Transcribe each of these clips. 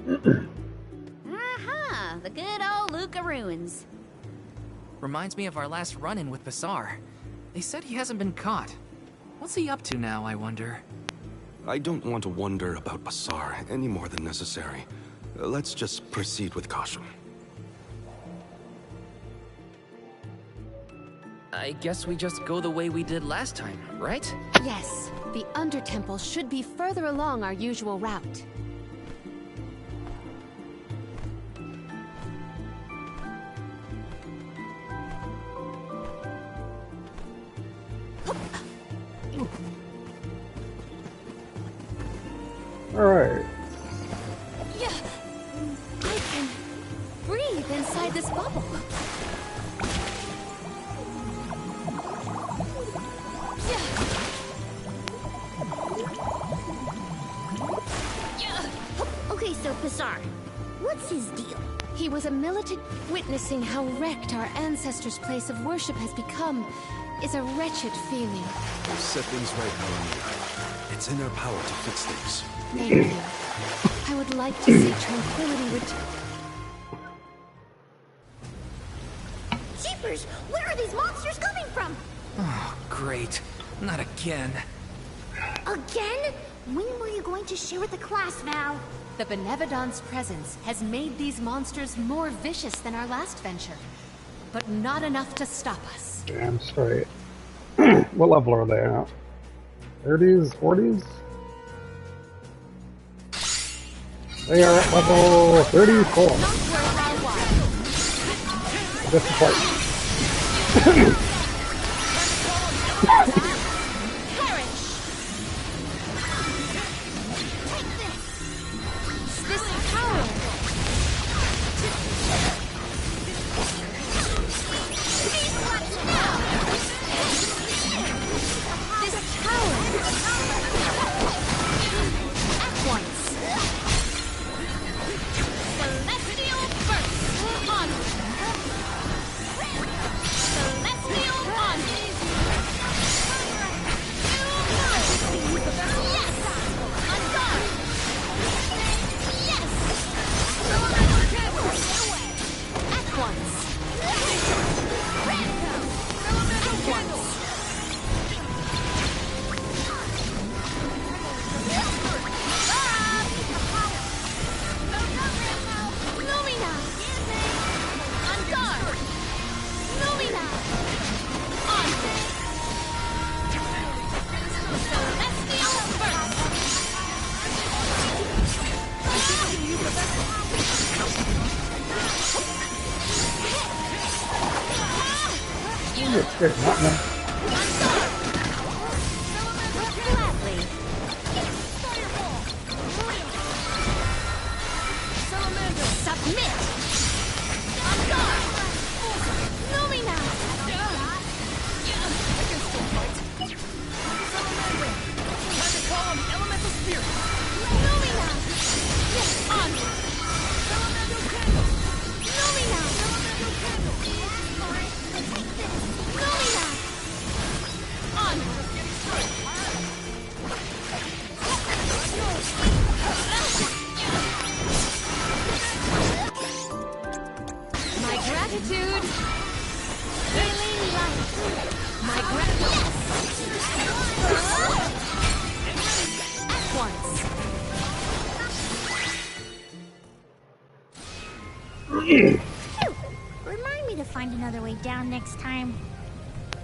Aha! The good old Luca ruins. Reminds me of our last run-in with Basar. They said he hasn't been caught. What's he up to now, I wonder? I don't want to wonder about Basar any more than necessary. Let's just proceed with caution. I guess we just go the way we did last time, right? Yes, the Undertemple should be further along our usual route. Alright. Yeah, I can breathe inside this bubble. Okay, so Basar, what's his deal? He was a militant. Witnessing how wrecked our ancestors' place of worship has become is a wretched feeling. We'll set things right, Helen. It's in our power to fix things. Thank you. I would like to see tranquility return. Jeepers, where are these monsters coming from? Oh, great. Not again. Again? When were you going to share with the class, Val? The Benevodon's presence has made these monsters more vicious than our last venture, but not enough to stop us. Damn straight. What level are they at? 30s, 40s? They are at level 34. Disappointing. Remind me to find another way down next time.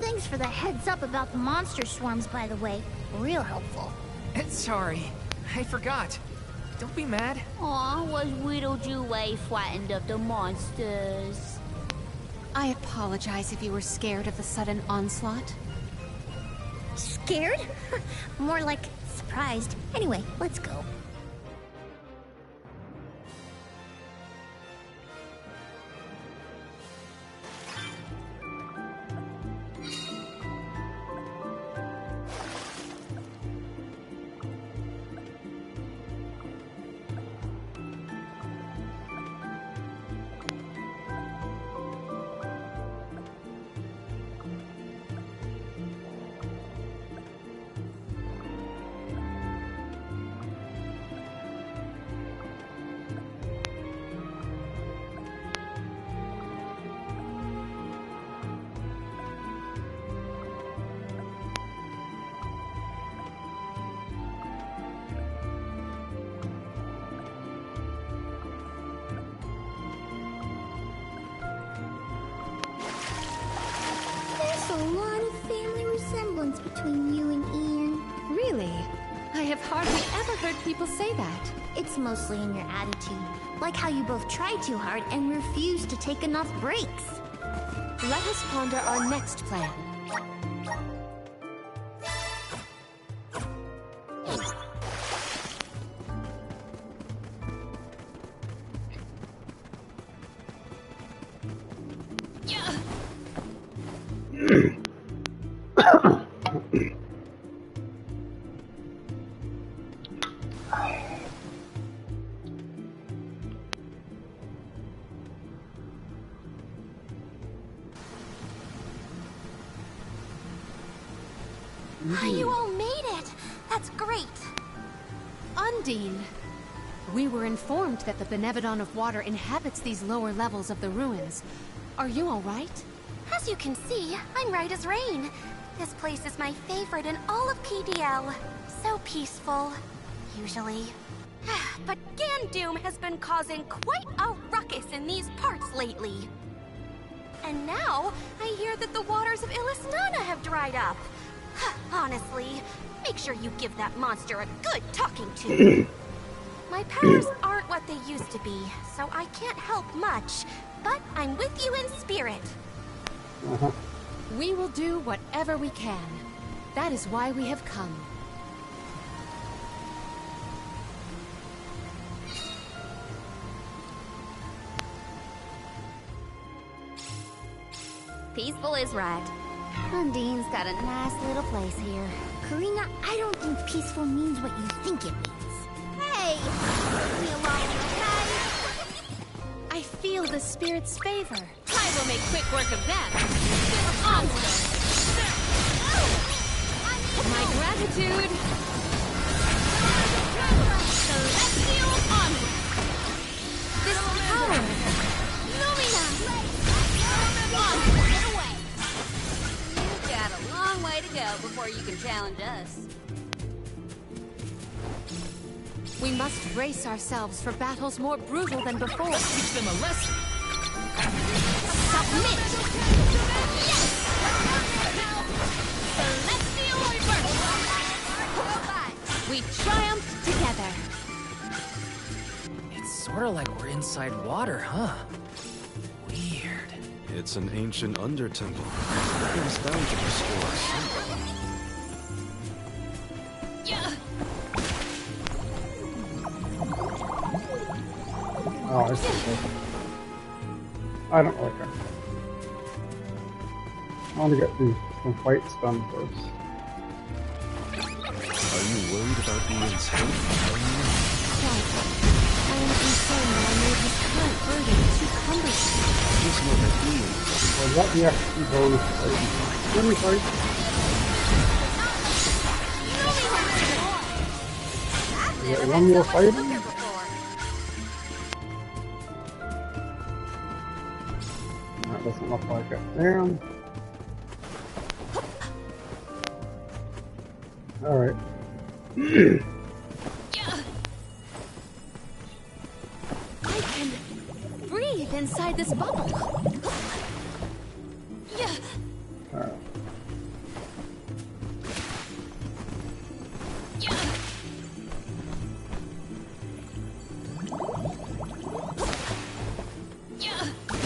Thanks for the heads up about the monster swarms, by the way. Real helpful. Sorry, I forgot. Don't be mad. Aw, was Widow way frightened of the monsters? I apologize if you were scared of the sudden onslaught. Scared? More like surprised. Anyway, let's go. a lot of family resemblance between you and Ian. Really? I have hardly ever heard people say that. It's mostly in your attitude. Like how you both try too hard and refuse to take enough breaks. Let us ponder our next plan. You all made it! That's great! Undine! We were informed that the Benevodon of Water inhabits these lower levels of the ruins. Are you all right? As you can see, I'm right as rain. This place is my favorite in all of PDL. So peaceful, usually. But Gandoom has been causing quite a ruckus in these parts lately. And now, I hear that the waters of Ilisnana have dried up. Honestly, make sure you give that monster a good talking to. My powers aren't what they used to be, so I can't help much. But I'm with you in spirit. We will do whatever we can. That is why we have come. Peaceful is right. Undine's got a nice little place here. Karina, I don't think peaceful means what you think it means. Hey! Leave me alone, okay? I feel the spirit's favor. I will make quick work of them. Onward! My gratitude! Celestial onward! This power! Lumina! Onward! You've got a long way to go before you can challenge us. We must brace ourselves for battles more brutal than before. Let's teach them a lesson. Submit! Yes! Celestial burst! We triumphed together. It's sort of like we're inside water, huh? Weird. It's an ancient Undertemple. It was bound to restore something. Oh, I see. I don't like her. I want to get some fights done first. Are you worried about Ian's health? I am concerned that I made his current burden too cumbersome. Just know that Ian doesn't Well, what the actually goes fighting? Let me fight. Is it one more fighting? That doesn't look like it. Damn. Alright. I can breathe inside this bubble. Alright.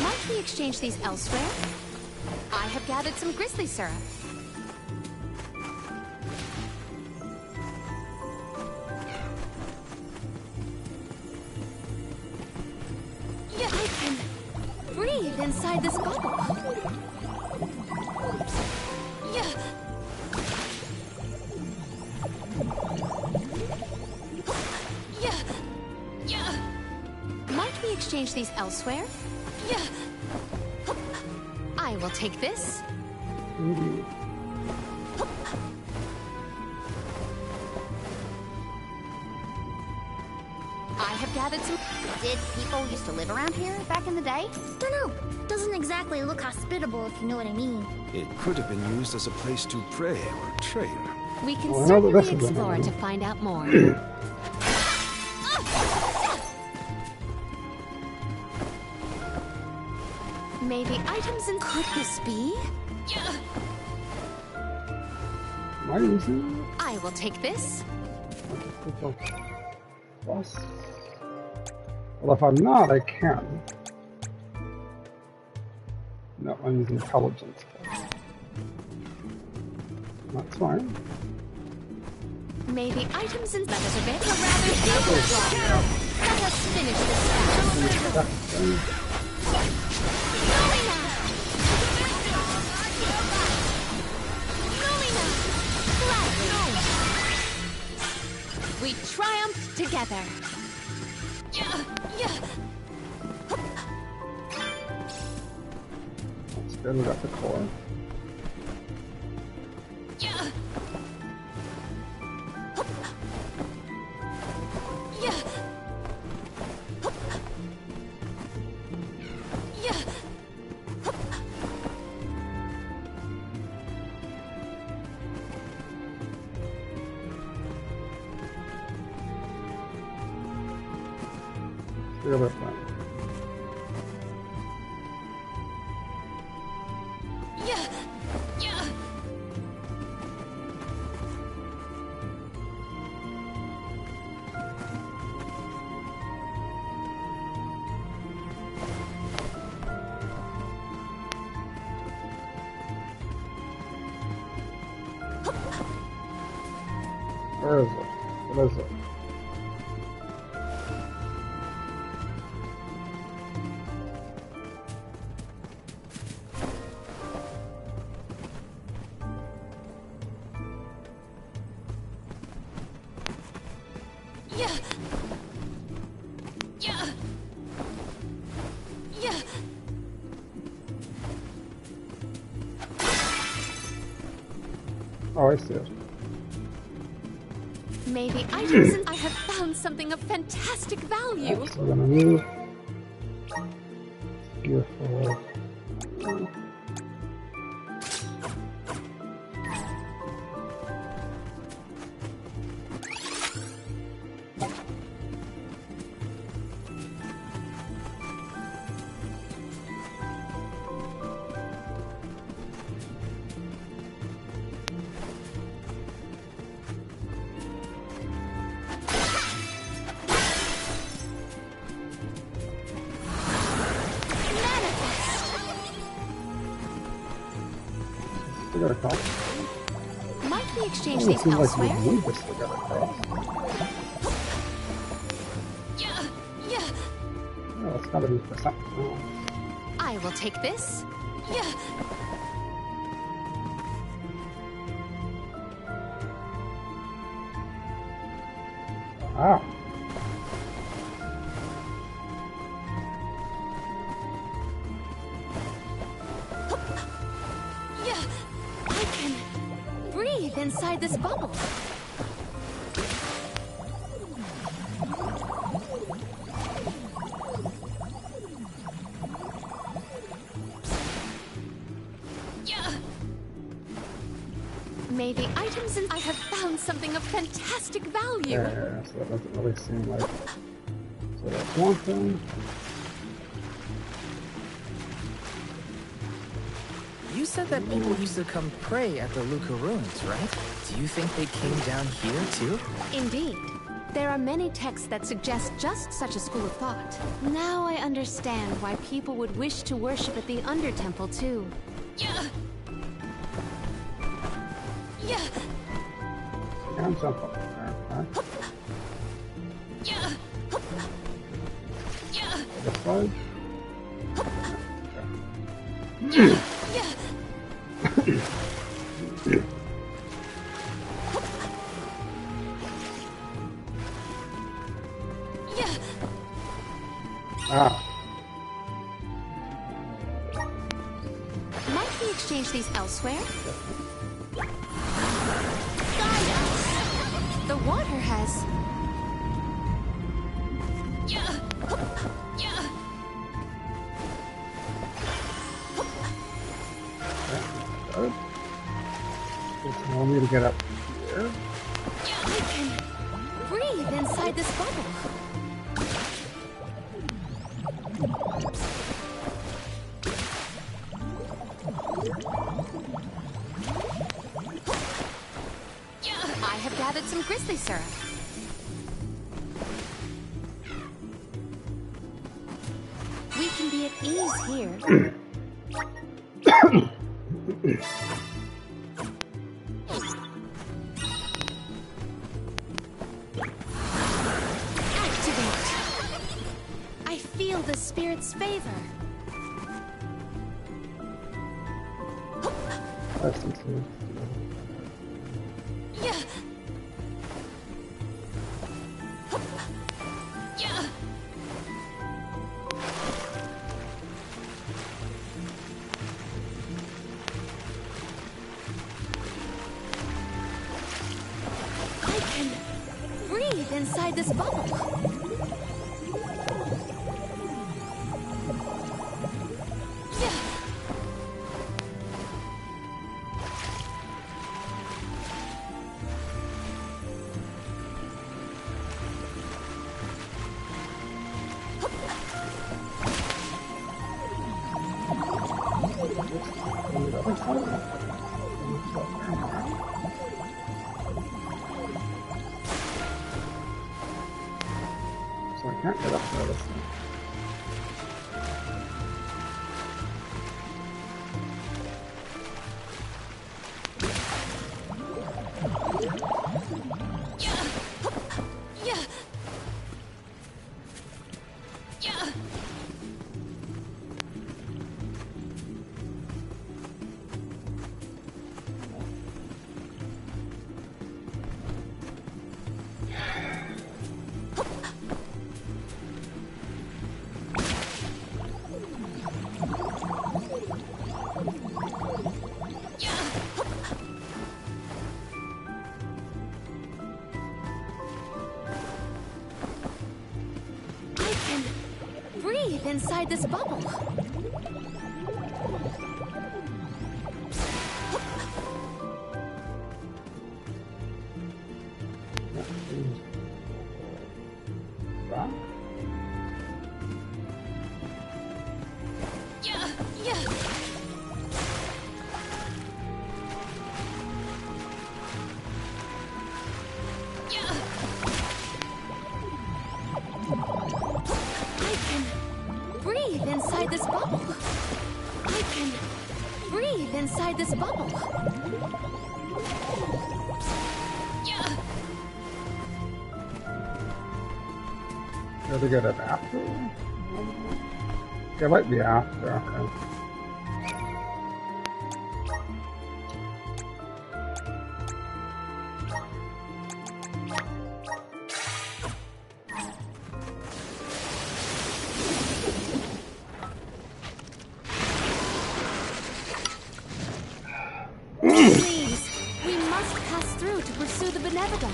Might we exchange these elsewhere? I have gathered some grizzly syrup. I can breathe inside this bubble. Might we exchange these elsewhere? I will take this. I have gathered some... Did people used to live around here back in the day? Dunno. Doesn't exactly look hospitable, if you know what I mean. It could have been used as a place to pray or train. We can Well, I know that this certainly is explore another to find out more. Maybe items in... Could this be? I using it? I will take this. Plus. Well, if I'm not, I can. No, I'm using intelligence. That's fine. May the items in that is a bit rather simple. Let us finish this battle. We triumphed together. That's good, we got the core. The other plan. Where is it? What is it? Oh, I see it. May the items in I have found something of fantastic value. So we're gonna move. Beautiful. We got a cross. Might we exchange It these seems like elsewhere? we need this to get across. Oh, it's gotta be for something else. I will take this. Ah. I can breathe inside this bubble. May the items in I have found something of fantastic value. Yeah, so that doesn't really seem like. So that's one thing. You said that people used to come pray at the Luca ruins, right? Do you think they came down here too? Indeed. There are many texts that suggest just such a school of thought. Now I understand why people would wish to worship at the Undertemple too. And jump up there. Okay. This side. Ah. Might we exchange these elsewhere? The water has... Good. Just want me to get up here. I can breathe inside this bubble. some grizzly syrup. We can be at ease here. Activate. I feel the spirit's favor. That's insane. Yeah. Yeah. I can breathe inside this bubble. Yeah. So I can't get up there this time. Yeah. Yeah. I can breathe inside this bubble. Right? Yeah. Yeah. Yeah. I can breathe inside this bubble. I can breathe inside this bubble. Yeah. Did we get it after? Yeah, it might be after, okay. Please, we must pass through to pursue the Benevodon.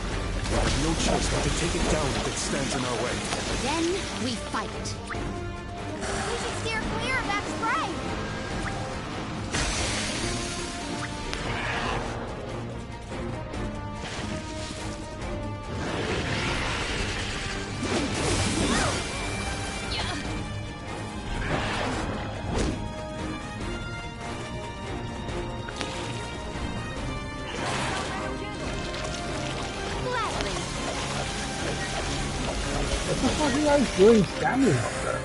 We have no choice but to take it down if it stands in our way. Then we fight. We should steer clear of that spray. Gladly. What the fuck are you guys doing standing up there?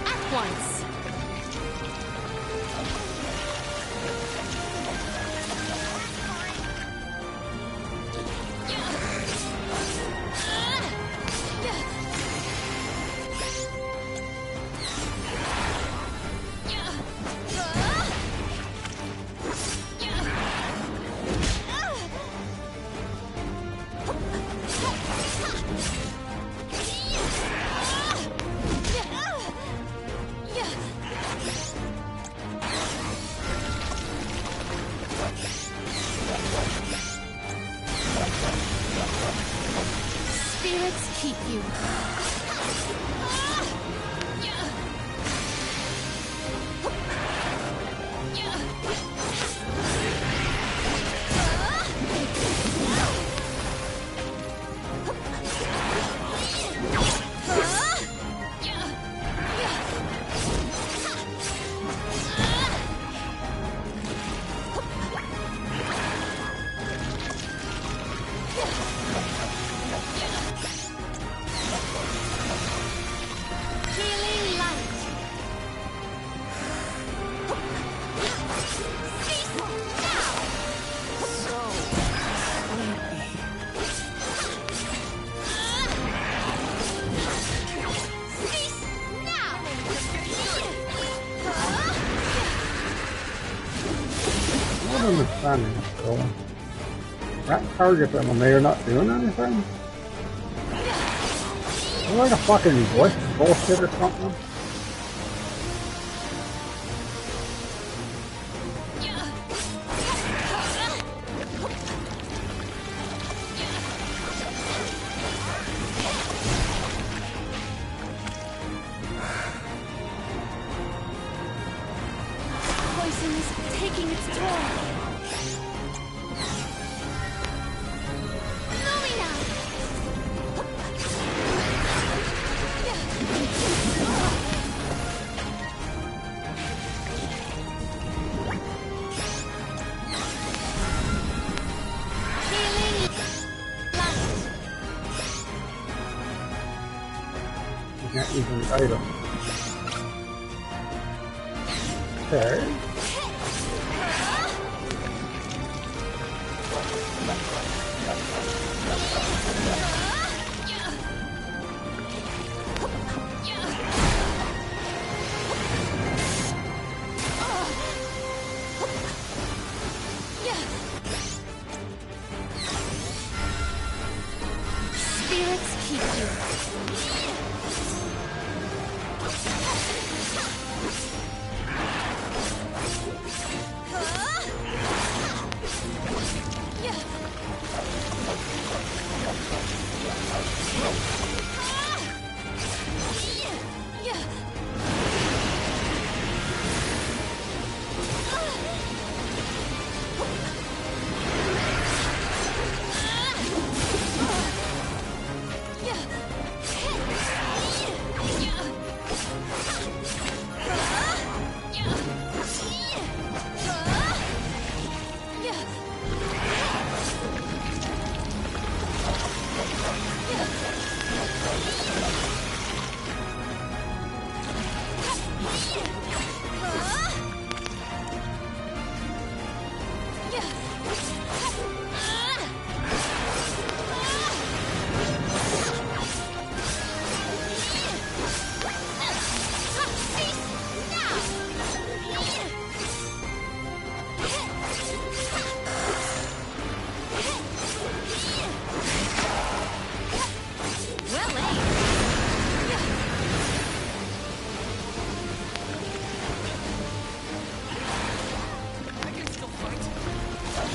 At once. Spirits keep you. standing still. Can't target them when they are not doing anything? Is it like a fucking glitch bullshit or something? Poison is taking its toll. Lumina! Healing light. You can't use any item. Okay. Spirits keep you. I can still fight.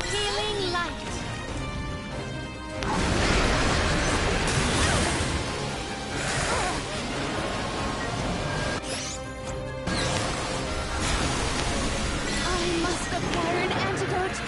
Healing light. I must acquire an antidote.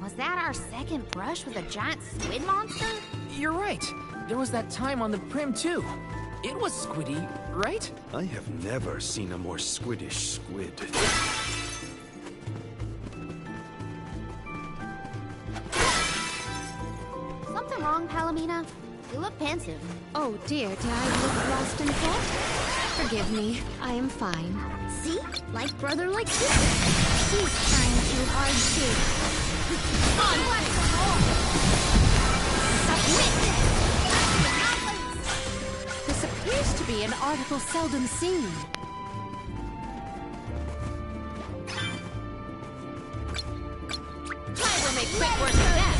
Was that our second brush with a giant squid monster? You're right. There was that time on the Prim, too. It was squiddy, right? I have never seen a more squiddish squid. Something wrong, Palomina? You look pensive. Oh dear, did I look lost in thought? Forgive me, I am fine. See? Like brother, like sister. She's trying too hard, too. Submit! This appears to be an article seldom seen. I will make quick work of that.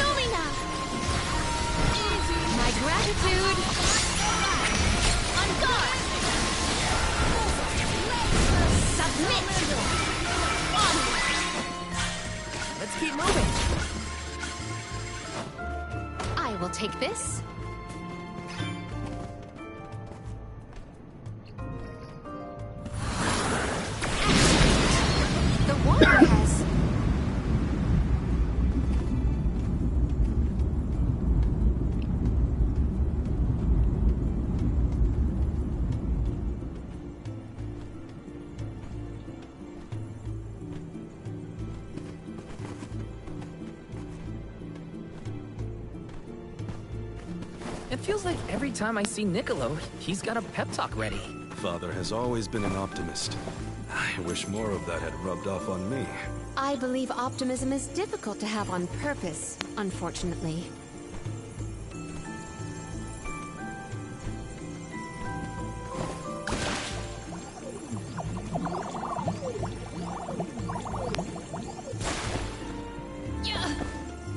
Lumina! My gratitude! On guard! Submit! Let's keep moving. I will take this. The water has... It feels like every time I see Niccolo, he's got a pep talk ready. Father has always been an optimist. I wish more of that had rubbed off on me. I believe optimism is difficult to have on purpose, unfortunately.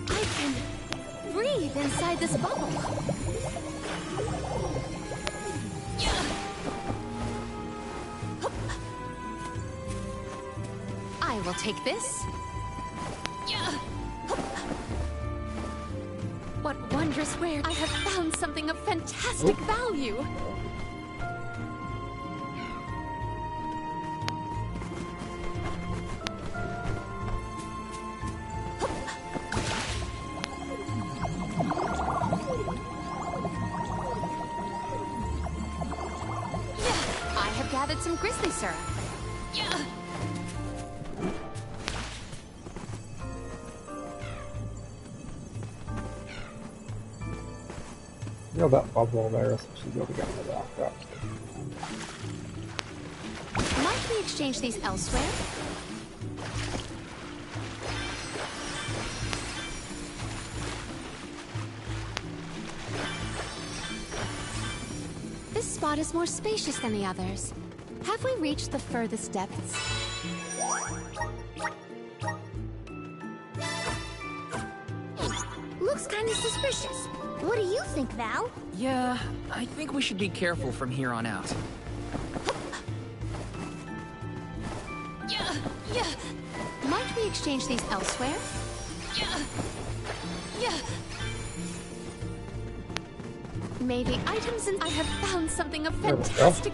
I can breathe inside this bubble. I will take this. What wondrous rare! I have found something of fantastic value. I have gathered some grizzly syrup. You know that bubble there, so she's able to get into that. Might we exchange these elsewhere? This spot is more spacious than the others. Have we reached the furthest depths? Looks kind of suspicious. What do you think, Val? Yeah, I think we should be careful from here on out. Might we exchange these elsewhere? Maybe items and I have found something of There we go. fantastic.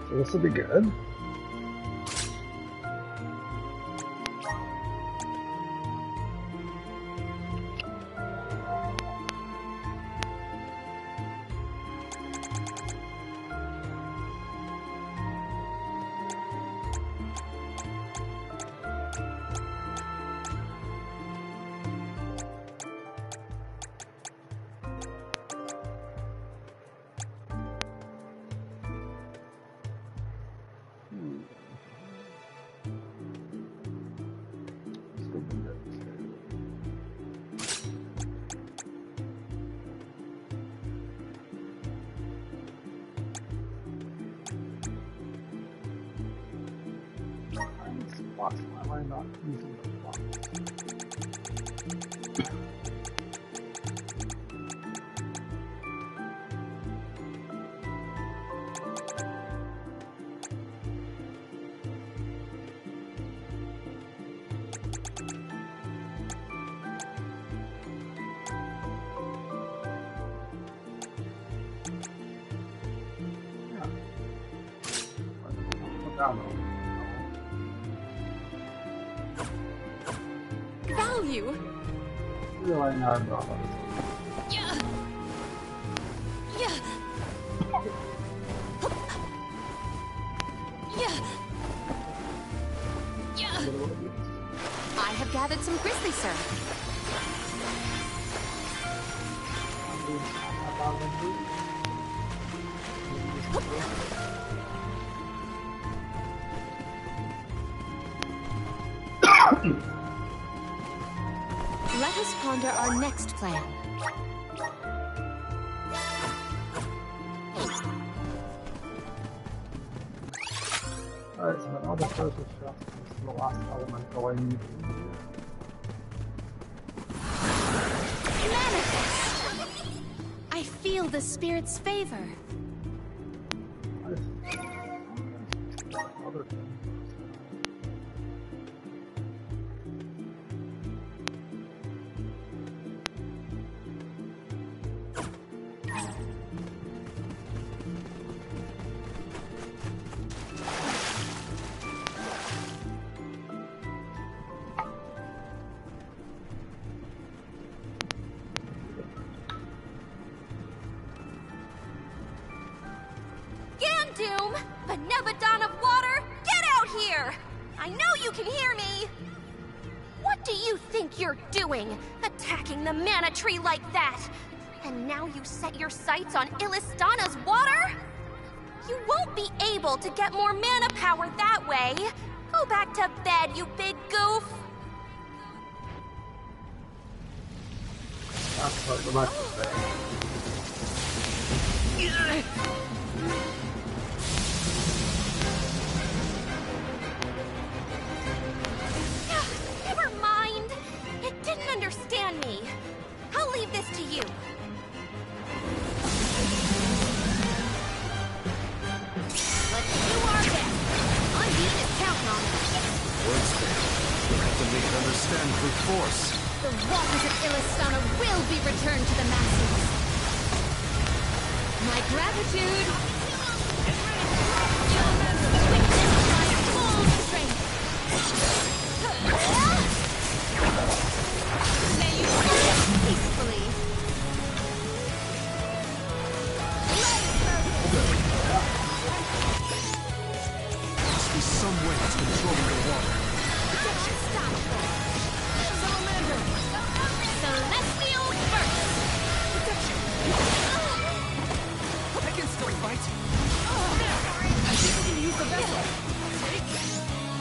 So this will be good. Still be good. Why am I not using the block? Yeah. Put down Value. really not about I have gathered some grizzly syrup. Let us ponder our next plan. Alright, so now the first is just the last elemental I need. Manifest! I feel the spirit's favor. Other thing. Benevodon of Water, get out here! I know you can hear me! What do you think you're doing, attacking the mana tree like that? And now you set your sights on Illistana's water? You won't be able to get more mana power that way. Go back to bed, you big goof. That's what the match is saying. Never mind. It didn't understand me. I'll leave this to you. Let's do our best. Undine is counting on us. Words fail. You have to make it understand through force. The waters of Illistana will be returned to the masses. My gratitude. Witness my full strength. May you rest peacefully. Must be some way that's controlling the water. Stop. Salamander! Celestial burst. I can still fight. I think we can use the vessel.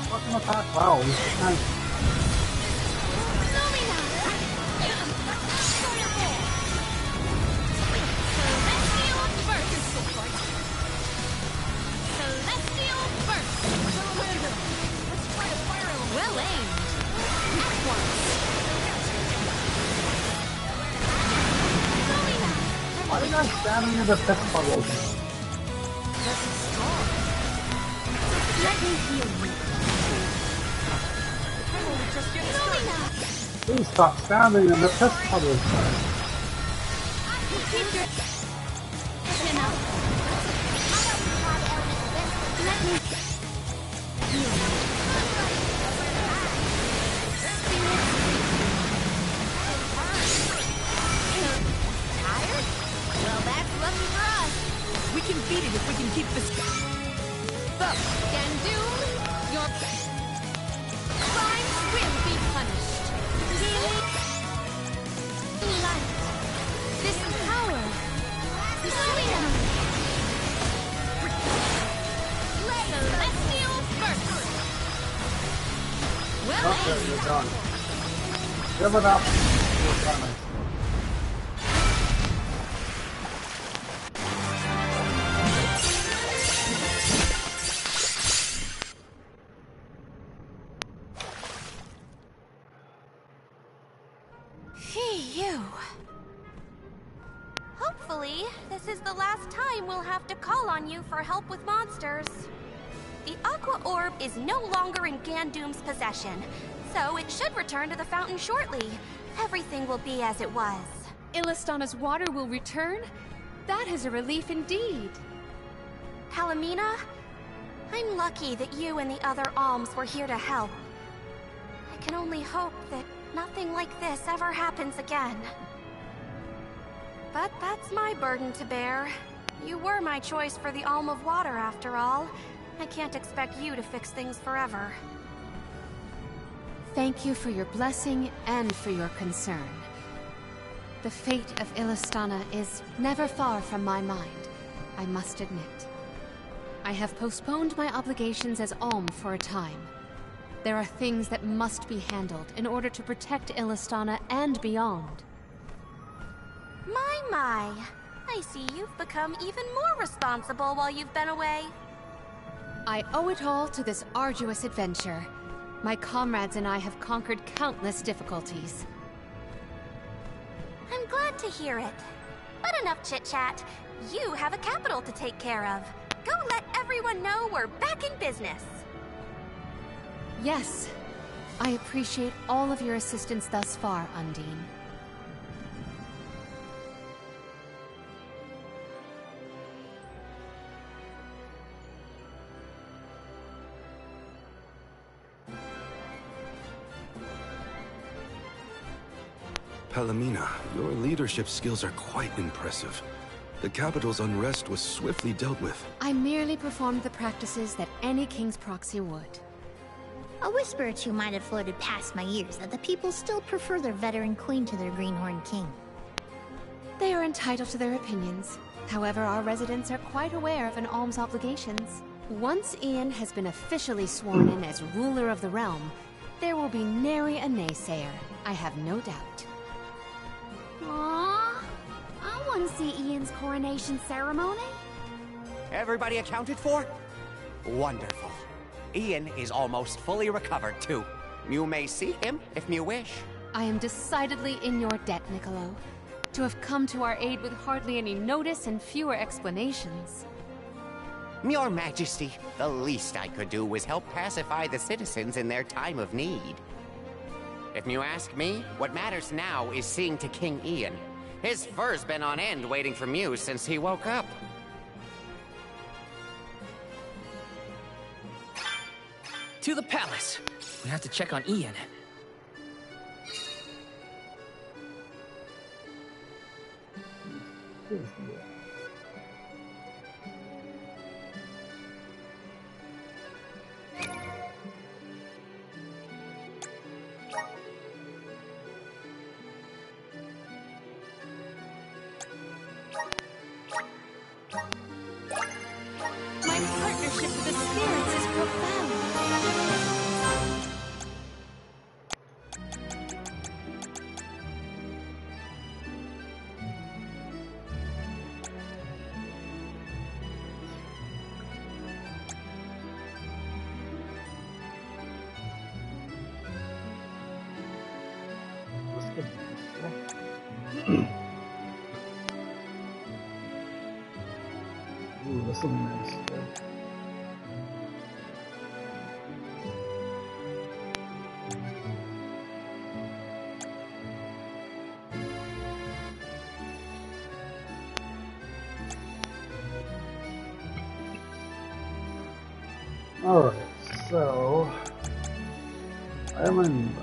Fucking attack. Wow, we can't. Lumina. Celestial burst. Celestial burst. Salamander! Let's try a fire element. Well aimed. At once. Why are you guys standing in the pit puddles? Let me heal you. Please stop standing in the pit puddles. Keep your chin up. Let me heal you. Tired? Well, that's lucky for us. We can beat it if we can keep this up. Gandoom, your crimes will be punished. Light. This power. Lumina. Celestial burst. Well Okay, aimed. you're done. Give it up. You're done. Phew. Hopefully, this is the last time we'll have to call on you for help with monsters. The Aqua Orb is no longer in Gandoom's possession, so it should return to the fountain shortly. Everything will be as it was. Illistana's water will return? That is a relief indeed. Palomina, I'm lucky that you and the other alms were here to help. I can only hope that nothing like this ever happens again. But that's my burden to bear. You were my choice for the Alm of Water, after all. I can't expect you to fix things forever. Thank you for your blessing and for your concern. The fate of Illistana is never far from my mind, I must admit. I have postponed my obligations as Alm for a time. There are things that must be handled in order to protect Illistana and beyond. My. I see you've become even more responsible while you've been away. I owe it all to this arduous adventure. My comrades and I have conquered countless difficulties. I'm glad to hear it. But enough chit-chat. You have a capital to take care of. Go let everyone know we're back in business. Yes, I appreciate all of your assistance thus far, Undine. Palomina, your leadership skills are quite impressive. The capital's unrest was swiftly dealt with. I merely performed the practices that any king's proxy would. A whisper or two might have floated past my ears that the people still prefer their veteran queen to their greenhorn king. They are entitled to their opinions. However, our residents are quite aware of an alm's obligations. Once Ian has been officially sworn in as ruler of the realm, there will be nary a naysayer, I have no doubt. Aww. I want to see Ian's coronation ceremony. Everybody accounted for? Wonderful. Ian is almost fully recovered, too. You may see him if you wish. I am decidedly in your debt, Niccolo. To have come to our aid with hardly any notice and fewer explanations. Your Majesty, the least I could do was help pacify the citizens in their time of need. If you ask me, what matters now is seeing to King Ian. His fur's been on end waiting for Muse since he woke up. To the palace. We have to check on Ian. My partnership with the spirits is profound. This could be useful. Ooh, this will be nice. Alright, so I am in.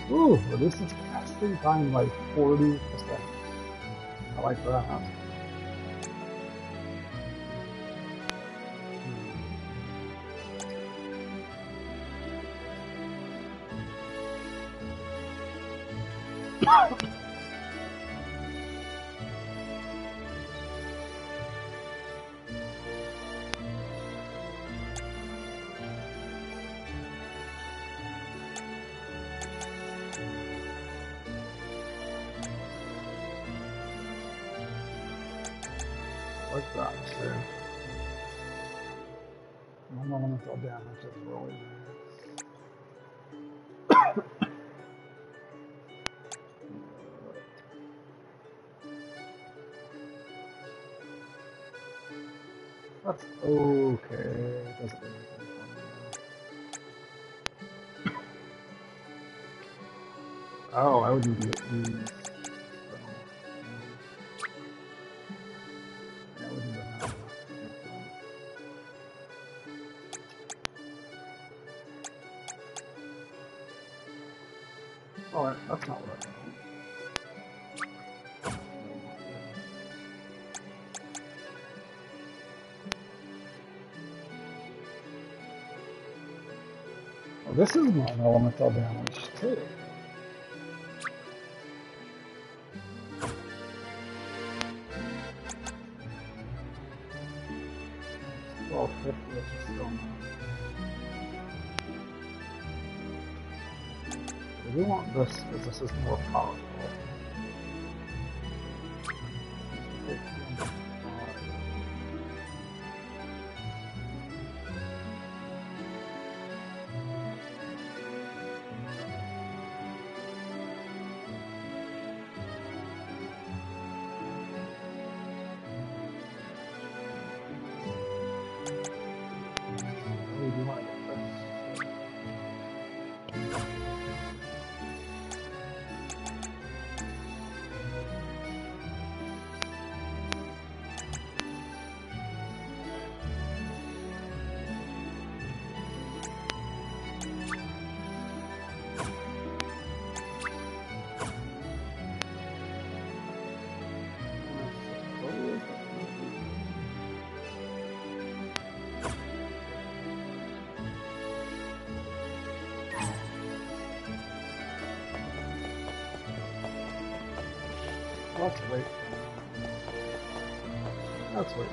Ooh, reduces casting time by 40%. I like that. Like that, so no elemental damage is really that's okay. It doesn't do anything for me. Oh, I would need to get these. Oh, that's not what I want. Well, this is non-elemental damage too. Well, 50, which is still not. We want this because this is more powerful. Let's wait. Let's wait.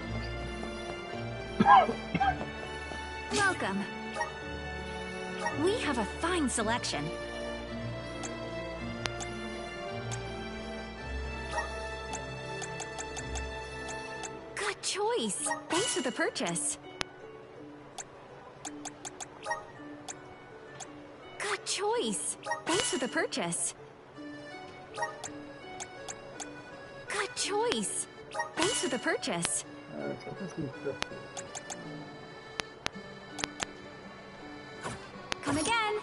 Welcome. We have a fine selection. Good choice. Thanks for the purchase. Good choice. Thanks for the purchase. Good choice. Thanks for the purchase. So this is 50. Come again.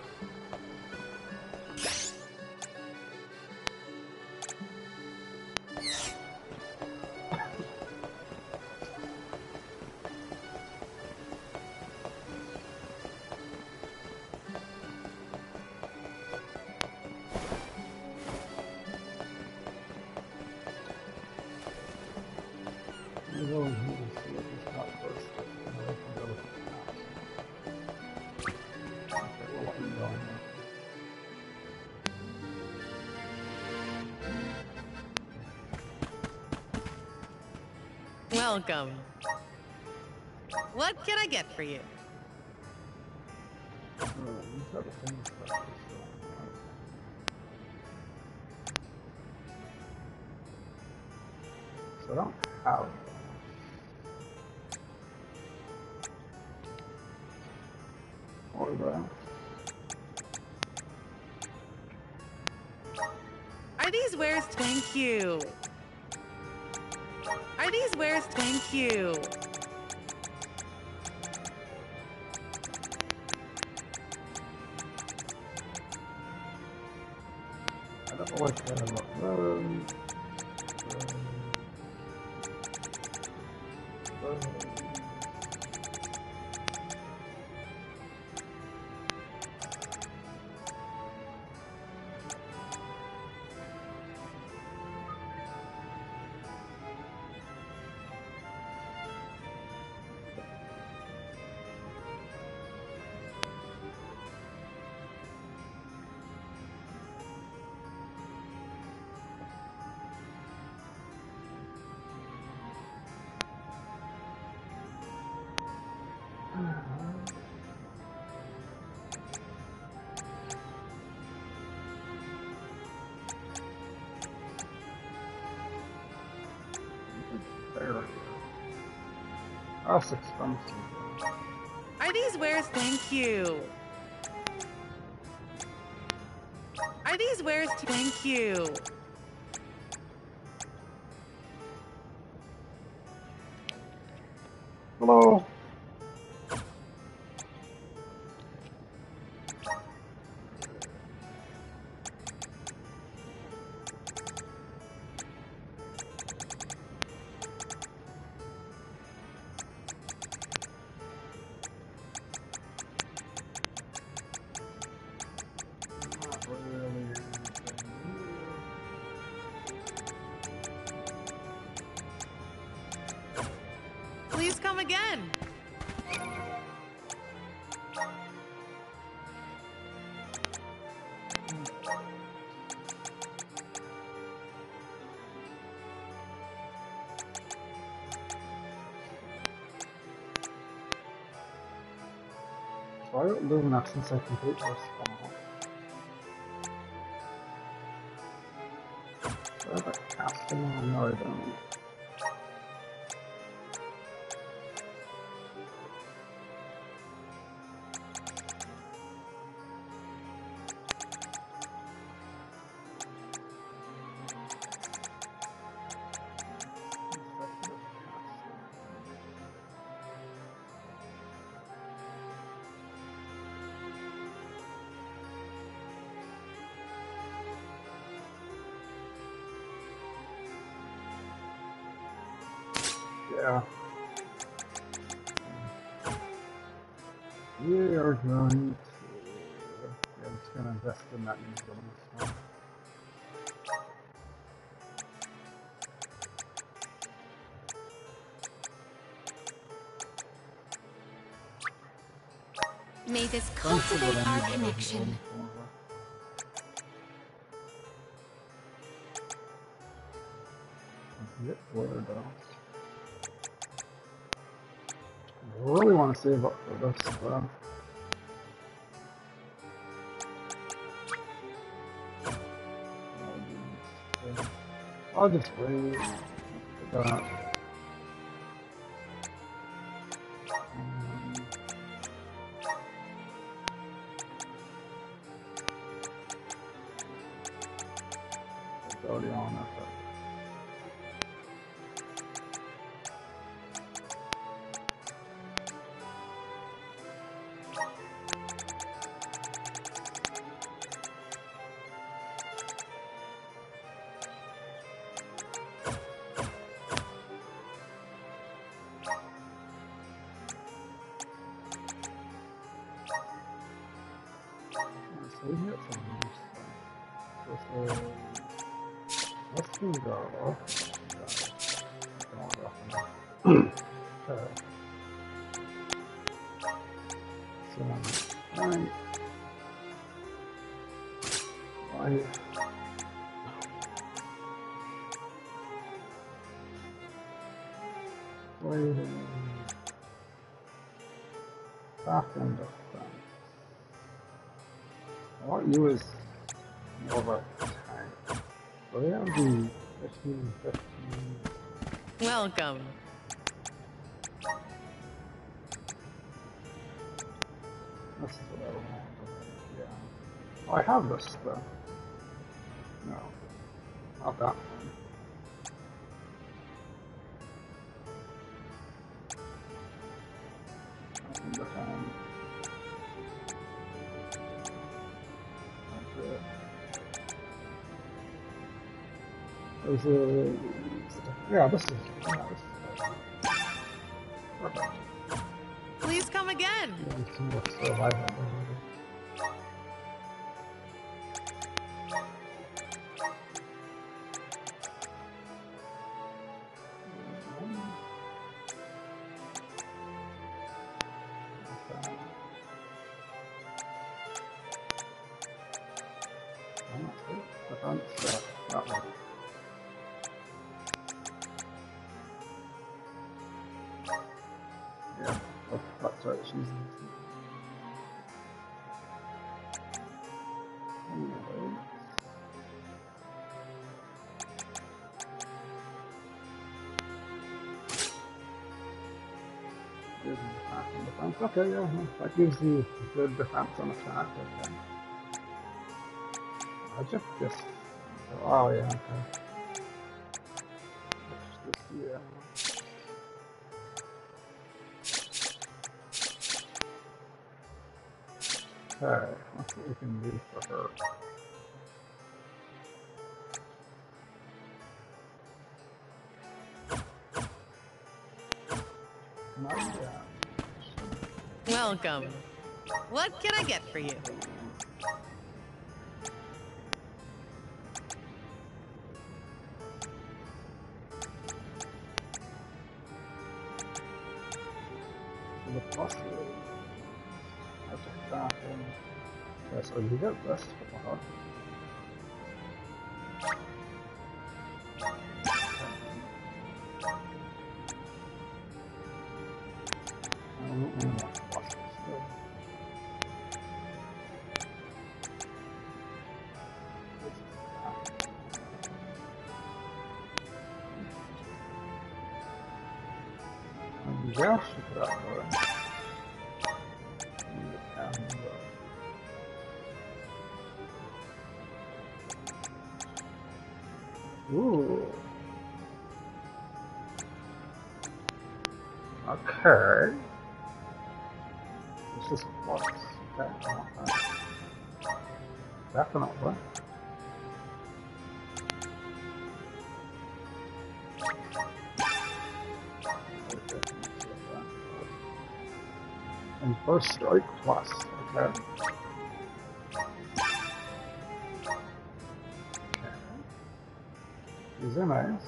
We'll go in here and see if it's not first. And then we can go with the house. Okay, we'll let him go in there. Welcome. What can I get for you? These are the things that are so I don't have that. Are these wares? Thank you. Are these wares? Thank you. I don't know what kind of those. There. That's expensive. Are these wares? Thank you. Are these wares? Thank you. Hello. Not really anything new. Please come again. So I don't do that since I complete this funnel. Do I have a casting on? No, I don't. Yeah. We are going to... Yeah, I'm just going to invest in that new building stuff. May this cultivate our connection. Get word though. I really want to save up for this stuff. I'll just wait for that. It's already on that. So we get some new stuff. So let's do the back end of them. What you is over time. So we have the 15. Welcome. This is what I want. Yeah. Oh, I have this stuff. No. Not that one. There's a... Yeah, this is... Perfect. Please come again. Yeah, we can look survival. Yeah, that's right, she's defense. Okay, yeah, that gives you good defense on attack. Okay. I just oh yeah, okay. Yeah. Okay, let's see what we can do for her. Not yet. Welcome. What can I get for you? The plus is I just that and okay, so you get this for her. I don't know what plus is still. Yeah, she could have her. Ooh. Okay. This is plus. Okay, I want that. Definitely. And first strike plus. Okay. These are nice.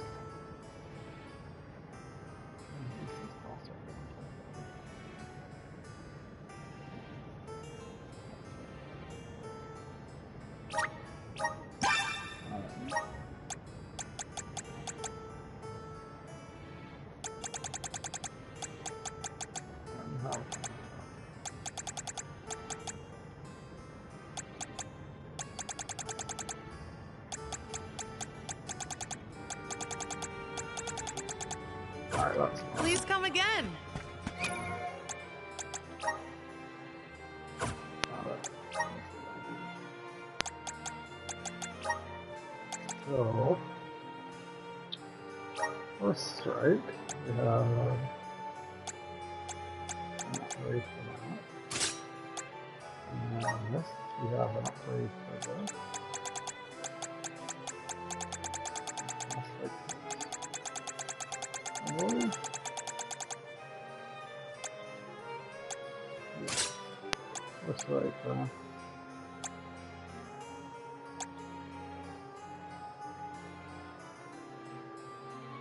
Alright, that's fine. Please come again. So, first strike, we have an upgrade for that. And this, we have an upgrade for this. That's like this. First strike,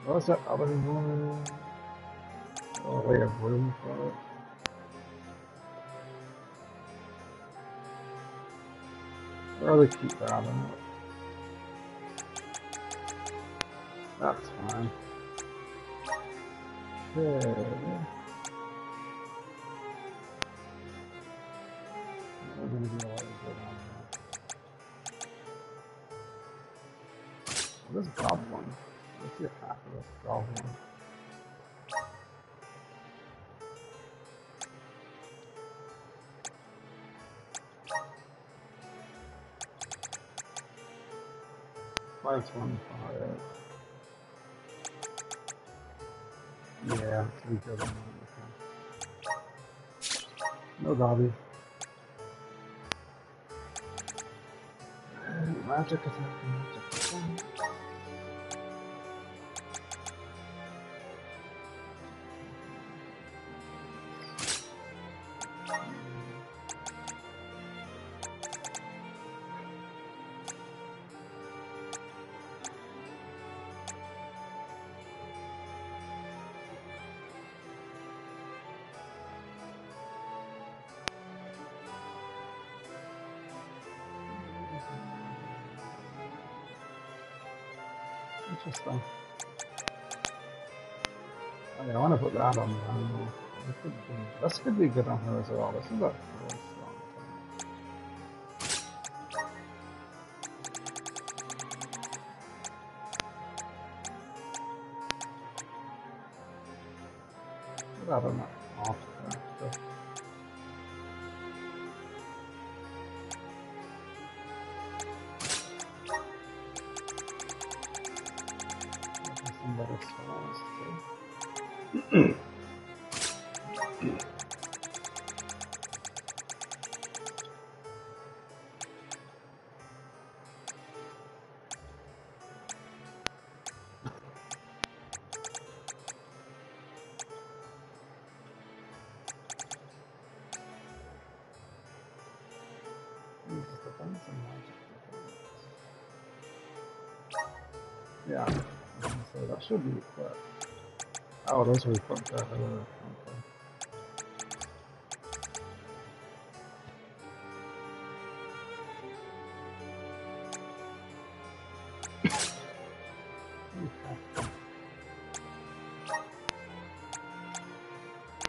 what's that other one? Oh, we have room for it. I'd rather keep that in it. That's fine. Okay. We're gonna do a lot of good on that. What is goblin? Let's see half of this goblin. $525. Yeah, it's pretty good on that. No Dobby. Magic attack, magic attack. Interesting. Oh, yeah, I want to put that on there. This could be good on her as well. This is a really strong thing. Put that on that off there. So. Better spells too. Uses defense and magic defense. Yeah. So that should be equipped. Oh, those are equipped that okay.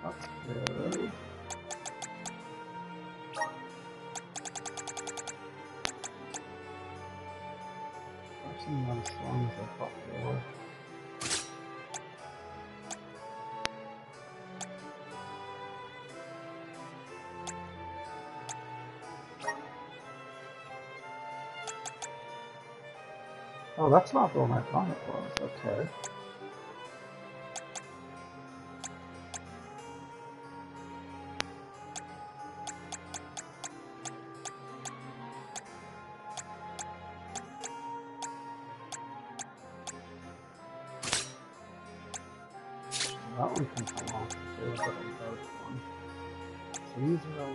That's good. Actually, not as strong as I thought they were. Oh, that's not the one I thought it was. Okay. That one can come off. There's a dark one. So these are all.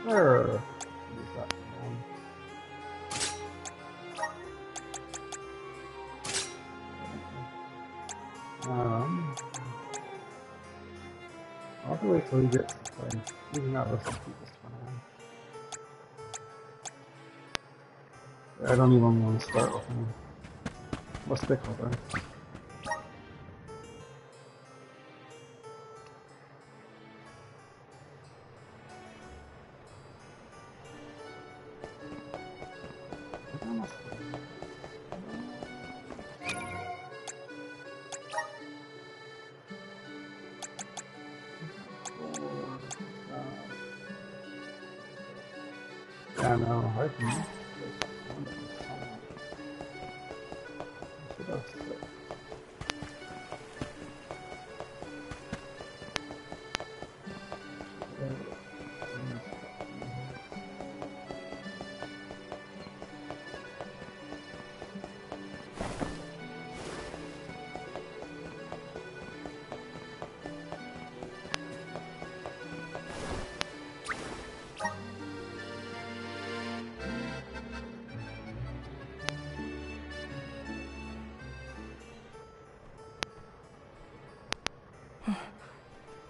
Sure. Use that one. I'll have to wait till he gets to play. He's not listening to this one. I don't even want to start with him. We'll stick with her. Yeah, no, I can.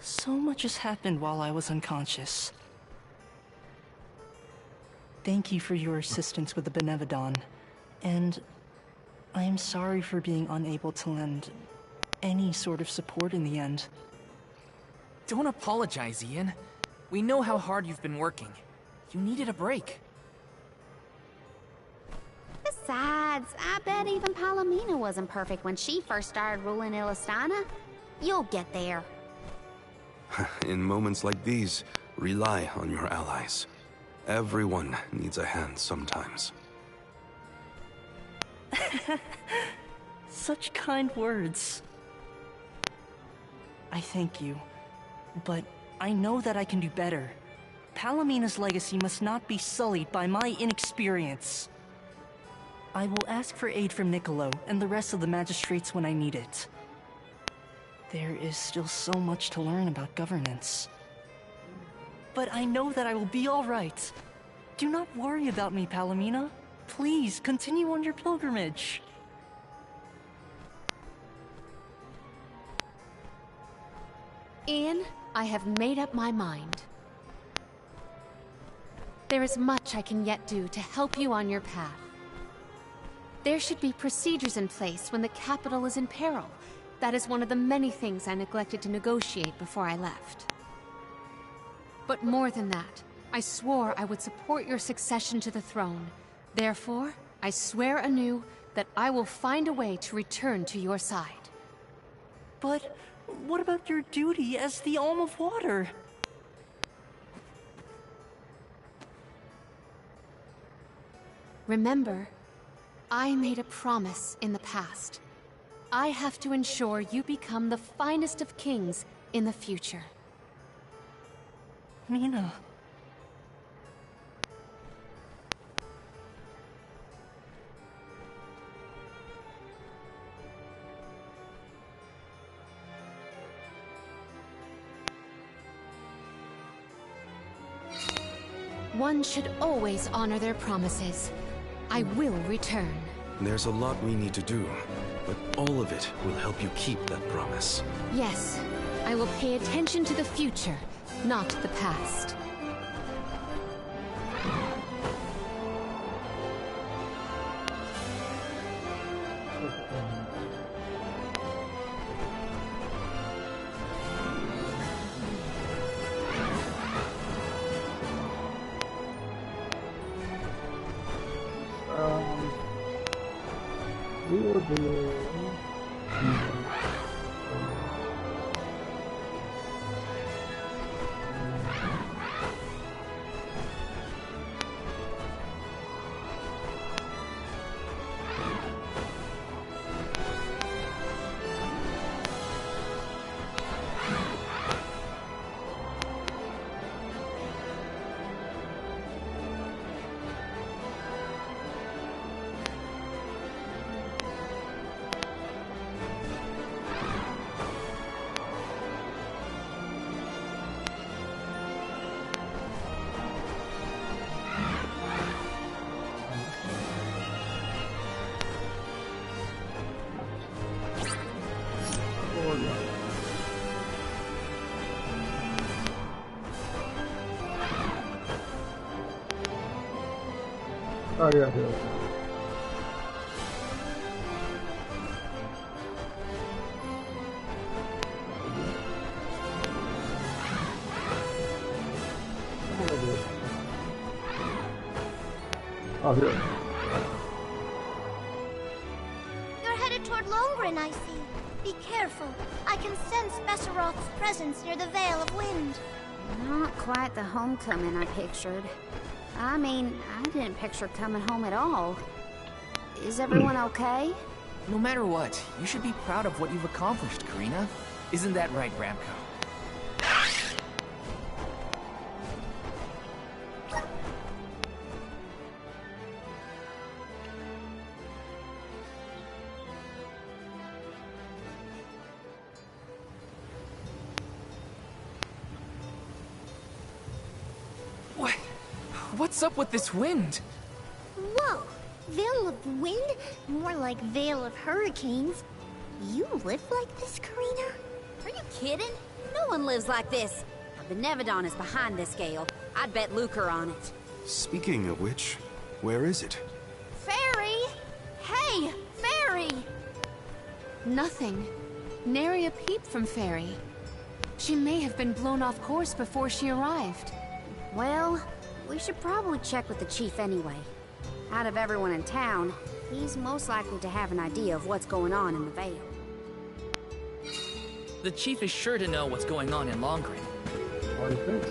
So much has happened while I was unconscious. Thank you for your assistance with the Benevodon, and I am sorry for being unable to lend any sort of support in the end. Don't apologize, Ian. We know how hard you've been working. You needed a break. Besides, I bet even Palomina wasn't perfect when she first started ruling Illistana. You'll get there. In moments like these, rely on your allies. Everyone needs a hand sometimes. Such kind words. I thank you, but I know that I can do better. Palomina's legacy must not be sullied by my inexperience. I will ask for aid from Niccolo and the rest of the magistrates when I need it. There is still so much to learn about governance. But I know that I will be all right. Do not worry about me, Palomina. Please, continue on your pilgrimage. Ian, I have made up my mind. There is much I can yet do to help you on your path. There should be procedures in place when the capital is in peril. That is one of the many things I neglected to negotiate before I left. But more than that, I swore I would support your succession to the throne. Therefore, I swear anew that I will find a way to return to your side. But what about your duty as the Alm of Water? Remember, I made a promise in the past. I have to ensure you become the finest of kings in the future. Mina. One should always honor their promises. I will return. There's a lot we need to do, but all of it will help you keep that promise. Yes, I will pay attention to the future, not the past. We will do... Oh yeah, here. Oh, here. You're headed toward Longren, I see. Be careful. I can sense Besseroth's presence near the Veil of Wind. Not quite the homecoming I pictured. I mean, I didn't picture coming home at all. Is everyone okay? No matter what, you should be proud of what you've accomplished, Karina. Isn't that right, Bramco? What's up with this wind? Whoa! Veil of Wind? More like Veil of Hurricanes. You live like this, Karina? Are you kidding? No one lives like this. The Benevodon is behind this gale. I'd bet lucre on it. Speaking of which, where is it? Fairy! Hey, Fairy! Nothing. Nary a peep from Fairy. She may have been blown off course before she arrived. Well, we should probably check with the chief anyway. Out of everyone in town, he's most likely to have an idea of what's going on in the Vale. The chief is sure to know what's going on in Longren. What do you think?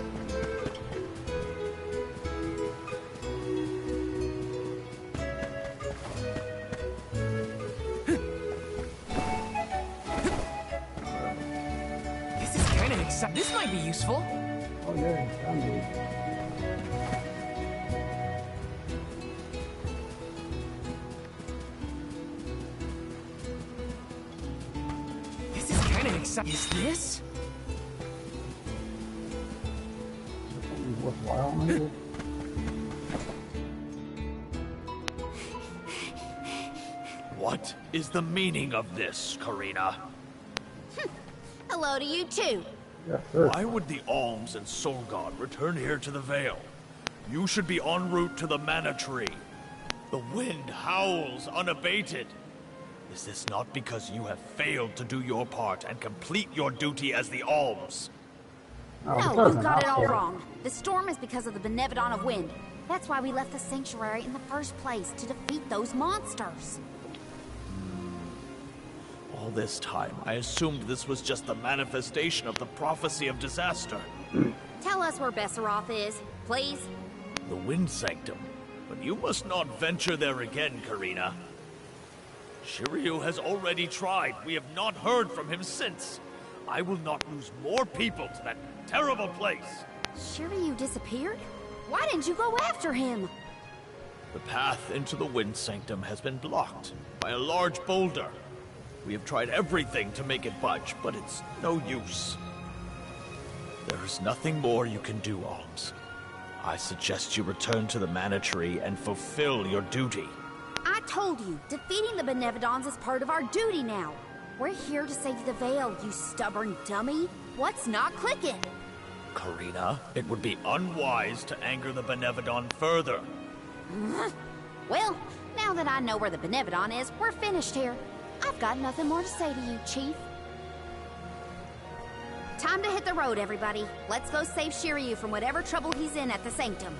This is kind of exciting. This might be useful. Oh yeah, can be. Is this? Something worthwhile, maybe? What is the meaning of this, Karina? Hello to you too. Yeah, sure. Why would the Alms and Soul God return here to the Vale? You should be en route to the Mana Tree. The wind howls unabated. Is this not because you have failed to do your part and complete your duty as the Alms? No, you got it all wrong. The storm is because of the Benevodon of Wind. That's why we left the Sanctuary in the first place, to defeat those monsters. All this time, I assumed this was just the manifestation of the prophecy of disaster. Tell us where Besseroth is, please. The Wind Sanctum. But you must not venture there again, Karina. Shiryu has already tried. We have not heard from him since. I will not lose more people to that terrible place. Shiryu disappeared? Why didn't you go after him? The path into the Wind Sanctum has been blocked by a large boulder. We have tried everything to make it budge, but it's no use. There is nothing more you can do, Alms. I suggest you return to the Mana Tree and fulfill your duty. I told you, defeating the Benevodons is part of our duty now. We're here to save the Vale, you stubborn dummy. What's not clicking? Karina, it would be unwise to anger the Benevodon further. Well, now that I know where the Benevodon is, we're finished here. I've got nothing more to say to you, Chief. Time to hit the road, everybody. Let's go save Shiryu from whatever trouble he's in at the Sanctum.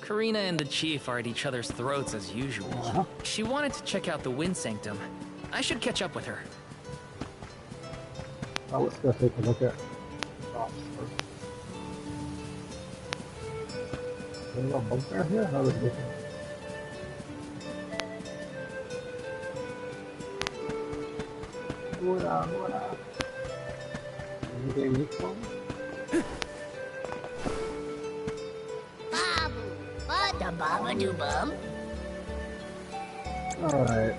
Karina and the chief are at each other's throats as usual. She wanted to check out the Wind Sanctum. I should catch up with her. Let's go take a look at shops first. Is there a bugbear here? How is it? What? Anything useful? Ba-ba-doo-bum. Alright.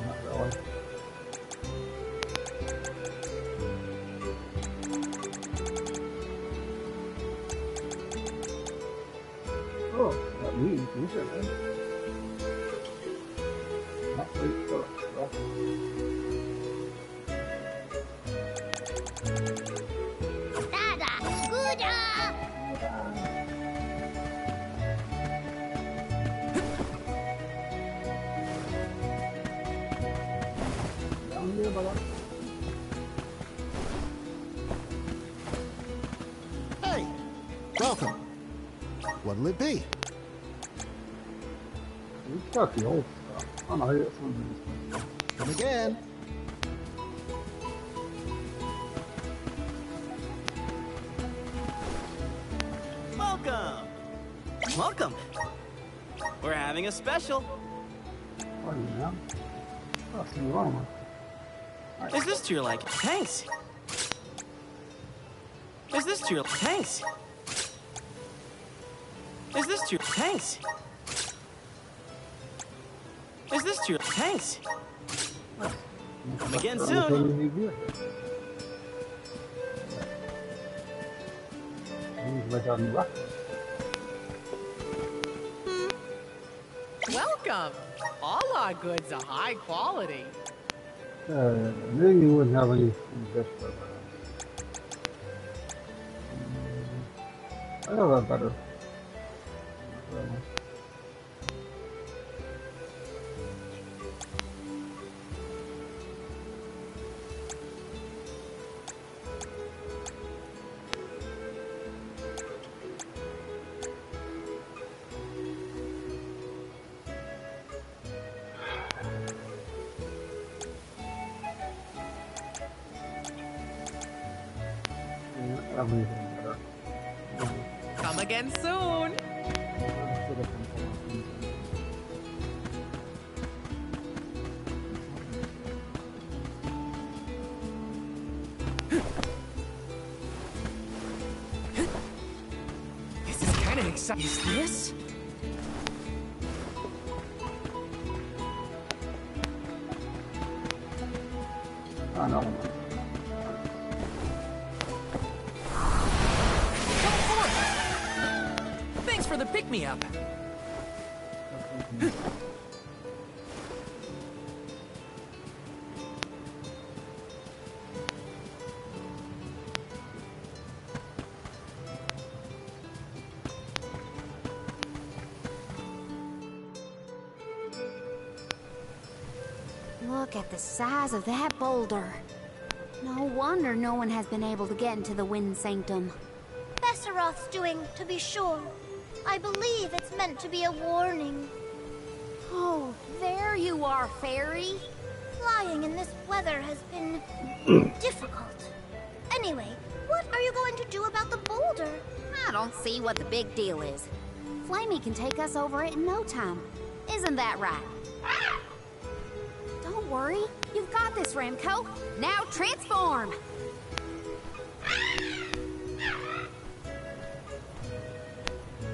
Not really. Oh, that means we should have. Not wait for stuff. Tada! Gooda! Welcome. What'll it be? He's got the old stuff. Oh no, he got some of these. Come again. Welcome! Welcome! We're having a special. Oh yeah. Oh, some armor. Is this to your liking? Thanks. Is this to your thanks? Is this to your thanks? Is this to your thanks? Come again soon. Welcome. All our goods are high quality. Maybe you wouldn't have any fish for that. I know that better. Come again soon. This is kind of exciting. Is this? I know. Thanks for the pick-me-up. Look at the size of that boulder. No wonder no one has been able to get into the Wind Sanctum. Besseroth's doing, to be sure. I believe it's meant to be a warning. Oh, there you are, Fairy. Flying in this weather has been difficult. Anyway, what are you going to do about the boulder? I don't see what the big deal is. Flamey can take us over it in no time. Isn't that right? Don't worry. You've got this, Ramco. Now transform!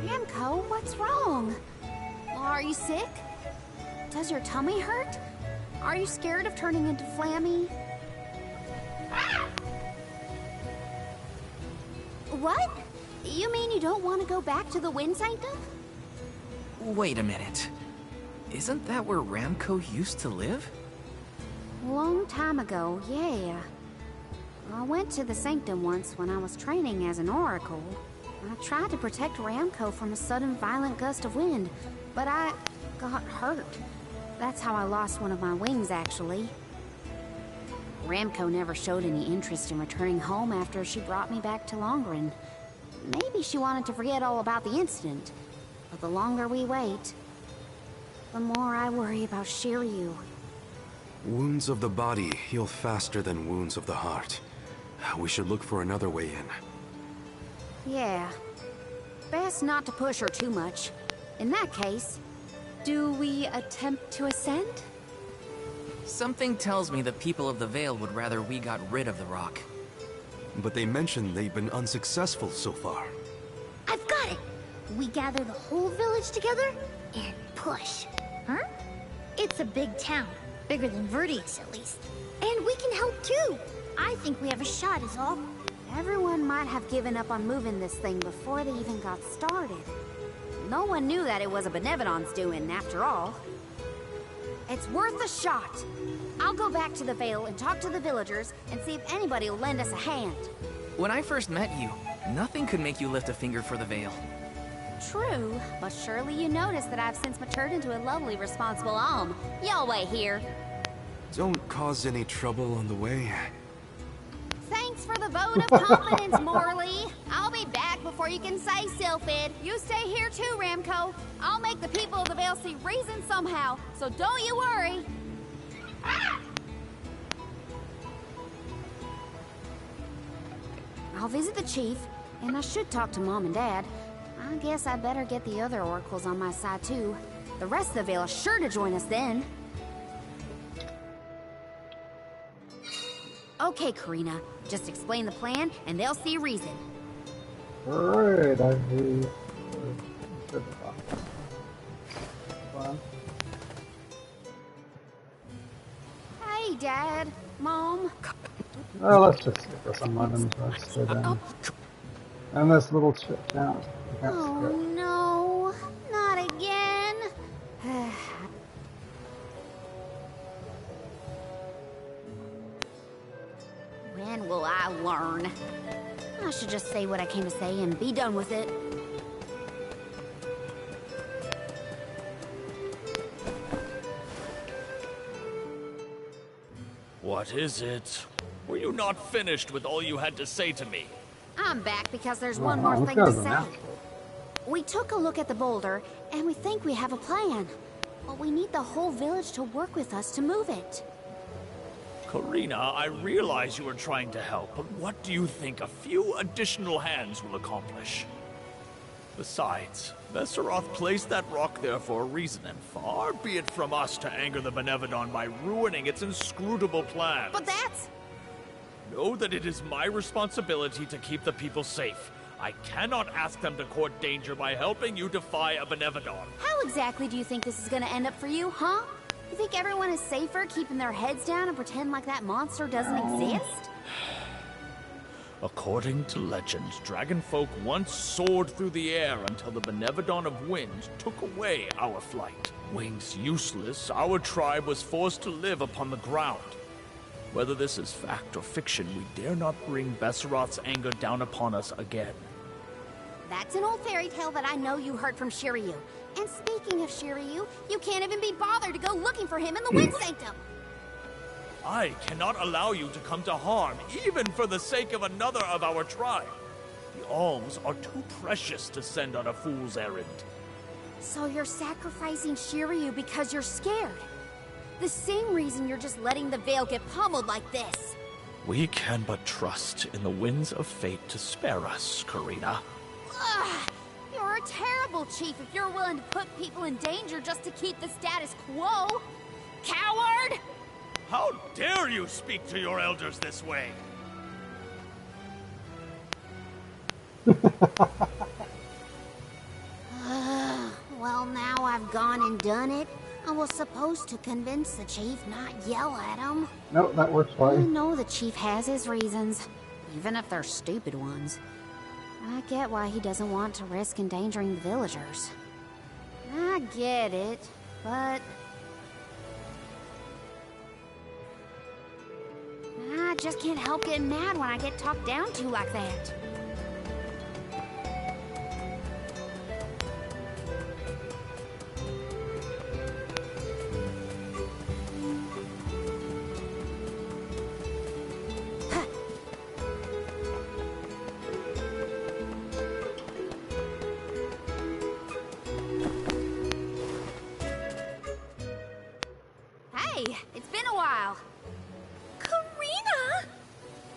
Ramco, what's wrong? Are you sick? Does your tummy hurt? Are you scared of turning into Flammy? What? You mean you don't want to go back to the Wind Sanctum? Wait a minute. Isn't that where Ramco used to live? Long time ago, yeah. I went to the Sanctum once when I was training as an Oracle. I tried to protect Ramco from a sudden violent gust of wind, but I got hurt. That's how I lost one of my wings, actually. Ramco never showed any interest in returning home after she brought me back to Longren. Maybe she wanted to forget all about the incident. But the longer we wait, the more I worry about Shiryu. Wounds of the body heal faster than wounds of the heart. We should look for another way in. Yeah. Best not to push her too much. In that case, do we attempt to ascend? Something tells me the people of the Vale would rather we got rid of the rock. But they mentioned they've been unsuccessful so far. I've got it! We gather the whole village together and push. Huh? It's a big town. Bigger than Verdius, at least. And we can help too! I think we have a shot is all. Everyone might have given up on moving this thing before they even got started. No one knew that it was a Benevodon's doing, after all. It's worth a shot. I'll go back to the Vale and talk to the villagers and see if anybody will lend us a hand. When I first met you, nothing could make you lift a finger for the Vale. True, but surely you noticed that I've since matured into a lovely, responsible alm. Y'all wait here. Don't cause any trouble on the way. Thanks for the vote of confidence, Morley. I'll be back before before you can say Sylphid. You stay here too, Ramco. I'll make the people of the Vale see reason somehow, so don't you worry. I'll visit the chief, and I should talk to Mom and Dad. I guess I better get the other oracles on my side too. The rest of the Vale is sure to join us then. Okay, Karina. Just explain the plan, and they'll see reason. Alright, I see. Hey, Dad. Mom. Well, let's just skip this. I'm not interested in. And this little chip down. Oh no, not again. When will I learn? I should just say what I came to say and be done with it. What is it? Were you not finished with all you had to say to me? I'm back because there's one more thing to say. We took a look at the boulder, and we think we have a plan. But we need the whole village to work with us to move it. Karina, I realize you are trying to help, but what do you think a few additional hands will accomplish? Besides, Vesseroth placed that rock there for a reason, and far be it from us to anger the Benevodon by ruining its inscrutable plans. But that's... Know that it is my responsibility to keep the people safe. I cannot ask them to court danger by helping you defy a Benevodon. How exactly do you think this is gonna end up for you, huh? You think everyone is safer keeping their heads down and pretend like that monster doesn't exist? According to legend, dragonfolk once soared through the air until the Benevodon of Wind took away our flight. Wings useless, our tribe was forced to live upon the ground. Whether this is fact or fiction, we dare not bring Vesseroth's anger down upon us again. That's an old fairy tale that I know you heard from Shiryu. And speaking of Shiryu, you can't even be bothered to go looking for him in the Wind Sanctum. I cannot allow you to come to harm, even for the sake of another of our tribe. The alms are too precious to send on a fool's errand. So you're sacrificing Shiryu because you're scared? The same reason you're just letting the Vale get pummeled like this. We can but trust in the winds of fate to spare us, Karina. Ugh, you're a terrible chief if you're willing to put people in danger just to keep the status quo. Coward! How dare you speak to your elders this way? Well, now I've gone and done it. I was supposed to convince the chief, not yell at him. Nope, that works I fine. know the chief has his reasons, even if they're stupid ones. I get why he doesn't want to risk endangering the villagers. I get it, but... I just can't help getting mad when I get talked down to like that. Hey, it's been a while. Karina!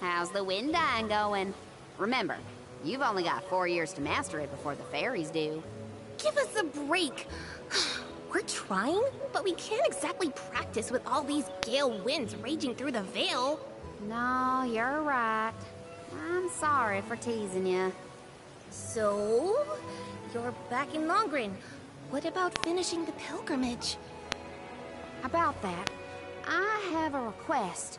How's the wind dine going? Remember, you've only got 4 years to master it before the fairies do. Give us a break. We're trying, but we can't exactly practice with all these gale winds raging through the Vale. No, you're right. I'm sorry for teasing you. So, you're back in Longren. What about finishing the pilgrimage? About that, I have a request.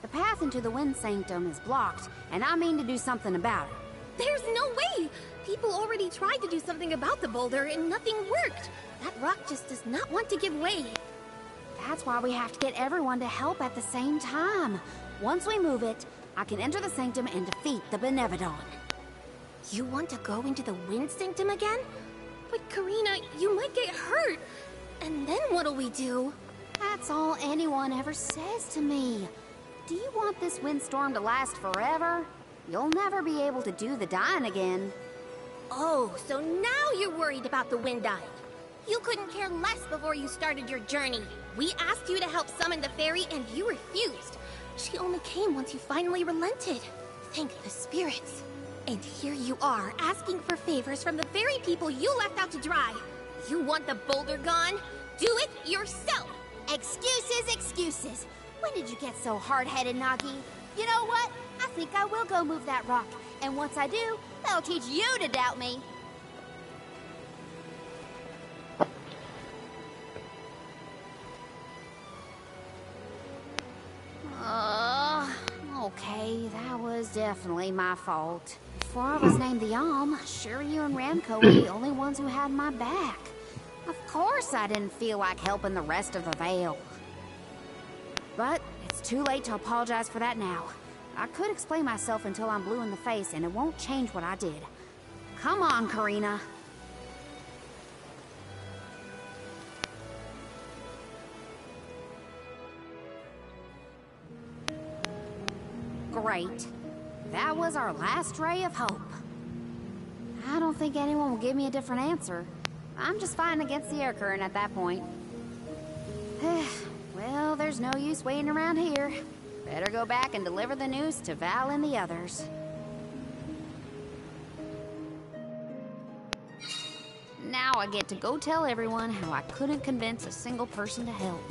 The path into the Wind Sanctum is blocked, and I mean to do something about it. There's no way! People already tried to do something about the boulder and nothing worked. That rock just does not want to give way. That's why we have to get everyone to help at the same time. Once we move it, I can enter the Sanctum and defeat the Benevodon. You want to go into the Wind Sanctum again? But Karina, you might get hurt. And then what'll we do? That's all anyone ever says to me. Do you want this windstorm to last forever? You'll never be able to do the dying again. Oh, so now you're worried about the wind dying. You couldn't care less before you started your journey. We asked you to help summon the fairy, and you refused. She only came once you finally relented. Thank the spirits. And here you are, asking for favors from the very people you left out to dry. You want the boulder gone? Do it yourself! Excuses, excuses. When did you get so hard-headed, Nagi? You know what? I think I will go move that rock. And once I do, that'll teach you to doubt me. Okay, that was definitely my fault. Before I was named the Alm, Shiryu and Ramco were the only ones who had my back. Of course I didn't feel like helping the rest of the Vale. But it's too late to apologize for that now. I could explain myself until I'm blue in the face, and it won't change what I did. Come on, Karina. Great. That was our last ray of hope. I don't think anyone will give me a different answer. I'm just fighting against the air current at that point. Well, there's no use waiting around here. Better go back and deliver the news to Val and the others. Now I get to go tell everyone how I couldn't convince a single person to help.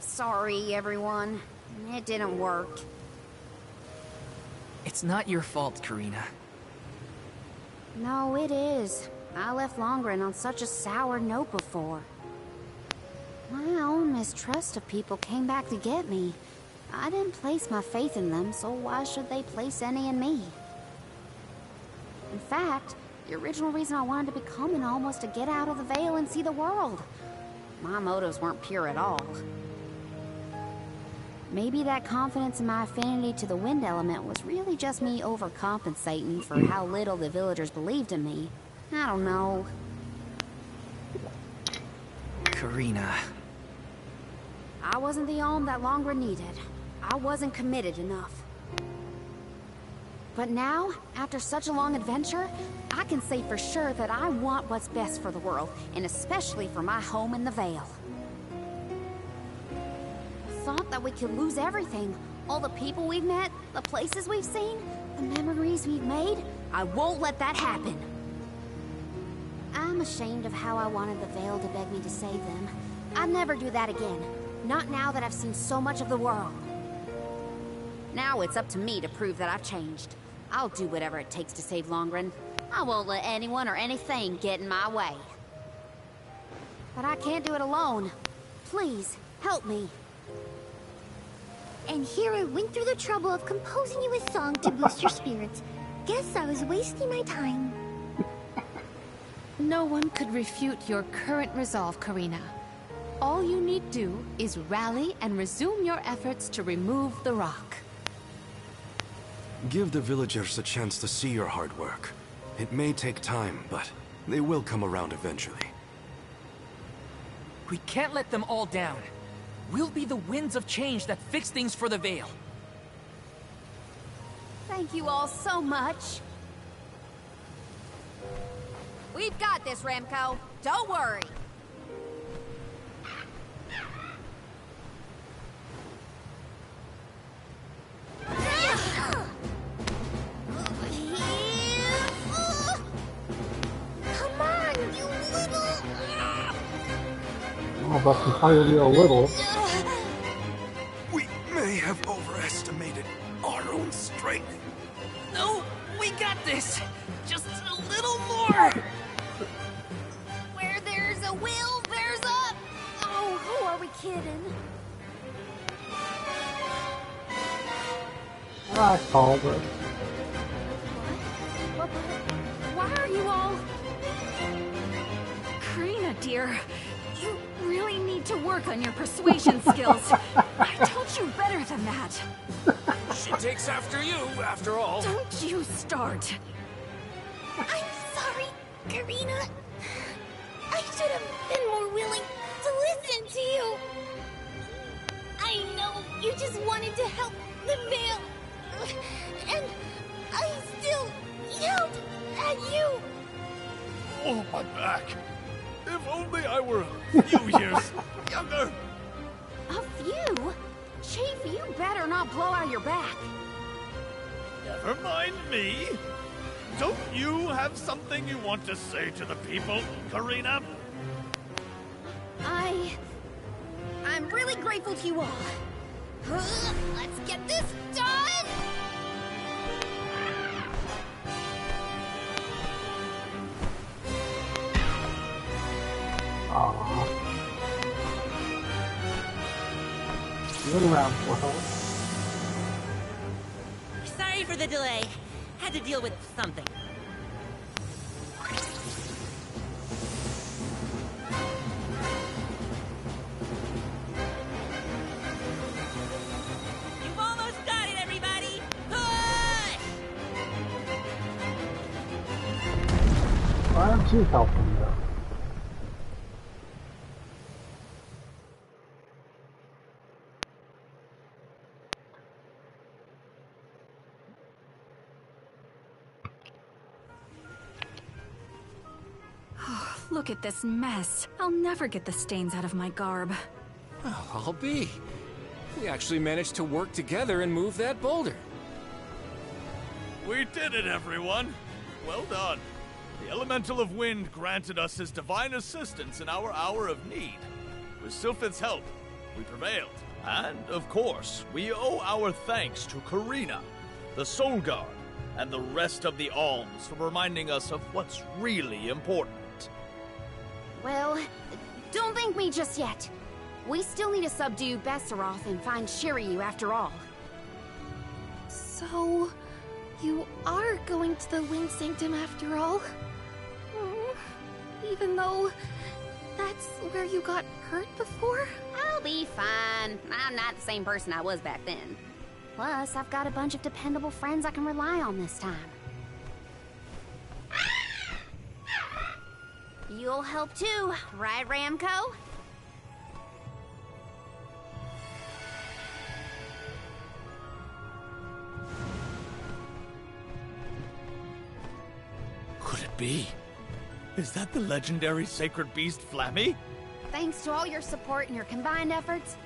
Sorry, everyone. It didn't work. It's not your fault, Karina. No, it is. I left Longren on such a sour note before. My own mistrust of people came back to get me. I didn't place my faith in them, so why should they place any in me? In fact, the original reason I wanted to become an Alm was to get out of the Vale and see the world. My motives weren't pure at all. Maybe that confidence in my affinity to the wind element was really just me overcompensating for how little the villagers believed in me. I don't know. Karina. I wasn't the Alm that Longren needed. I wasn't committed enough. But now, after such a long adventure, I can say for sure that I want what's best for the world, and especially for my home in the Vale. The thought that we could lose everything, all the people we've met, the places we've seen, the memories we've made, I won't let that happen. I'm ashamed of how I wanted the Vale to beg me to save them. I'd never do that again. Not now that I've seen so much of the world. Now it's up to me to prove that I've changed. I'll do whatever it takes to save Longren. I won't let anyone or anything get in my way. But I can't do it alone. Please, help me. And here I went through the trouble of composing you a song to boost your spirits. Guess I was wasting my time. No one could refute your current resolve, Karina. All you need do is rally and resume your efforts to remove the rock. Give the villagers a chance to see your hard work. It may take time, but they will come around eventually. We can't let them all down. We'll be the winds of change that fix things for the Vale. Thank you all so much. We've got this, Ramco. Don't worry. Come on, you little... Oh, that's entirely a little. We may have overestimated our own strength. No, we got this. Just a little more. Where there's a will, there's a... Oh, who are we kidding? I called it. Why are you all... Karina, dear, you really need to work on your persuasion skills. I told do better than that. She takes after you, after all. Don't you start. I'm sorry, Karina. I should have been more willing to listen to you. I know you just wanted to help the Veil. And I still yelled at you. Oh, my back. If only I were a few years younger. A few? Chief, you better not blow out your back. Never mind me. Don't you have something you want to say to the people, Karina? I'm really grateful to you all. Let's get this done! Aww. Look around for help. Sorry for the delay. Had to deal with something. You've almost got it, everybody! Push! Why aren't you helping though? Look at this mess. I'll never get the stains out of my garb. Oh, I'll be. We actually managed to work together and move that boulder. We did it, everyone. Well done. The Elemental of Wind granted us his divine assistance in our hour of need. With Sylphid's help, we prevailed. And, of course, we owe our thanks to Karina, the Soul Guard, and the rest of the Alms for reminding us of what's really important. Well, don't thank me just yet. We still need to subdue Besseroth and find Shiryu after all. So, you are going to the Wind Sanctum after all? Even though that's where you got hurt before? I'll be fine. I'm not the same person I was back then. Plus, I've got a bunch of dependable friends I can rely on this time. You'll help too, right, Ramco? Could it be? Is that the legendary sacred beast Flammy? Thanks to all your support and your combined efforts,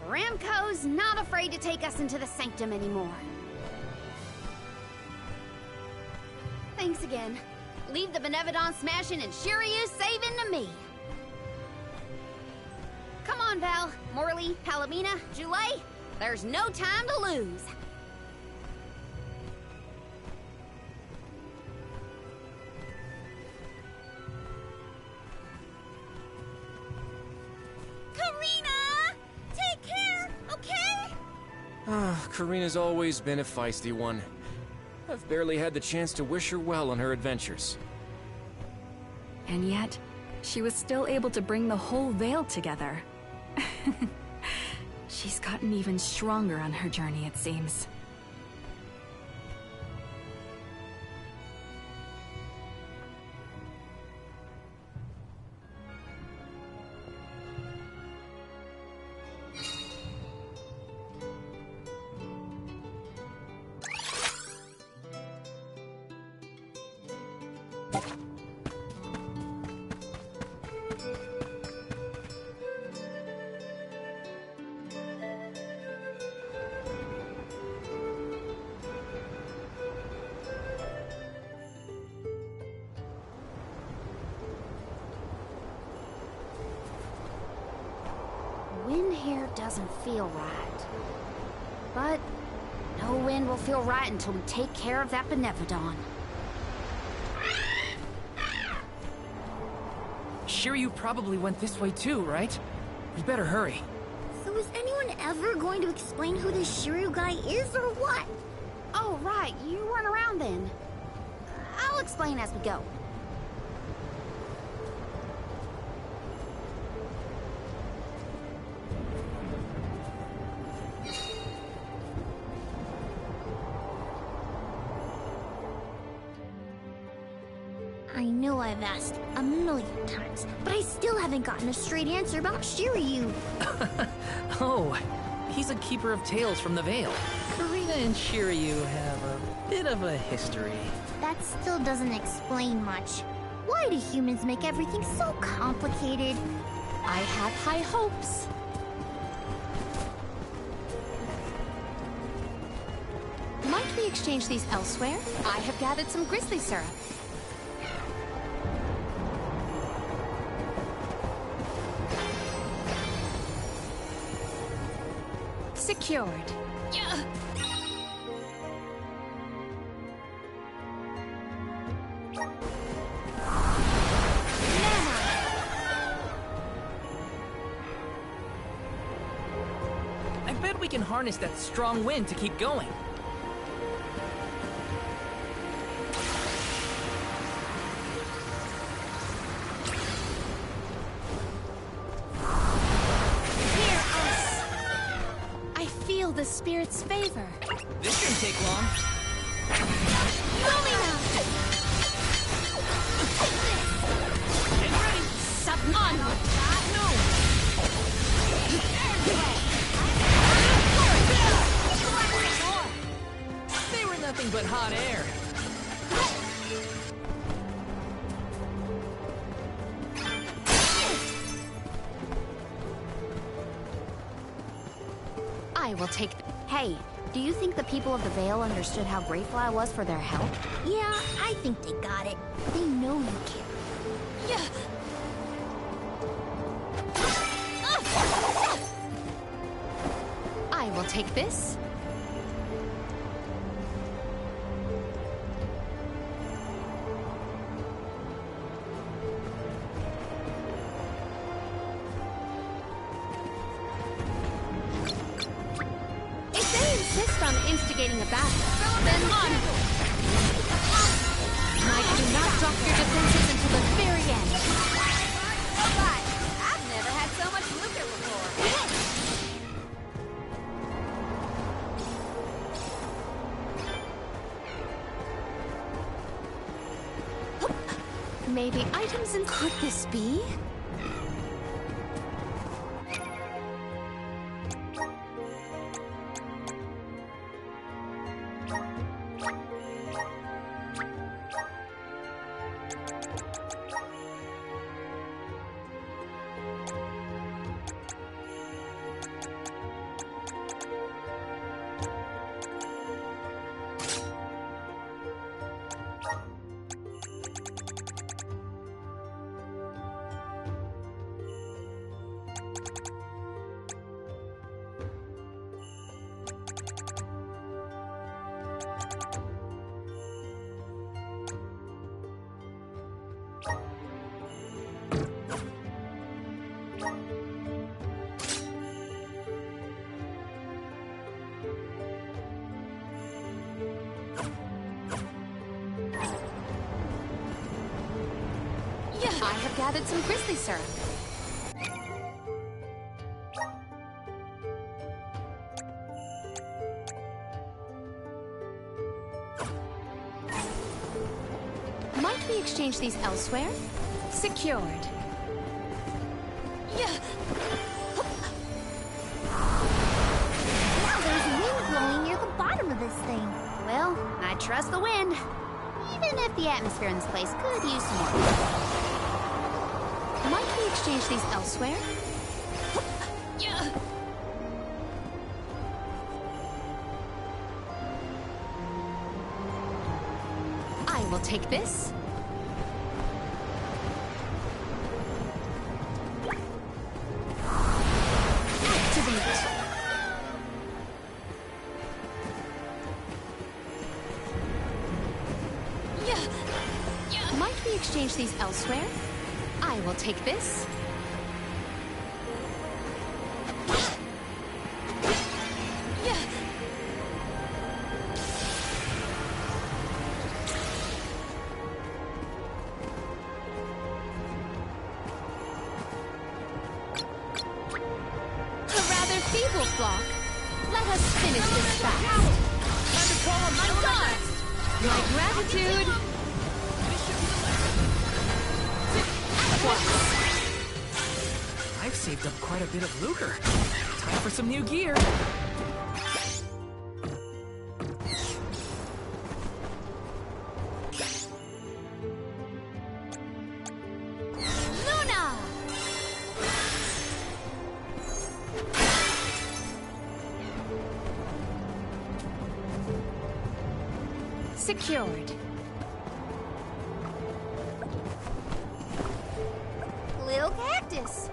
Ramco's not afraid to take us into the Sanctum anymore. Thanks again. Leave the Benevodon smashing and Shiryu saving to me. Come on, Val, Morley, Palomina, Joulet. There's no time to lose. Karina! Take care, okay? Karina's always been a feisty one. I've barely had the chance to wish her well on her adventures. And yet, she was still able to bring the whole Veil together. She's gotten even stronger on her journey, it seems. Wind here doesn't feel right. But no wind will feel right until we take care of that Benevodon. Shiryu probably went this way too, right? We better hurry. So is anyone ever going to explain who this Shiryu guy is or what? Oh, right. You weren't around then. I'll explain as we go. I know I've asked a million times, but I still haven't gotten a straight answer about Shiryu. Oh, he's a keeper of tales from the Vale. Karina and Shiryu have a bit of a history. That still doesn't explain much. Why do humans make everything so complicated? I have high hopes. Might we exchange these elsewhere? I have gathered some grizzly syrup. Secured. Yeah. I bet we can harness that strong wind to keep going. The spirit's favor. This shouldn't take long. Get ready! Sup on! No! They were nothing but hot air. I will take... Hey, do you think the people of the Vale understood how grateful I was for their help? Yeah, I think they got it. They know you care. Yeah. I will take this. Instigating a battle, then on! Knight, do not drop your defenses until the very end. Alright, I've never had so much liquor before. Maybe items and could this be? I have gathered some grizzly syrup. Might we exchange these elsewhere? Secured. Yeah. Now there's wind blowing near the bottom of this thing. Well, I trust the wind. Even if the atmosphere in this place could use some more. Might we exchange these elsewhere? Yeah. I will take this. Activate. Might we exchange these elsewhere? I will take this. A rather feeble flock. Let us finish this fast. Time to call on my guard! My gratitude. twice. I've saved up quite a bit of lucre. Time for some new gear. Luna! Secured. Little cactus.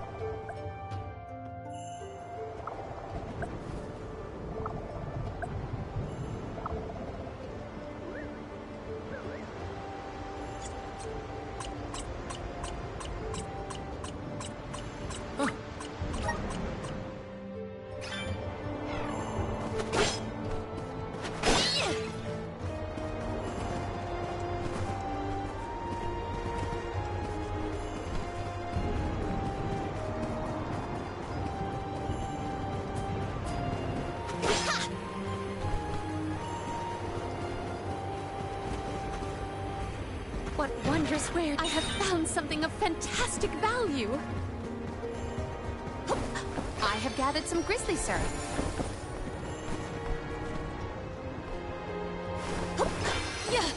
What wondrous rare! I have found something of fantastic value. I have gathered some grizzly syrup. Yeah.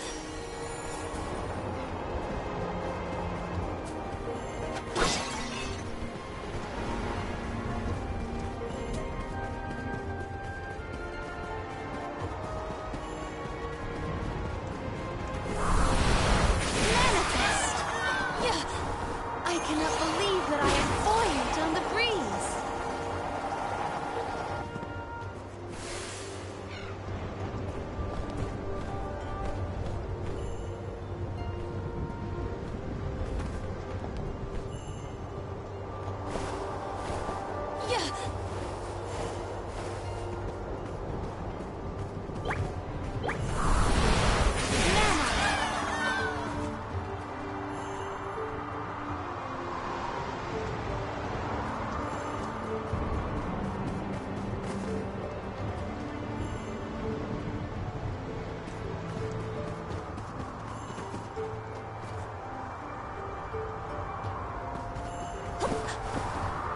I cannot believe that I am buoyant on the breeze.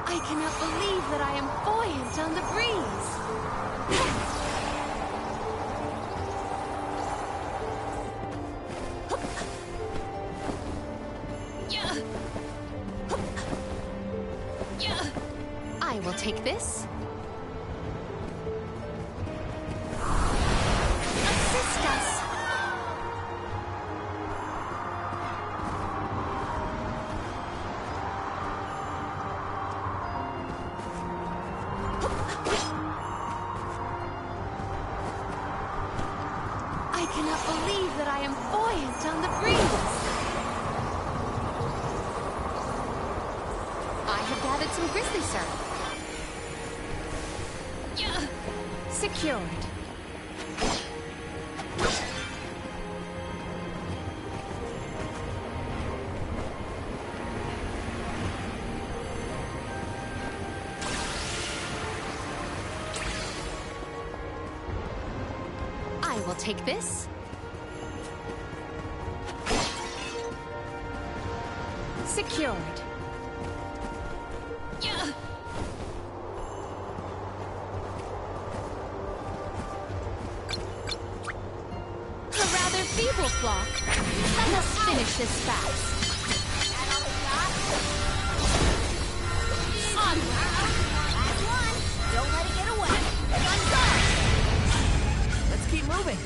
I cannot believe that I am buoyant on the breeze. I will take this. Assist us. I cannot believe that I am buoyant on the breeze. I have gathered some grizzly syrup. Secured. I will take this. Secured. A rather feeble flock. Let us finish this fast. Last one. Don't let it get away. Guns up. Let's keep moving.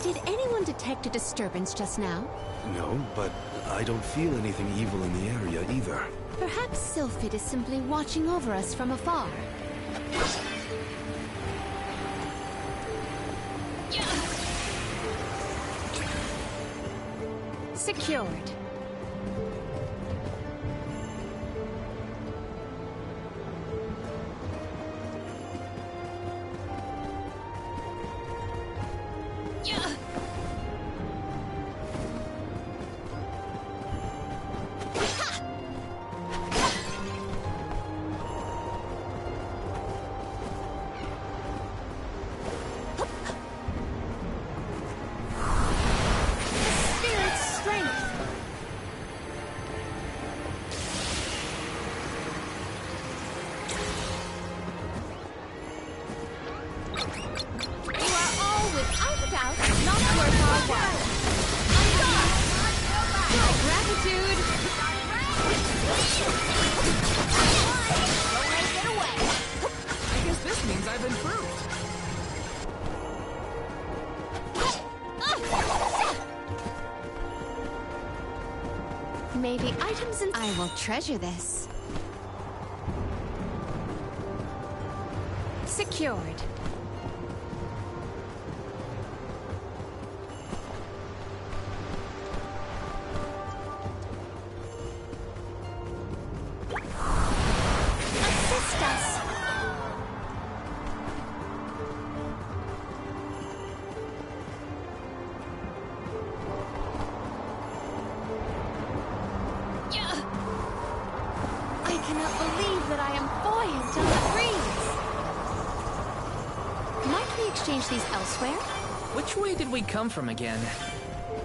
Did anyone detect a disturbance just now? No, but I don't feel anything evil in the area either. Perhaps Sylphid is simply watching over us from afar. Secured. Spirit's strength. You are all without doubt not worth our while. My gratitude. Don't make it away. I guess this means I've improved. Maybe items and I will treasure this. Secured. Assist us. I cannot believe that I am buoyant on the breeze. Might we exchange these elsewhere? Which way did we come from again?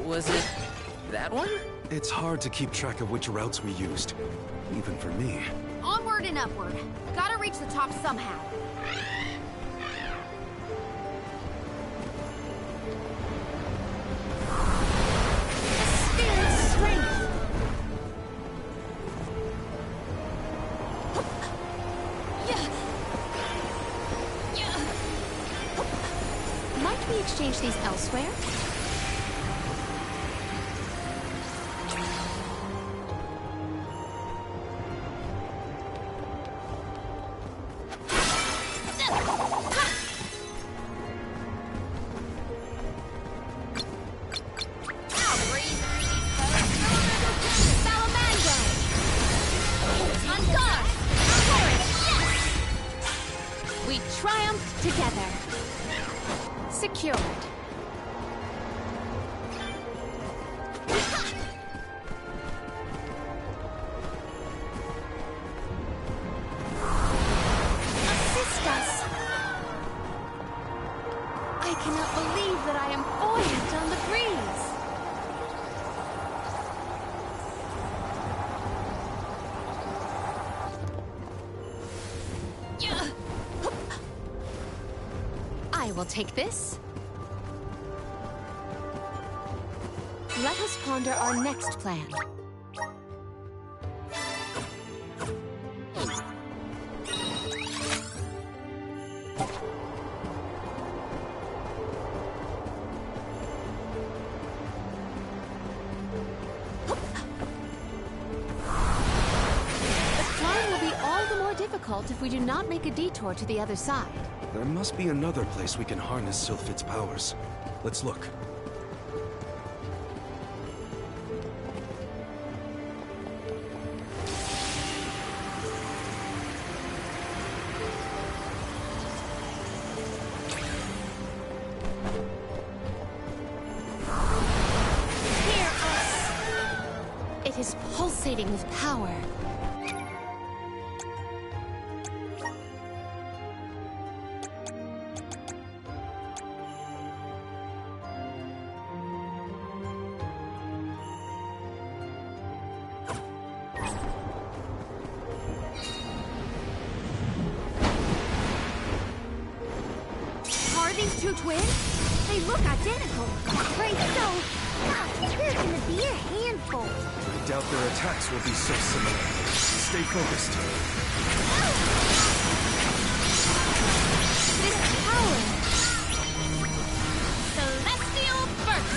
Was it that one? It's hard to keep track of which routes we used, even for me. Onward and upward. Gotta reach the top somehow. Spirit's strength. Might we exchange these elsewhere? We triumphed together. Secured. Assist us. I cannot believe that I am buoyant on the breeze. I will take this. Let us ponder our next plan. The climb will be all the more difficult if we do not make a detour to the other side. There must be another place we can harness Sylphid's powers. Let's look. Hear us! It is pulsating with power. Are these two twins? They look identical. Right, so they're gonna be a handful. I doubt their attacks will be so similar. Stay focused. This power! Celestial burst.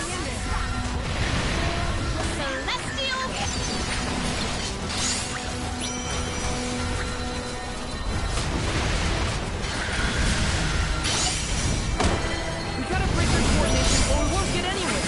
Celestial. We gotta break their coordination or we won't get anywhere.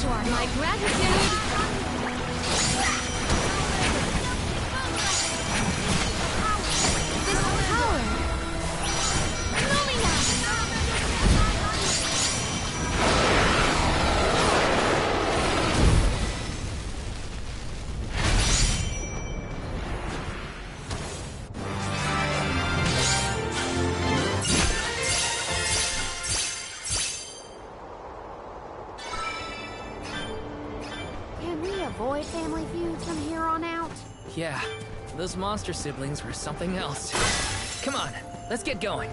You are my gratitude! This power! Lumina! Can we avoid family feuds from here on out? Yeah, those monster siblings were something else. Come on, let's get going.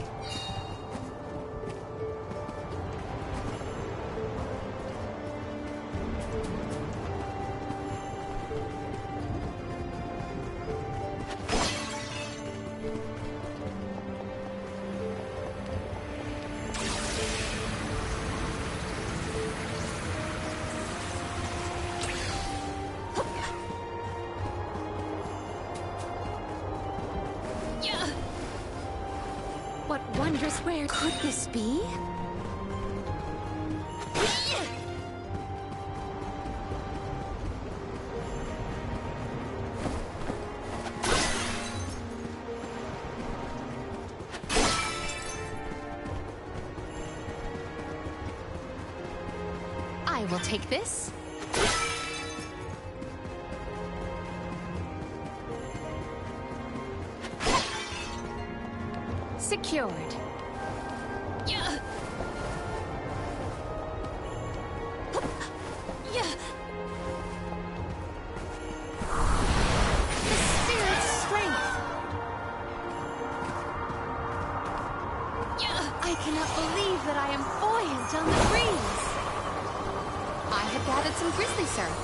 What wondrous rare could this be? I will take this. Secured. The spirit's strength. I cannot believe that I am buoyant on the breeze. I have gathered some grizzly syrup.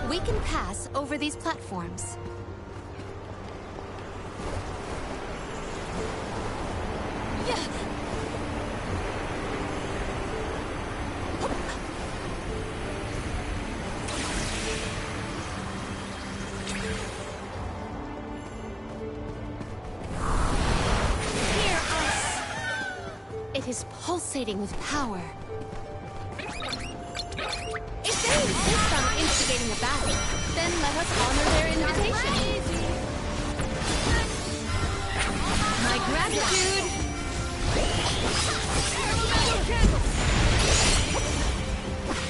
We can pass over these platforms. Hear us! It is pulsating with power. If they insist on instigating a battle, then let us honor their invitation. My gratitude!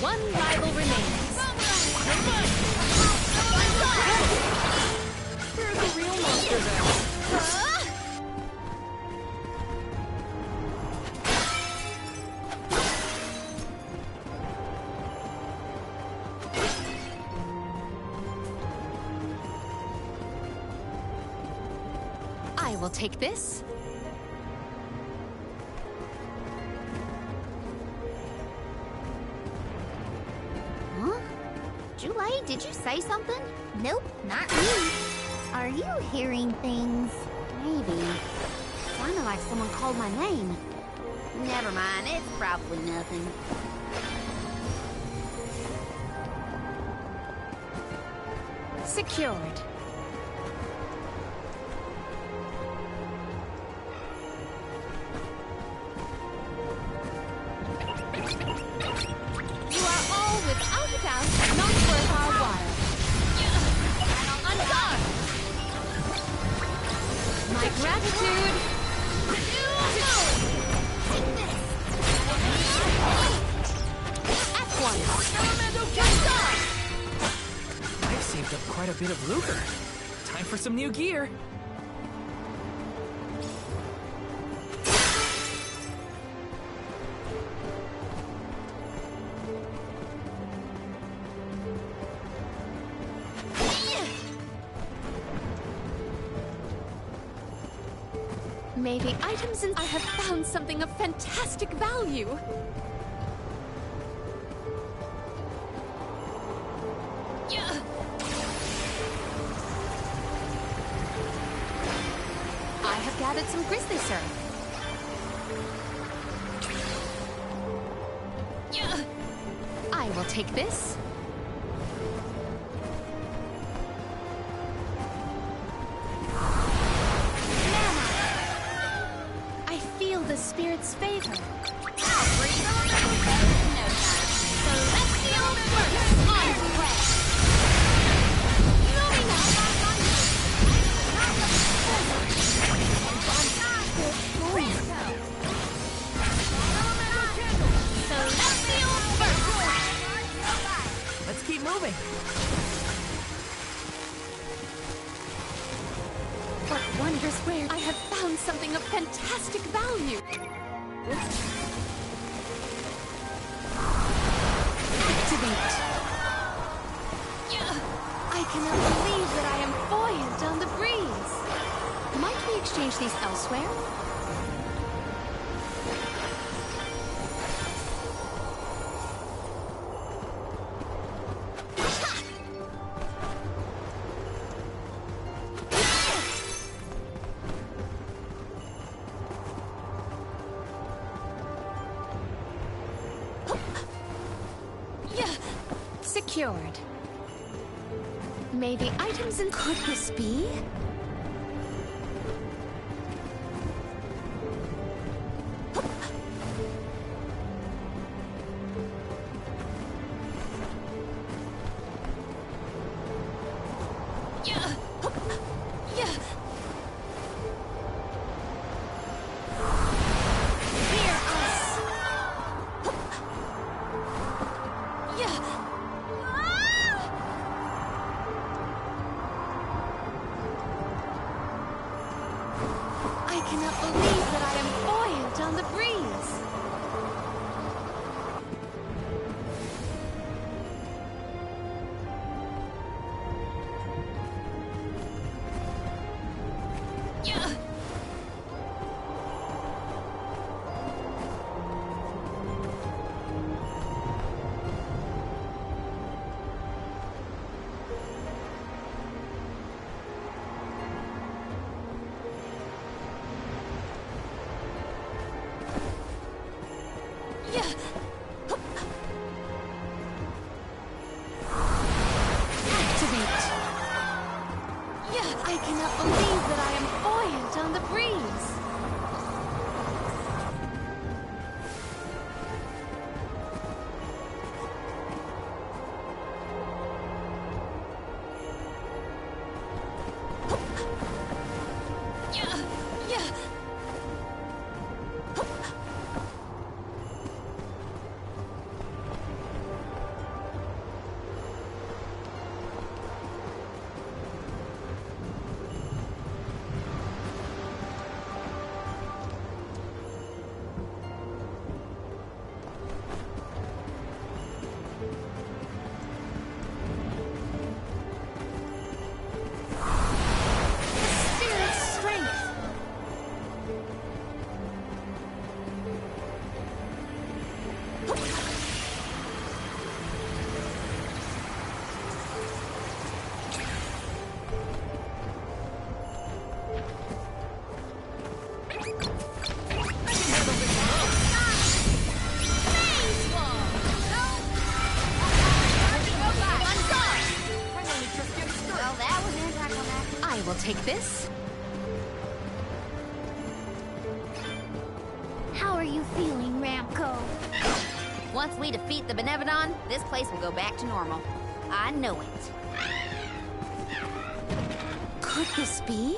One rival remains. Where are the real monsters at? I will take this. Huh? Jule, did you say something? Nope, not me. Are you hearing things? Maybe. Sounded like someone called my name. Never mind, it's probably nothing. Secured. You are all, without a doubt, not worth our while. On guard! My gratitude! I've saved up quite a bit of lucre. Time for some new gear. May the items in I have found something of fantastic value. I have gathered some grizzly syrup. I will take this. the spirit's favor. Celestial burst on the way. Moving up. Celestial burst. Let's keep moving. What wondrous rare! I have found something of fantastic value. Activate. I cannot believe that I am buoyant on the breeze. Might we exchange these elsewhere? Secured. May the items in... Could this be? I cannot believe that I am buoyant on the breeze. I cannot believe that I am buoyant on the breeze. I will take this. How are you feeling, Ramco? Once we defeat the Benevodon, this place will go back to normal. I know it. Could this be?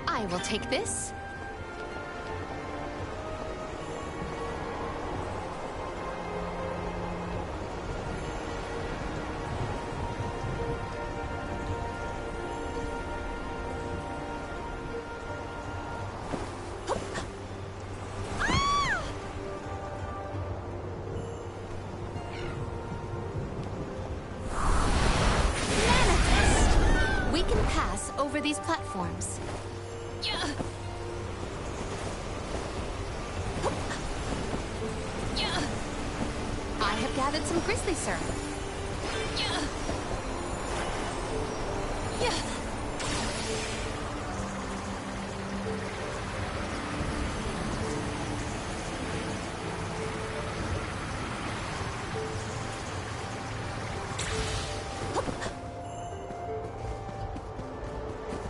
I will take this. Manifest! We can pass over these platforms. gathered some grizzly syrup.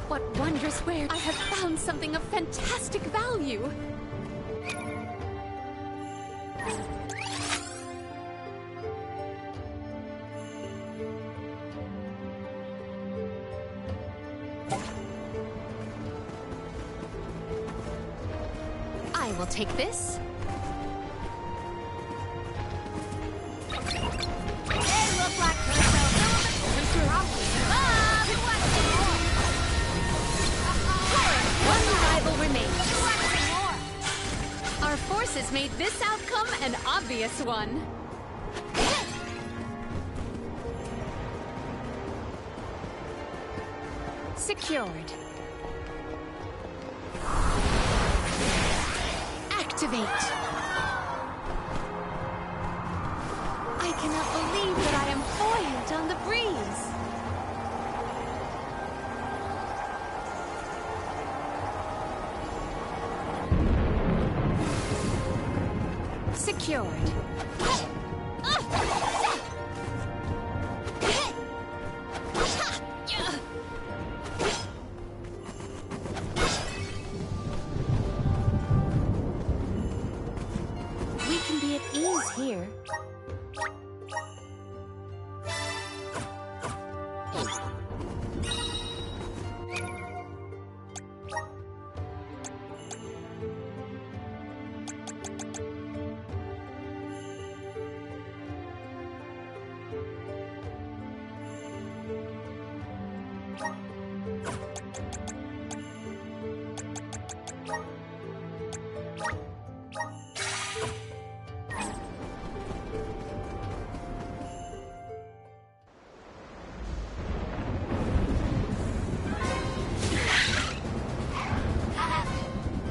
What wondrous wares! I have found something of fantastic value! I will take this. They look like One rival remains. Our forces made this outcome an obvious one. Secured. Activate. I cannot believe that I am buoyant on the breeze. Secured. We can be at ease here.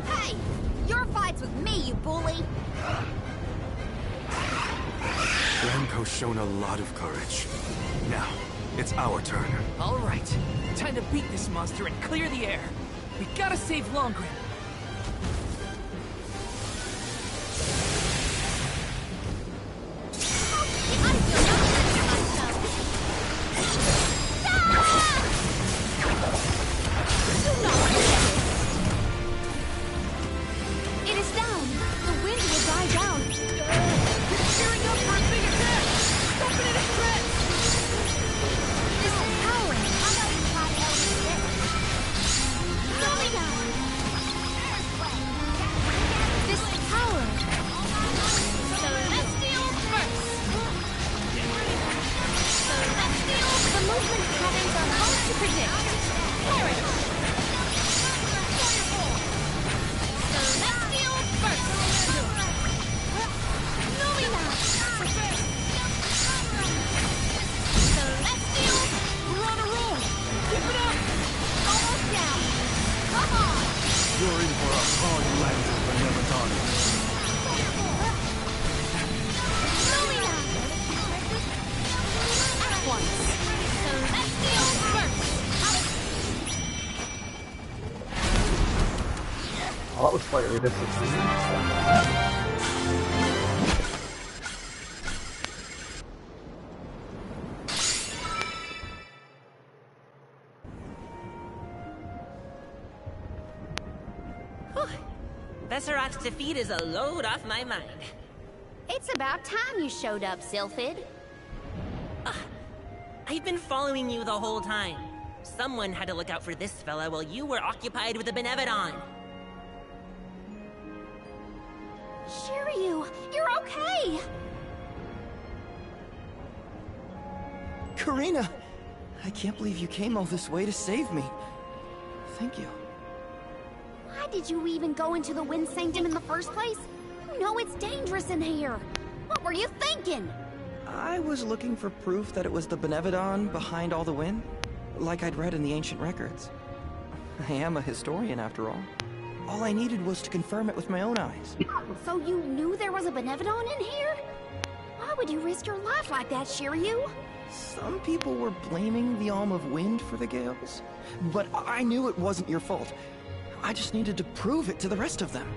Hey! Your fight's with me, you bully! Ramco's shown a lot of courage. Now, it's our turn. All right, time to beat this monster and clear the air. We gotta save Longren. It is down. The wind will die down. It's gearing up for a big attack. Stop it in its tracks. This power. This power. Celestial first. The movement patterns are hard to predict. Celestial first. Lumina. Celestial. We're on a roll! Keep it up! Almost down. Come on. You're in for a hard landing, Beneviton. Lumina. At once. Celestial first. Oh, that was slightly disappointing. Besserat's defeat is a load off my mind. It's about time you showed up, Sylphid. I've been following you the whole time. Someone had to look out for this fella while you were occupied with the Benevodon. Shiryu, you're okay! Karina! I can't believe you came all this way to save me. Thank you. Why did you even go into the Wind Sanctum in the first place? You know it's dangerous in here. What were you thinking? I was looking for proof that it was the Benevodon behind all the wind, like I'd read in the ancient records. I am a historian, after all. All I needed was to confirm it with my own eyes. So you knew there was a Benevodon in here? Why would you risk your life like that, Shiryu? Some people were blaming the Alm of Wind for the gales, but I knew it wasn't your fault. I just needed to prove it to the rest of them.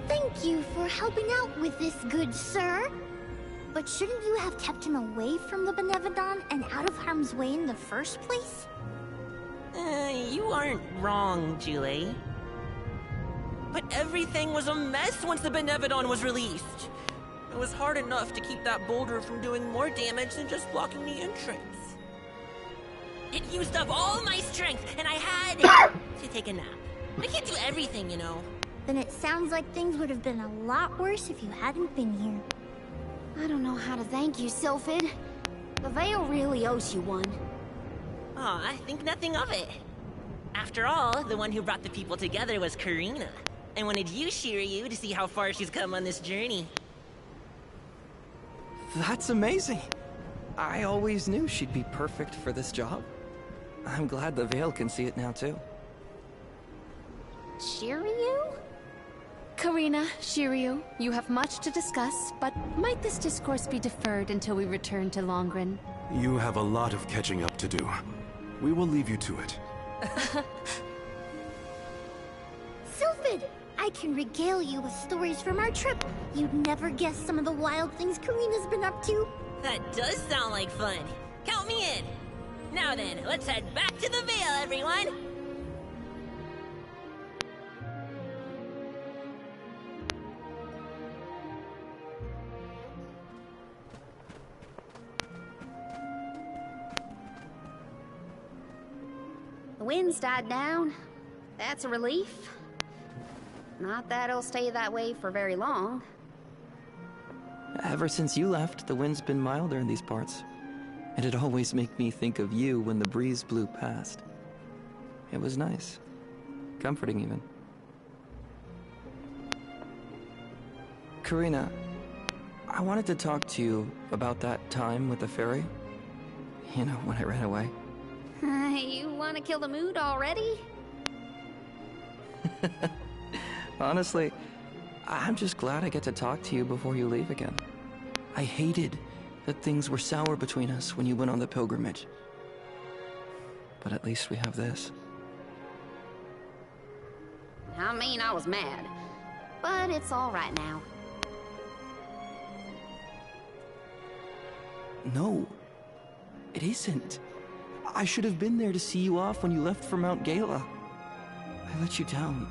Thank you for helping out with this, good sir. But shouldn't you have kept him away from the Benevodon and out of harm's way in the first place? You aren't wrong, Julie. But everything was a mess once the Benevodon was released. It was hard enough to keep that boulder from doing more damage than just blocking the entrance. It used up all my strength, and I had to take a nap. I can't do everything, you know. Then it sounds like things would have been a lot worse if you hadn't been here. I don't know how to thank you, Sylphid. The Veil really owes you one. Aw, I think nothing of it. After all, the one who brought the people together was Karina. I wanted you, Shiryu, to see how far she's come on this journey. That's amazing. I always knew she'd be perfect for this job. I'm glad the Veil can see it now, too. Shiryu? Karina, Shiryu, you have much to discuss, but might this discourse be deferred until we return to Longren? You have a lot of catching up to do. We will leave you to it. Sylphid! I can regale you with stories from our trip. You'd never guess some of the wild things Karina's been up to. That does sound like fun. Count me in. Now then, let's head back to the Veil, everyone! The wind's died down. That's a relief. Not that it'll stay that way for very long. Ever since you left, the wind's been milder in these parts. And it always made me think of you when the breeze blew past. It was nice. Comforting, even. Karina, I wanted to talk to you about that time with the fairy. You know, when I ran away. You want to kill the mood already? Honestly, I'm just glad I get to talk to you before you leave again. I hated that things were sour between us when you went on the pilgrimage. But at least we have this. I mean, I was mad. But it's all right now. No, it isn't. I should have been there to see you off when you left for Mount Gala. I let you down,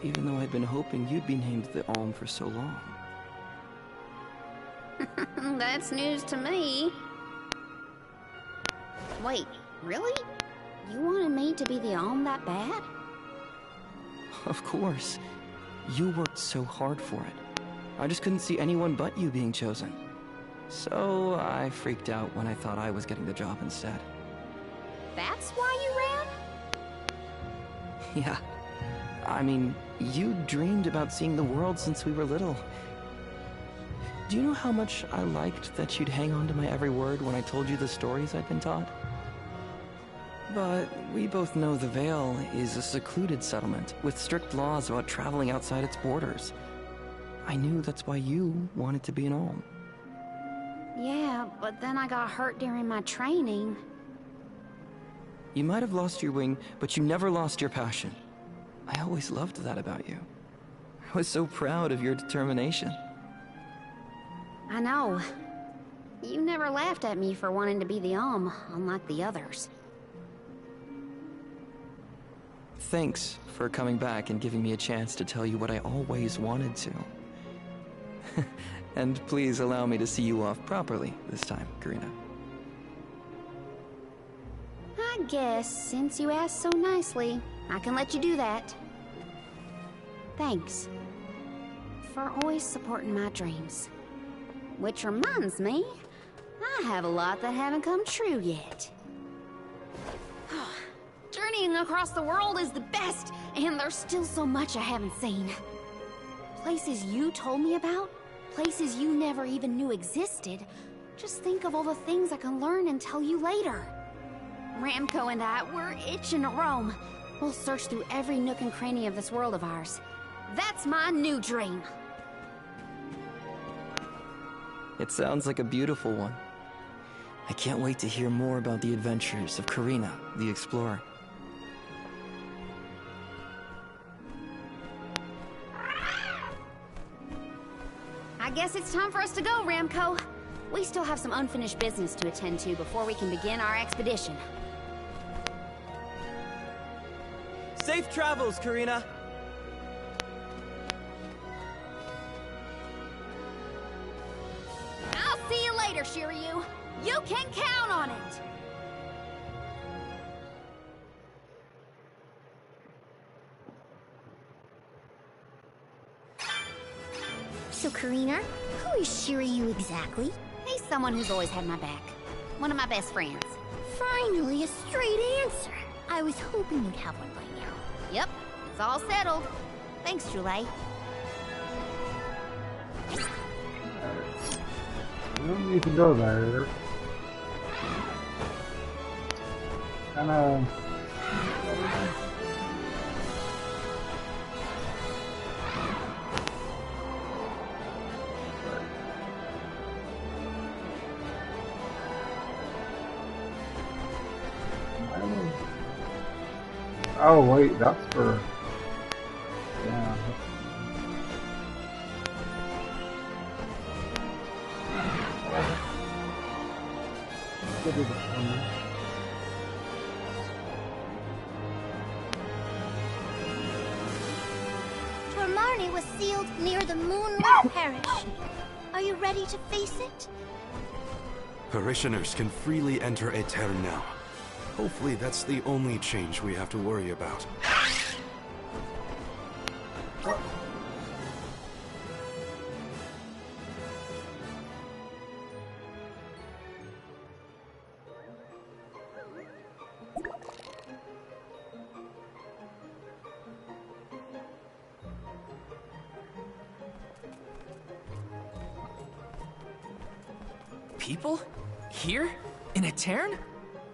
even though I'd been hoping you'd be named the Alm for so long. That's news to me. Wait, really? You wanted me to be the Alm that bad? Of course. You worked so hard for it. I just couldn't see anyone but you being chosen. So I freaked out when I thought I was getting the job instead. That's why you ran? Yeah. I mean, you dreamed about seeing the world since we were little. Do you know how much I liked that you'd hang on to my every word when I told you the stories I'd been taught? But we both know the Veil is a secluded settlement with strict laws about traveling outside its borders. I knew that's why you wanted to be an Alm. Yeah, but then I got hurt during my training. You might have lost your wing, but you never lost your passion. I always loved that about you. I was so proud of your determination. I know. You never laughed at me for wanting to be the Alm, unlike the others. Thanks for coming back and giving me a chance to tell you what I always wanted to. And please allow me to see you off properly this time, Karina. I guess, since you asked so nicely, I can let you do that. Thanks. For always supporting my dreams. Which reminds me, I have a lot that haven't come true yet. Journeying across the world is the best, and there's still so much I haven't seen. Places you told me about, places you never even knew existed. Just think of all the things I can learn and tell you later. Ramco and I, we're itching to roam. We'll search through every nook and cranny of this world of ours. That's my new dream. It sounds like a beautiful one. I can't wait to hear more about the adventures of Karina, the explorer. I guess it's time for us to go, Ramco. We still have some unfinished business to attend to before we can begin our expedition. Safe travels, Karina. I'll see you later, Shiryu. You can count on it. So, Karina, who is Shiryu exactly? He's someone who's always had my back. One of my best friends. Finally, a straight answer. I was hoping you'd have one by now. Yep, it's all settled. Thanks, Julie. We don't need to go there. Kinda... Oh wait, that's for... Yeah. Could be the one. Tormarni was sealed near the Moonlit Parish. Are you ready to face it? Parishioners can freely enter Aetern now. Hopefully that's the only change we have to worry about. People? Here? In Aetern?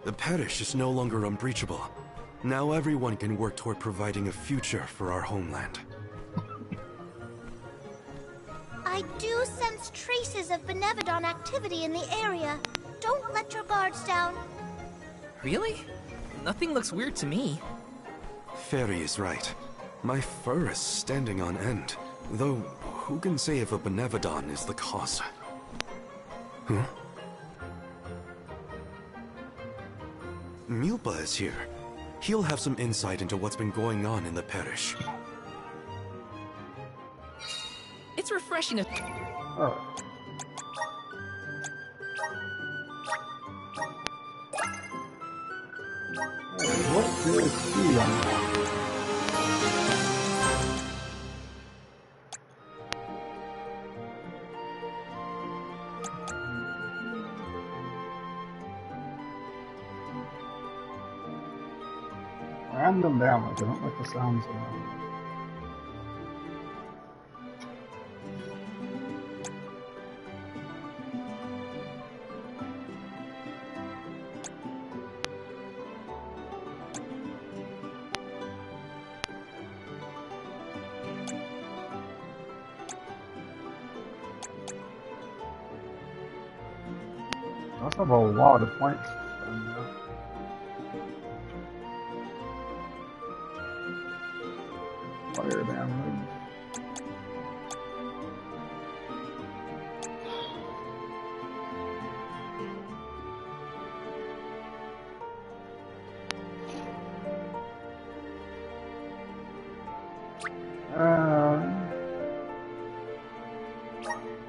The parish is no longer unbreachable. Now everyone can work toward providing a future for our homeland. I do sense traces of Benevodon activity in the area. Don't let your guards down. Really? Nothing looks weird to me. Fairy is right. My fur is standing on end. Though, who can say if a Benevodon is the cause? Huh? Mulpa is here. He'll have some insight into what's been going on in the parish. It's refreshing to... Oh. What do I see on that? Random damage. I don't like the sounds of that. I also have a lot of points to spend now. Fire damage.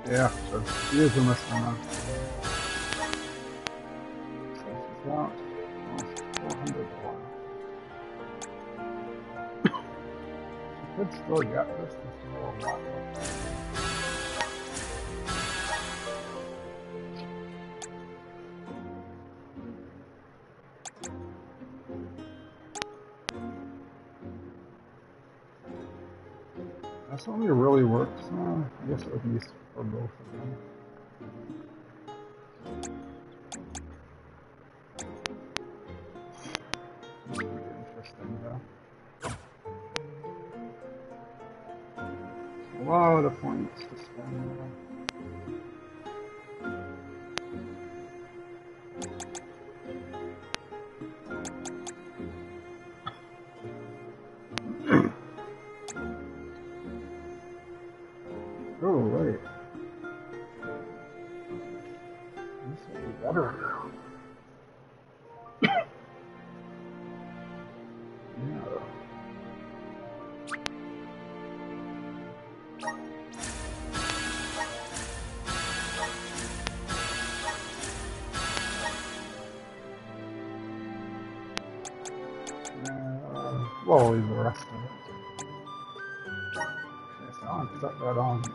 Yeah, so using this one now. So she's got almost 400 points. Could still get this. There's still a lot left. This only really works. I guess it would be for both of them. Pretty interesting though. A lot of points to spend. Oh, wait. This will be better now. Yeah. Well, leave the rest of it. Okay, so I'll set that on now.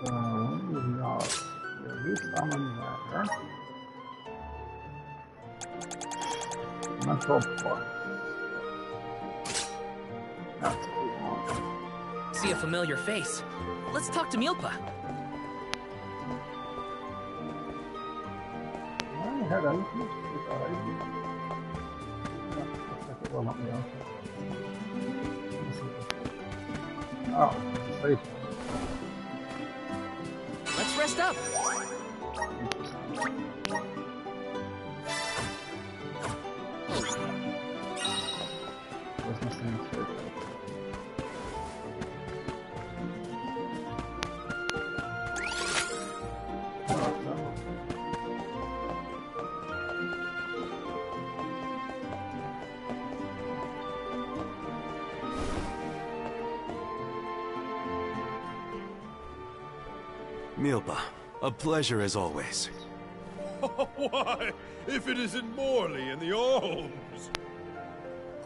So, we've got reduce summon there. Mental plus. That's what we want. See a familiar face. Let's talk to Milpa. I had anything to looks like it will not be okay. Oh, safe. Let's rest up. Where's my same Milpa, a pleasure as always. Why, if it isn't Morley in the Alms!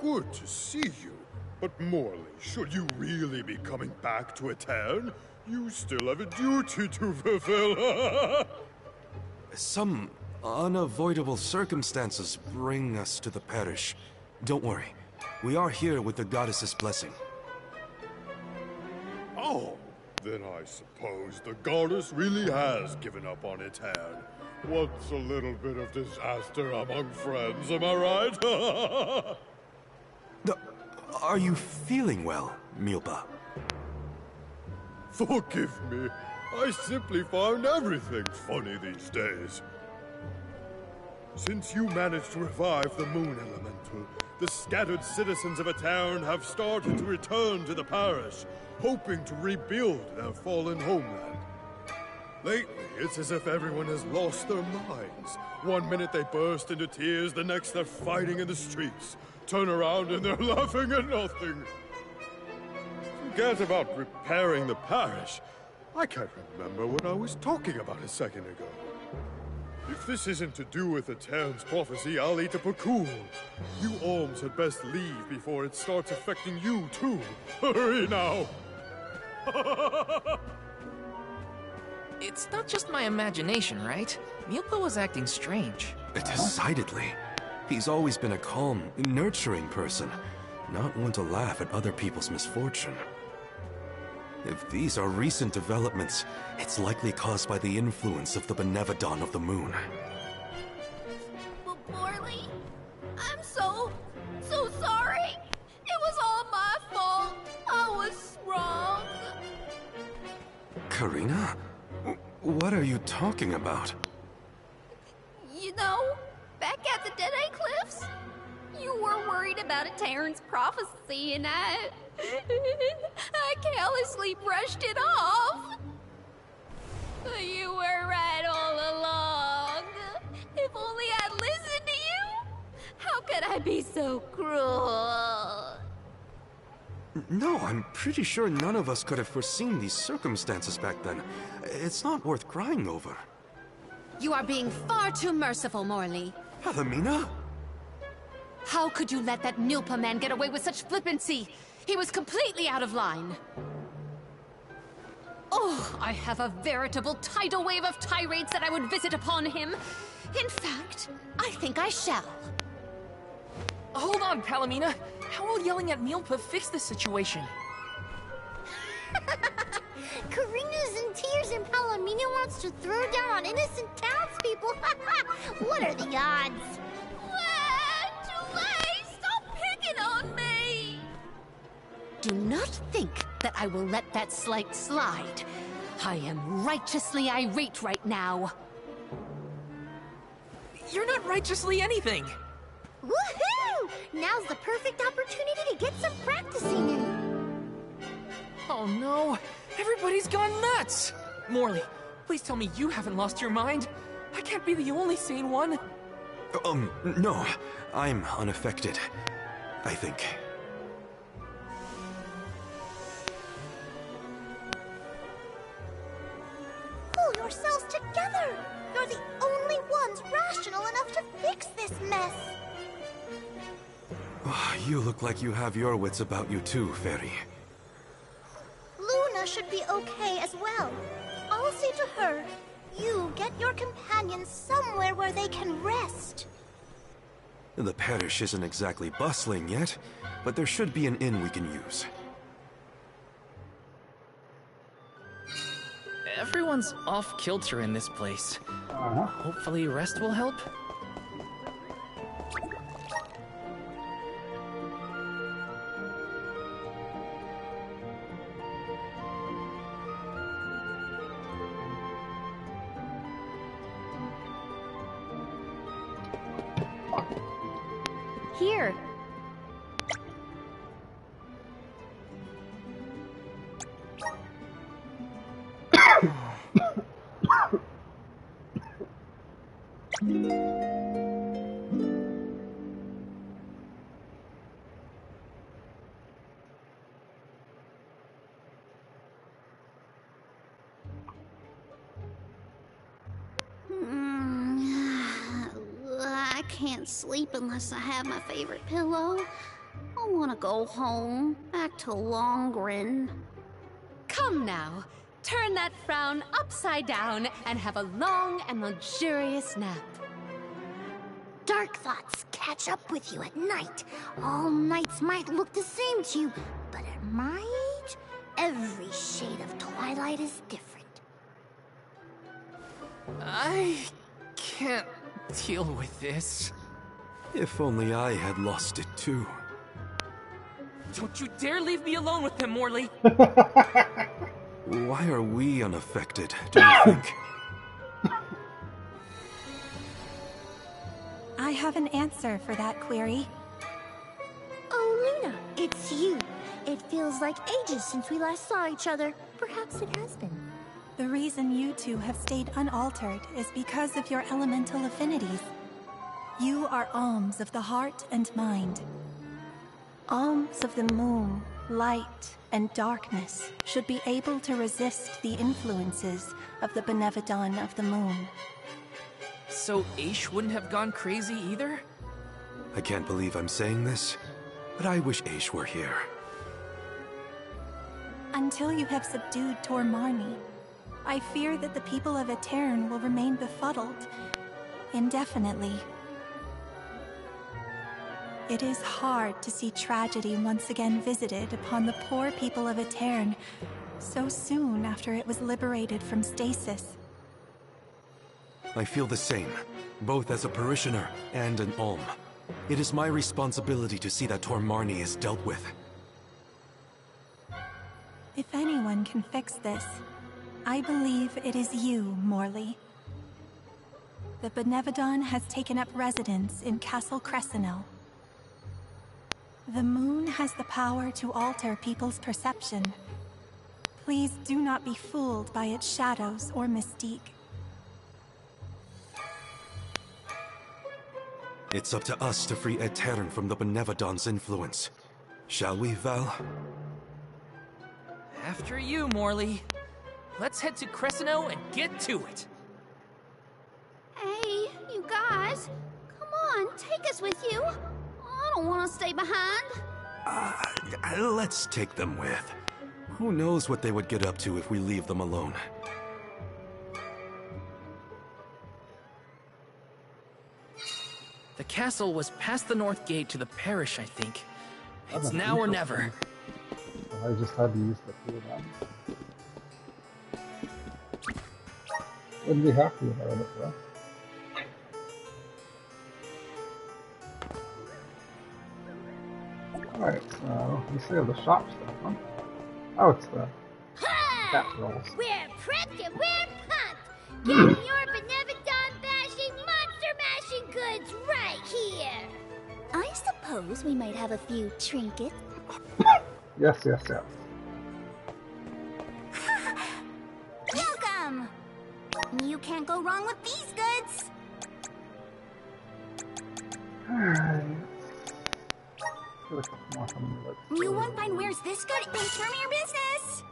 Good to see you. But Morley, should you really be coming back to Aetern, you still have a duty to fulfill. Some unavoidable circumstances bring us to the parish. Don't worry. We are here with the goddess's blessing. Oh, then I suppose the goddess really has given up on Aetern. What's a little bit of disaster among friends, am I right? Are you feeling well, Milpa? Forgive me. I simply find everything funny these days. Since you managed to revive the Moon Elemental, the scattered citizens of Aetern have started to return to the parish, hoping to rebuild their fallen homeland. Lately, it's as if everyone has lost their minds. One minute they burst into tears, the next they're fighting in the streets. Turn around and they're laughing at nothing. Forget about repairing the parish. I can't remember what I was talking about a second ago. If this isn't to do with Aetern's prophecy, I'll eat a Pakul. You Alms had best leave before it starts affecting you, too. Hurry now! It's not just my imagination, right? Milpa was acting strange. Decidedly. He's always been a calm, nurturing person, not one to laugh at other people's misfortune. If these are recent developments, it's likely caused by the influence of the Benevodon of the Moon. Morley, I'm so sorry. It was all my fault. I was wrong. Karina? What are you talking about? You know, back at the Dead-Eye Cliffs, you were worried about Aetern's prophecy, and I carelessly brushed it off. You were right all along. If only I'd listened to you. How could I be so cruel? No, I'm pretty sure none of us could have foreseen these circumstances back then. It's not worth crying over. You are being far too merciful, Morley. Palomina? How could you let that Milpa man get away with such flippancy? He was completely out of line. Oh, I have a veritable tidal wave of tirades that I would visit upon him. In fact, I think I shall. Hold on, Palomina. How will yelling at Milpa fix the situation? Karina's in tears and Palomina wants to throw down on innocent townspeople. What are the odds? Stop picking on me! Do not think that I will let that slight slide. I am righteously irate right now. You're not righteously anything. Woohoo! Now's the perfect opportunity to get some practicing in. Oh no! Everybody's gone nuts! Morley, please tell me you haven't lost your mind. I can't be the only sane one. No. I'm unaffected, I think. Pull yourselves together! You're the only ones rational enough to fix this mess! You look like you have your wits about you too, Fairy. Luna should be okay as well. I'll say to her, you get your companions somewhere where they can rest. The parish isn't exactly bustling yet, but there should be an inn we can use. Everyone's off kilter in this place. Hopefully rest will help. Here. I can't sleep unless I have my favorite pillow. I want to go home, back to Longren. Come now, turn that frown upside down and have a long and luxurious nap. Dark thoughts catch up with you at night. All nights might look the same to you, but at my age, every shade of twilight is different. I can't deal with this. If only I had lost it too. Don't you dare leave me alone with him, Morley! Why are we unaffected, do you think? I have an answer for that query. Oh, Luna, it's you. It feels like ages since we last saw each other. Perhaps it has been. The reason you two have stayed unaltered is because of your elemental affinities. You are alms of the heart and mind. Alms of the moon, light, and darkness should be able to resist the influences of the Benevodon of the moon. So Aish wouldn't have gone crazy either? I can't believe I'm saying this, but I wish Aish were here. Until you have subdued Tor Marni, I fear that the people of Aetern will remain befuddled indefinitely. It is hard to see tragedy once again visited upon the poor people of Aetern so soon after it was liberated from stasis. I feel the same, both as a parishioner and an alm. It is my responsibility to see that Tor Marni is dealt with. If anyone can fix this, I believe it is you, Morley. The Benevodon has taken up residence in Castle Crescenel. The moon has the power to alter people's perception. Please do not be fooled by its shadows or mystique. It's up to us to free Aetern from the Benevodon's influence. Shall we, Val? After you, Morley. Let's head to Crescenel and get to it. Hey, you guys. Come on, take us with you. I don't want to stay behind. Let's take them with. Who knows what they would get up to if we leave them alone. The castle was past the north gate to the parish, I think. It's now or never. I just had to use the two of them. Wouldn't be happy about it, though. Alright, so you see all the shop stuff, huh? Oh, it's the cat rolls. We're prepped and we're pumped! Getting your Benevodon bashing, monster mashing goods right here! suppose we might have a few trinkets. Yes, yes, yes. Welcome! You can't go wrong with these goods. Alright. Get a couple more from me, let's You won't find where's this good? Inform your business!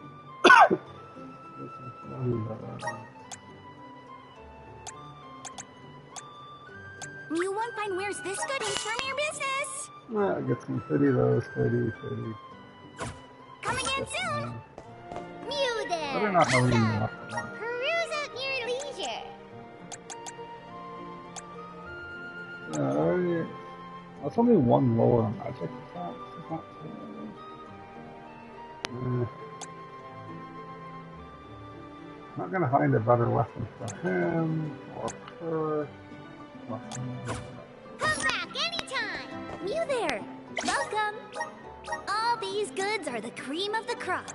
You won't find where's this good? Inform your business! Well, get some 30 of those, 30. Come again soon! Mew there! Better not have any left. Peruse at your leisure. That's only one lower on magic attacks. It's not too many. Not gonna find a better weapon for him or her. Come back anytime! Mew there! Welcome! All these goods are the cream of the crop.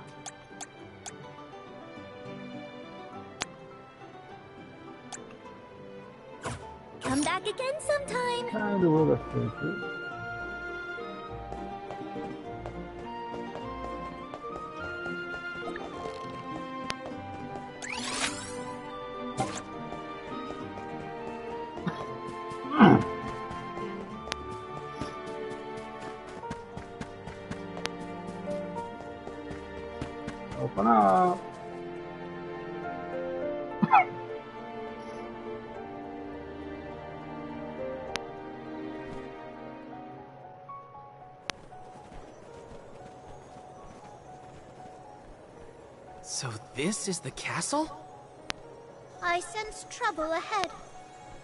Come back again sometime. Kinda would have taken. Open up. So this is the castle? I sense trouble ahead.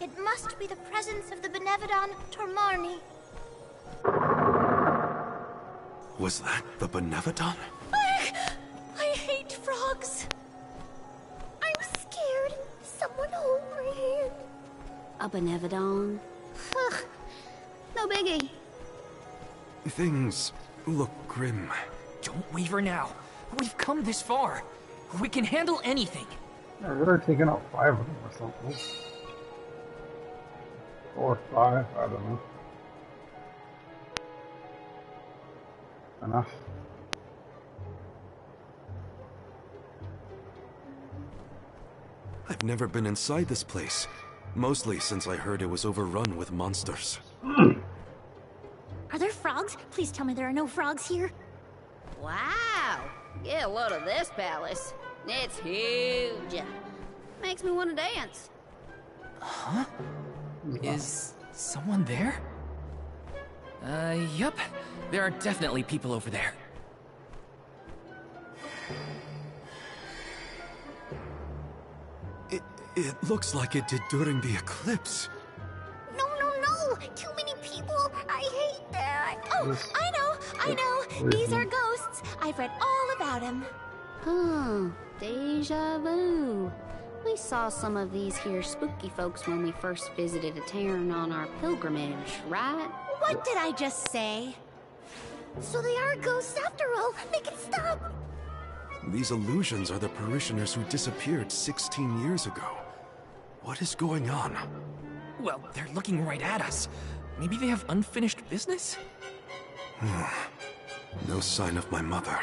It must be the presence of the Benevodon Tormarni. Was that the Benevodon? I hate frogs. I'm scared. Someone hold my hand. A Benevodon? Ugh, no biggie. Things look grim. Don't waver now. We've come this far. We can handle anything. Yeah, we're taking out 5 of them or something. 4 or 5, I don't know. Enough. I've never been inside this place. Mostly since I heard it was overrun with monsters. Are there frogs? Please tell me there are no frogs here. Wow! Get a load of this palace. It's huge. Makes me want to dance. Huh? Is someone there? Yup. There are definitely people over there. It looks like it did during the eclipse. No. Too many people. I hate that. Oh, I know. These are ghosts. I've read all about them. Deja vu. We saw some of these here spooky folks when we first visited a town on our pilgrimage, right? What did I just say? So they are ghosts after all. Make it stop. These illusions are the parishioners who disappeared 16 years ago. What is going on? Well, they're looking right at us. Maybe they have unfinished business? No sign of my mother.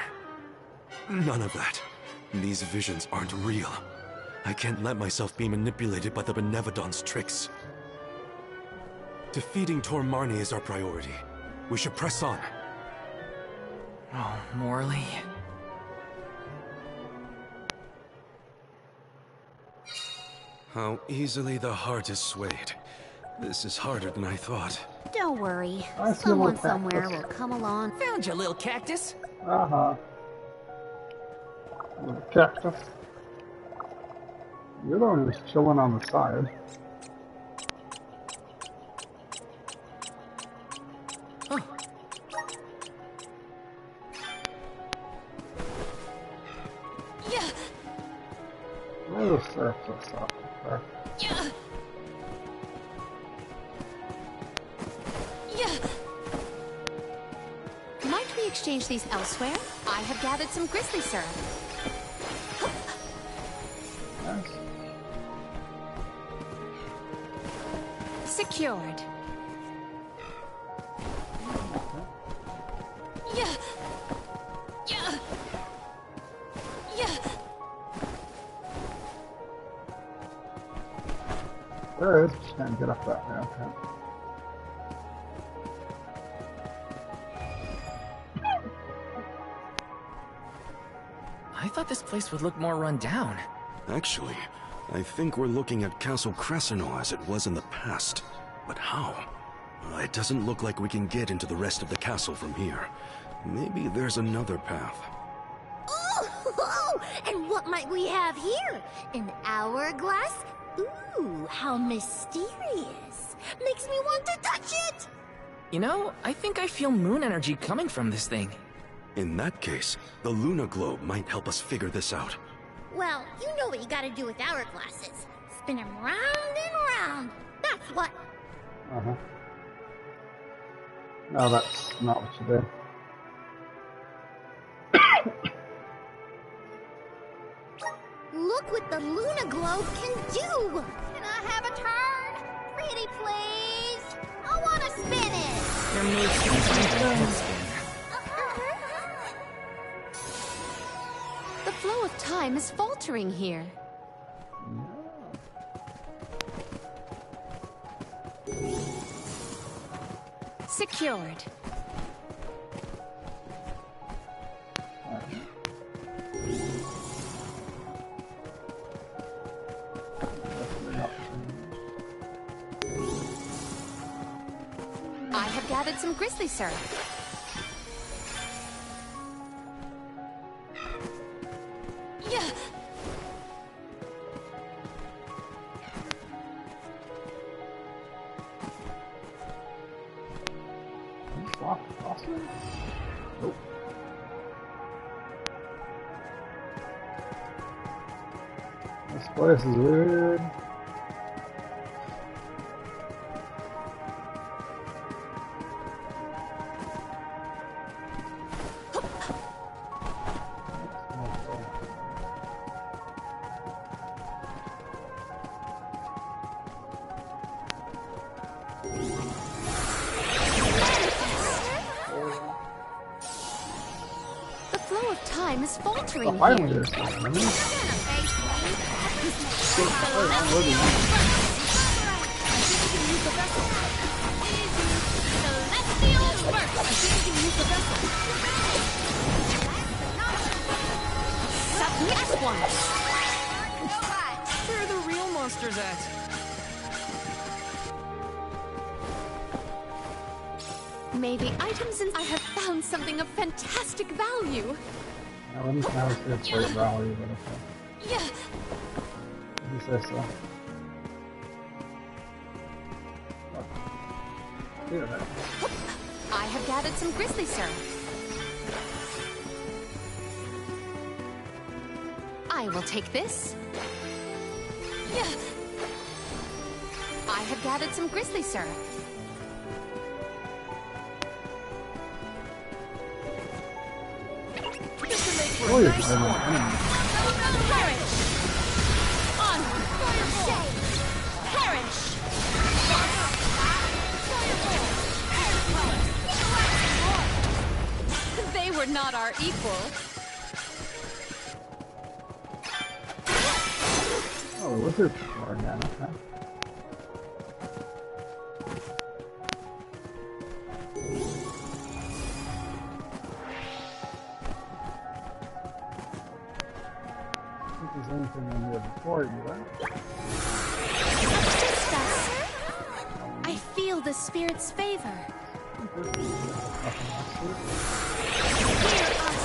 None of that. These visions aren't real. I can't let myself be manipulated by the Benevodon's tricks. Defeating Tormarni is our priority. We should press on. Oh, Morley. How easily the heart is swayed. This is harder than I thought. Don't worry. I see Someone one somewhere cactus. will come along. Found you, little cactus. Little cactus. You're the one who's chilling on the side. Yeah. Where's the surface up there? Yeah. Might we exchange these elsewhere? I have gathered some grizzly syrup. Nice. Secured. can't get up that way, okay. I thought this place would look more run down. Actually, I think we're looking at Castle Crescenol as it was in the past. But how? It doesn't look like we can get into the rest of the castle from here. Maybe there's another path. Oh, and what might we have here? An hourglass? Ooh, how mysterious. Makes me want to touch it! You know, I think I feel moon energy coming from this thing. In that case, the Luna Globe might help us figure this out. Well, you know what you gotta do with hourglasses. Spin them round and round. That's what. Uh-huh. No, that's not what you do. Look what the Luna Globe can do! Can I have a turn? Pretty please? I want to spin it! Your mood seems to be The flow of time is faltering here. Secured. I have gathered some grizzly syrup. Yeah. Nope. This place is weird. The flow of time is faltering Finally, here. there's something. Next one. Where are the real monsters at? May the items in I have found something of fantastic value. I wouldn't know if it's great value, but okay. Yeah. If you say so. Wait a minute. I have gathered some grizzly syrup. I will take this. Yeah. I have gathered some grizzly syrup. Oh, you're fine. Perish! On! Perish! They were not our equal. Oh, wizard power again, okay. Anything in here before you, right? Assist us. I feel the spirit's favor. Hear us.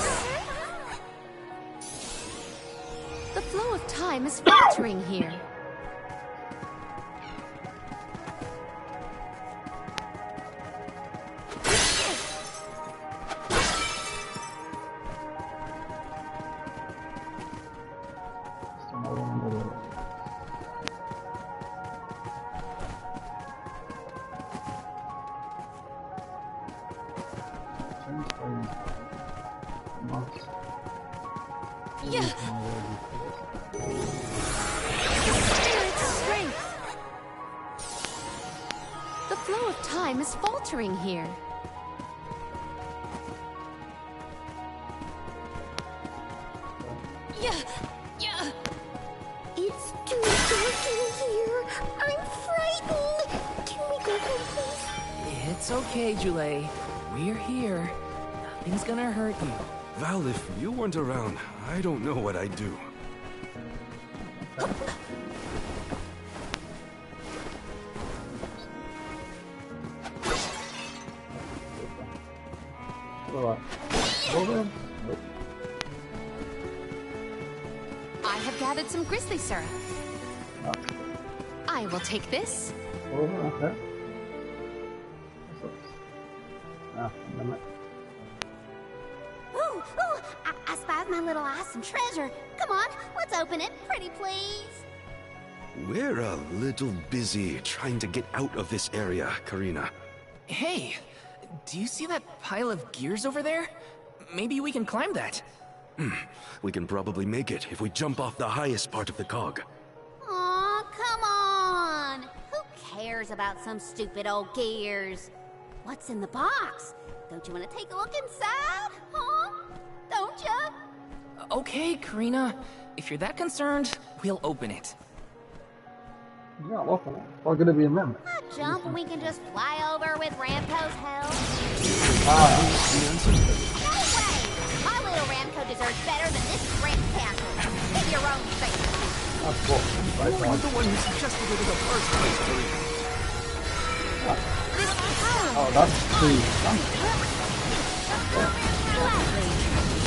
The flow of time is faltering here. Yeah. The spirit's strength. The flow of time is faltering here. Yeah. Yeah. It's too dark in here. I'm frightened. It's okay, Jule. We're here. Nothing's gonna hurt you. Val, if you weren't around, I don't know what I'd do. I have gathered some grizzly syrup. I will take this. Okay. Ooh, I spied my little awesome treasure. Come on, let's open it, pretty please. We're a little busy trying to get out of this area, Karina. Hey, do you see that pile of gears over there? Maybe we can climb that. We can probably make it if we jump off the highest part of the cog. Aw, come on. Who cares about some stupid old gears? What's in the box? Don't you want to take a look inside? Huh? Don't you? Okay, Karina. If you're that concerned, we'll open it. Yeah, welcome. We're gonna be in them. A jump and we can just fly over with Ramco's help? Ah, No way! My little Ramco deserves better than this great castle. Get your own thing. that's cool. Right You're on. the one who suggested it in the first place, Karina. Oh, that's the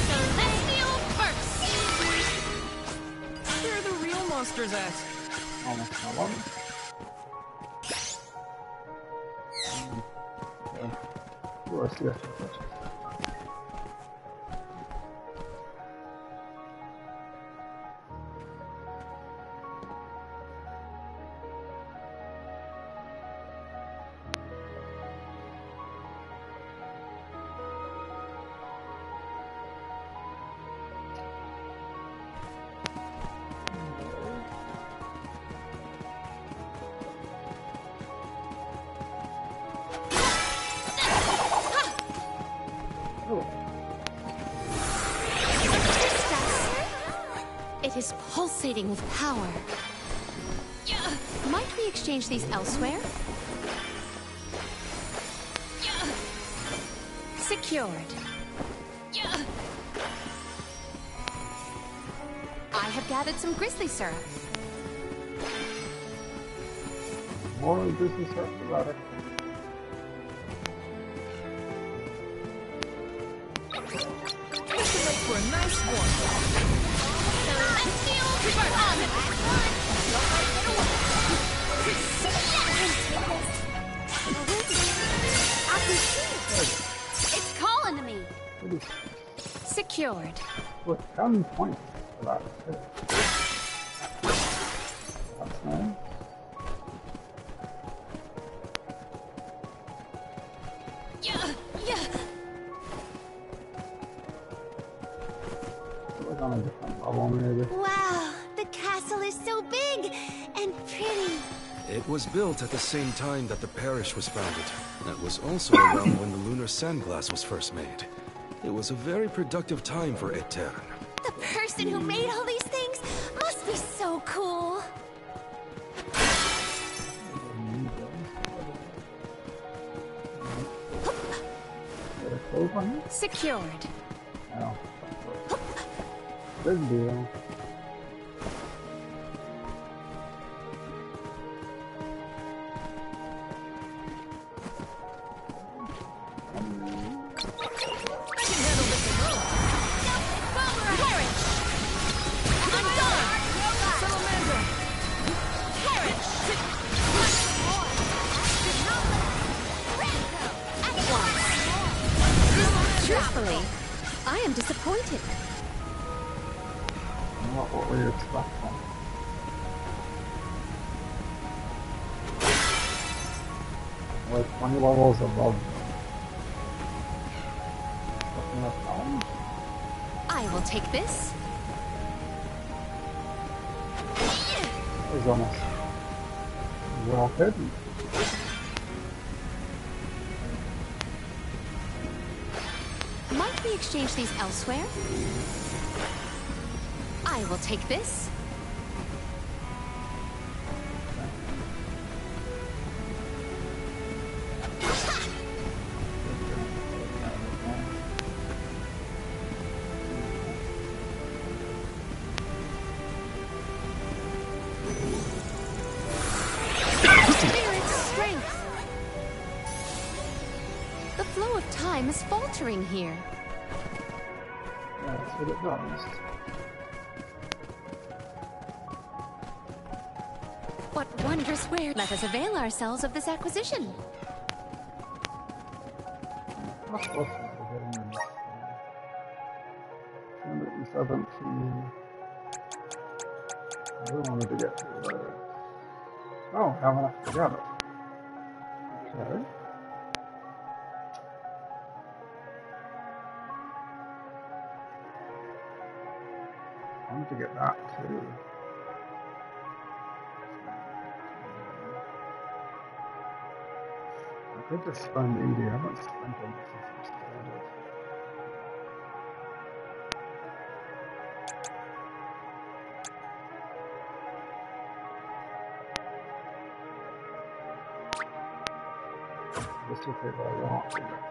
Celestial burst! Where are the real monsters at? almost my one. Okay. Let's see that. It is pulsating with power. Might we exchange these elsewhere? Secured. I have gathered some grizzly syrup. More business about it. This should make for a nice one. I can see it. It's calling to me. Secured. With 10 points for that. That's nice. We're on a different level, maybe. Wow, the castle is so big and pretty. It was built at the same time that the parish was founded. That was also around when the lunar sandglass was first made. It was a very productive time for Aetern. The person who made all these things must be so cool. Secured. Oh. Big deal. Truthfully, I am disappointed. What were you expecting? Like 20 levels above. Looking at challenge? I will take this. That was almost well hidden. Might we exchange these elsewhere? I will take this. The flow of time is faltering here. Yeah, that's what it does. What wondrous where? Let us avail ourselves of this acquisition. How close was I getting in this? 217. I really wanted to get to there. Oh, haven't I forgot it? Okay. I wanted to get that too. I did just spend 80. I haven't spent it since I started. This will take a lot to get to this.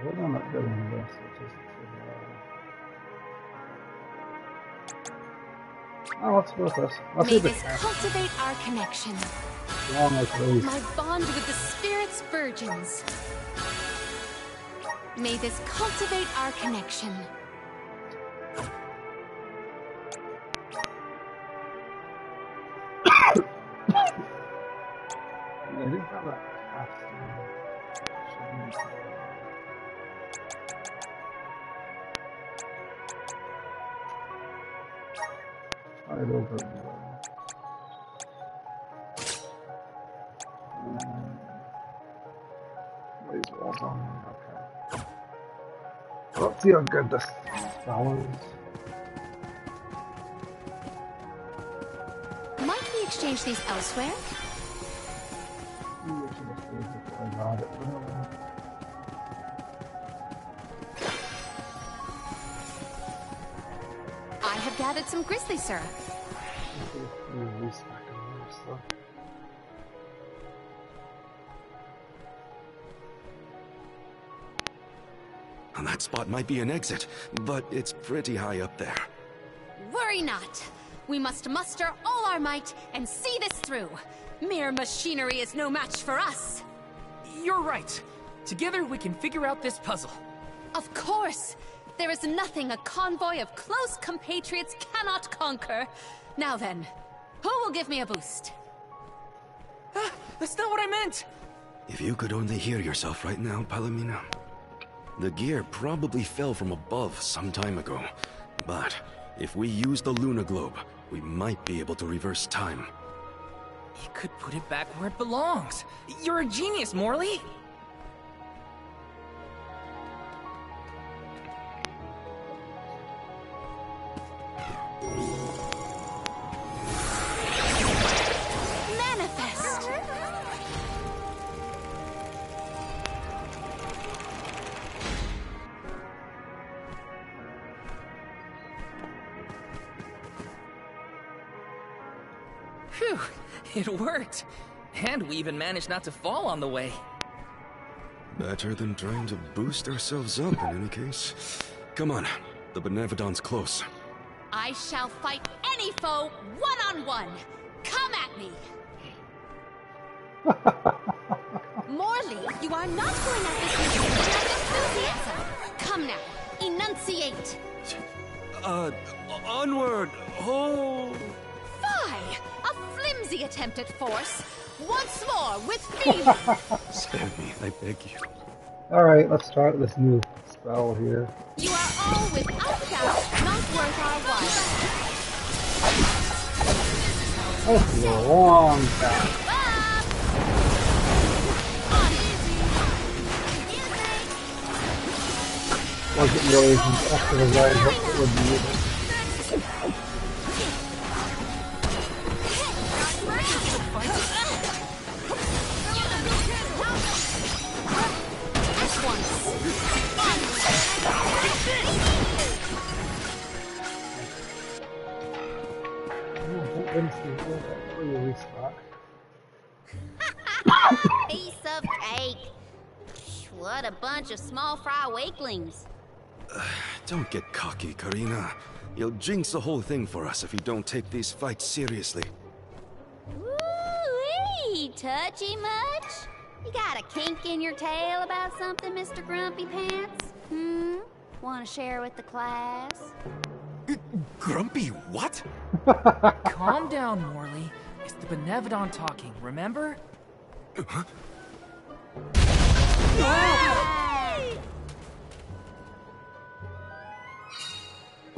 We're gonna not getting this, which is oh, let's go with this. Let's May do this this. cultivate our connection. Long like these. My bond with the spirit's virgins. May this cultivate our connection. I didn't have that casting. Try it over. These walls on. Okay. Let's see how good this spell is. Might we exchange these elsewhere? Maybe I should have saved before I got it. I have gathered some grizzly syrup. And that spot might be an exit, but it's pretty high up there. Worry not. We must muster all our might and see this through. Mere machinery is no match for us. You're right. Together we can figure out this puzzle. Of course. There is nothing a convoy of close compatriots cannot conquer. Now then, who will give me a boost? That's not what I meant! If you could only hear yourself right now, Palomina. The gear probably fell from above some time ago. But if we use the Luna Globe, we might be able to reverse time. You could put it back where it belongs. You're a genius, Morley! Manifest! Phew, it worked. And we even managed not to fall on the way. Better than trying to boost ourselves up in any case. Come on, the Benevodon's close. I shall fight any foe one-on-one. Come at me! Morley, you are not going at this mission with enough enthusiasm. Come now, enunciate. Onward! Oh! Fie! A flimsy attempt at force. Once more, with feeling. Spare me, I beg you. Alright, let's start this new spell here. You are all, without doubt, not worth our while. This is a long time. wasn't really as impressive as I had hoped it would be either. Piece of cake. What a bunch of small fry weaklings. Don't get cocky, Karina. You'll jinx the whole thing for us if you don't take these fights seriously. Woo-wee! Touchy much? You got a kink in your tail about something, Mr. Grumpy Pants? Want to share with the class? Grumpy what? Calm down, Morley. It's the Benevodon talking, remember? Huh?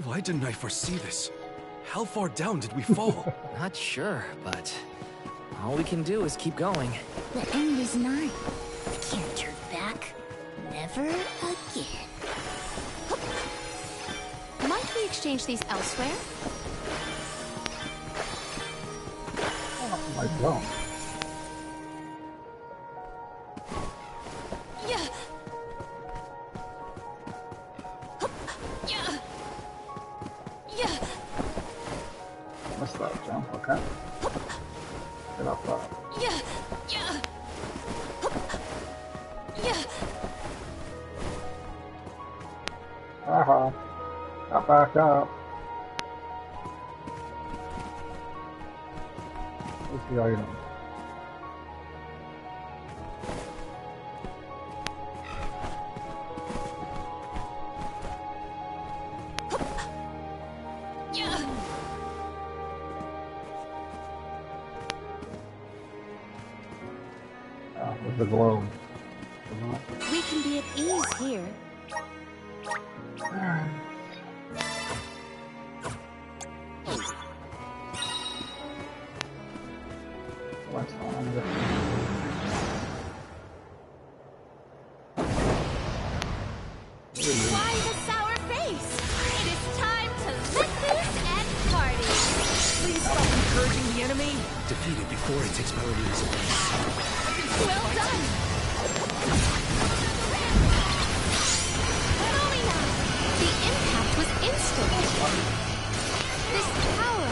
Why didn't I foresee this? How far down did we fall? Not sure, but all we can do is keep going. The end is nigh. We can't turn back. Never again. Might we exchange these elsewhere? Oh my god. Missed that jump, okay. Get up that. Haha. Got back up. What's the item? With the globe. We can be at ease here. What's on this? Why the sour face? It is time to let loose and party. Please stop encouraging the enemy. Defeat it before it takes Palomino's place. Well done. Palomino! The impact was instant. This power.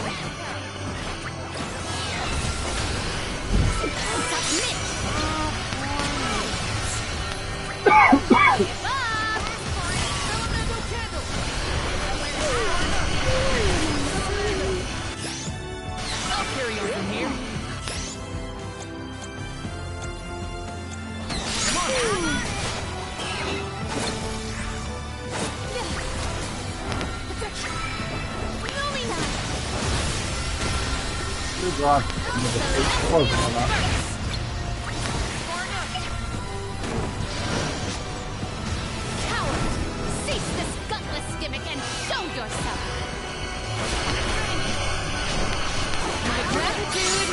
Submit. I'll carry on from here. Good rock. Close on that. Cease this gutless gimmick and show yourself. My gratitude.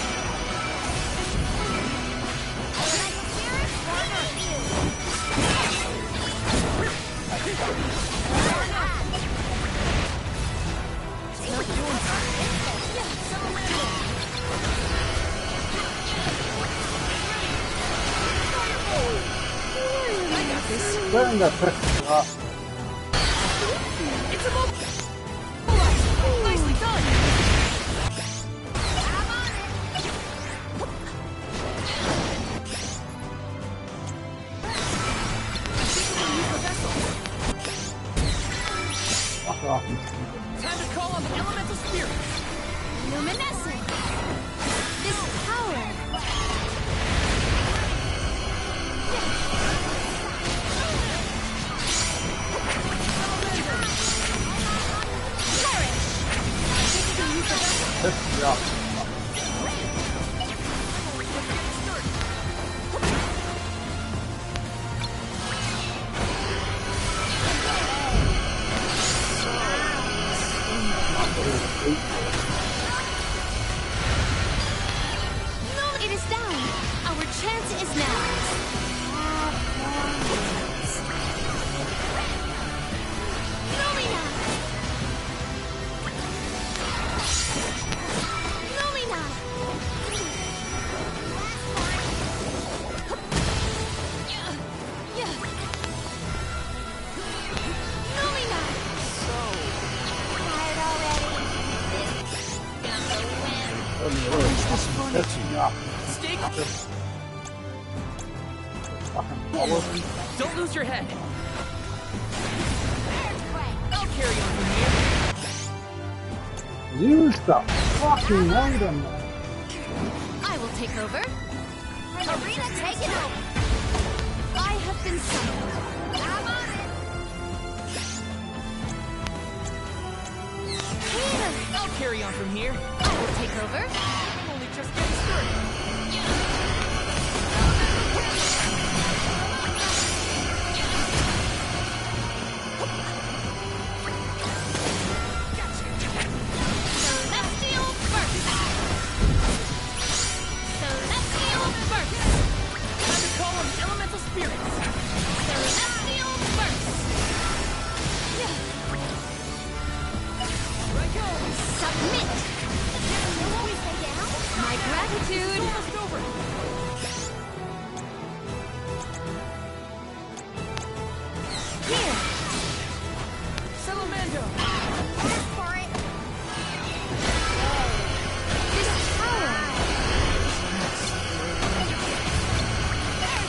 Turn the pistol off. It's a move. Nicely done. Walk off. Time to call on the elemental spirit. Luminescent. This power. Piss me off. just fucking follow me. Don't lose your head. I'll carry on from here. Use the fucking item. I will take over. Karina, take it over. I have been summoned. I'm on it. Here, I'll carry on from here. I will take over. I'm only just getting started. Celestial burst! Celestial burst! Time to call on the elemental spirits. Celestial burst! Here I go. Submit! My gratitude. It's almost over. Here. Salamando. Ask for it. This tower. Celestial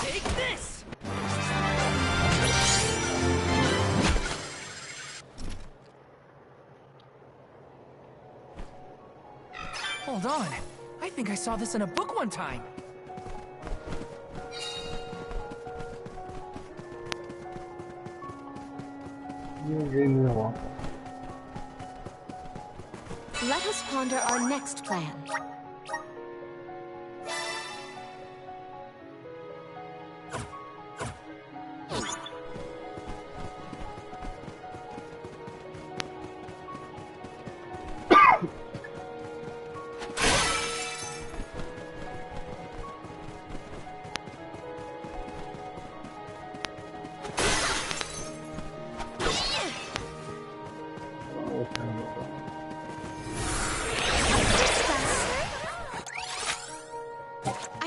Take this. Hold on. I think I saw this in a book one time. You gain the one. Let us ponder our next plan.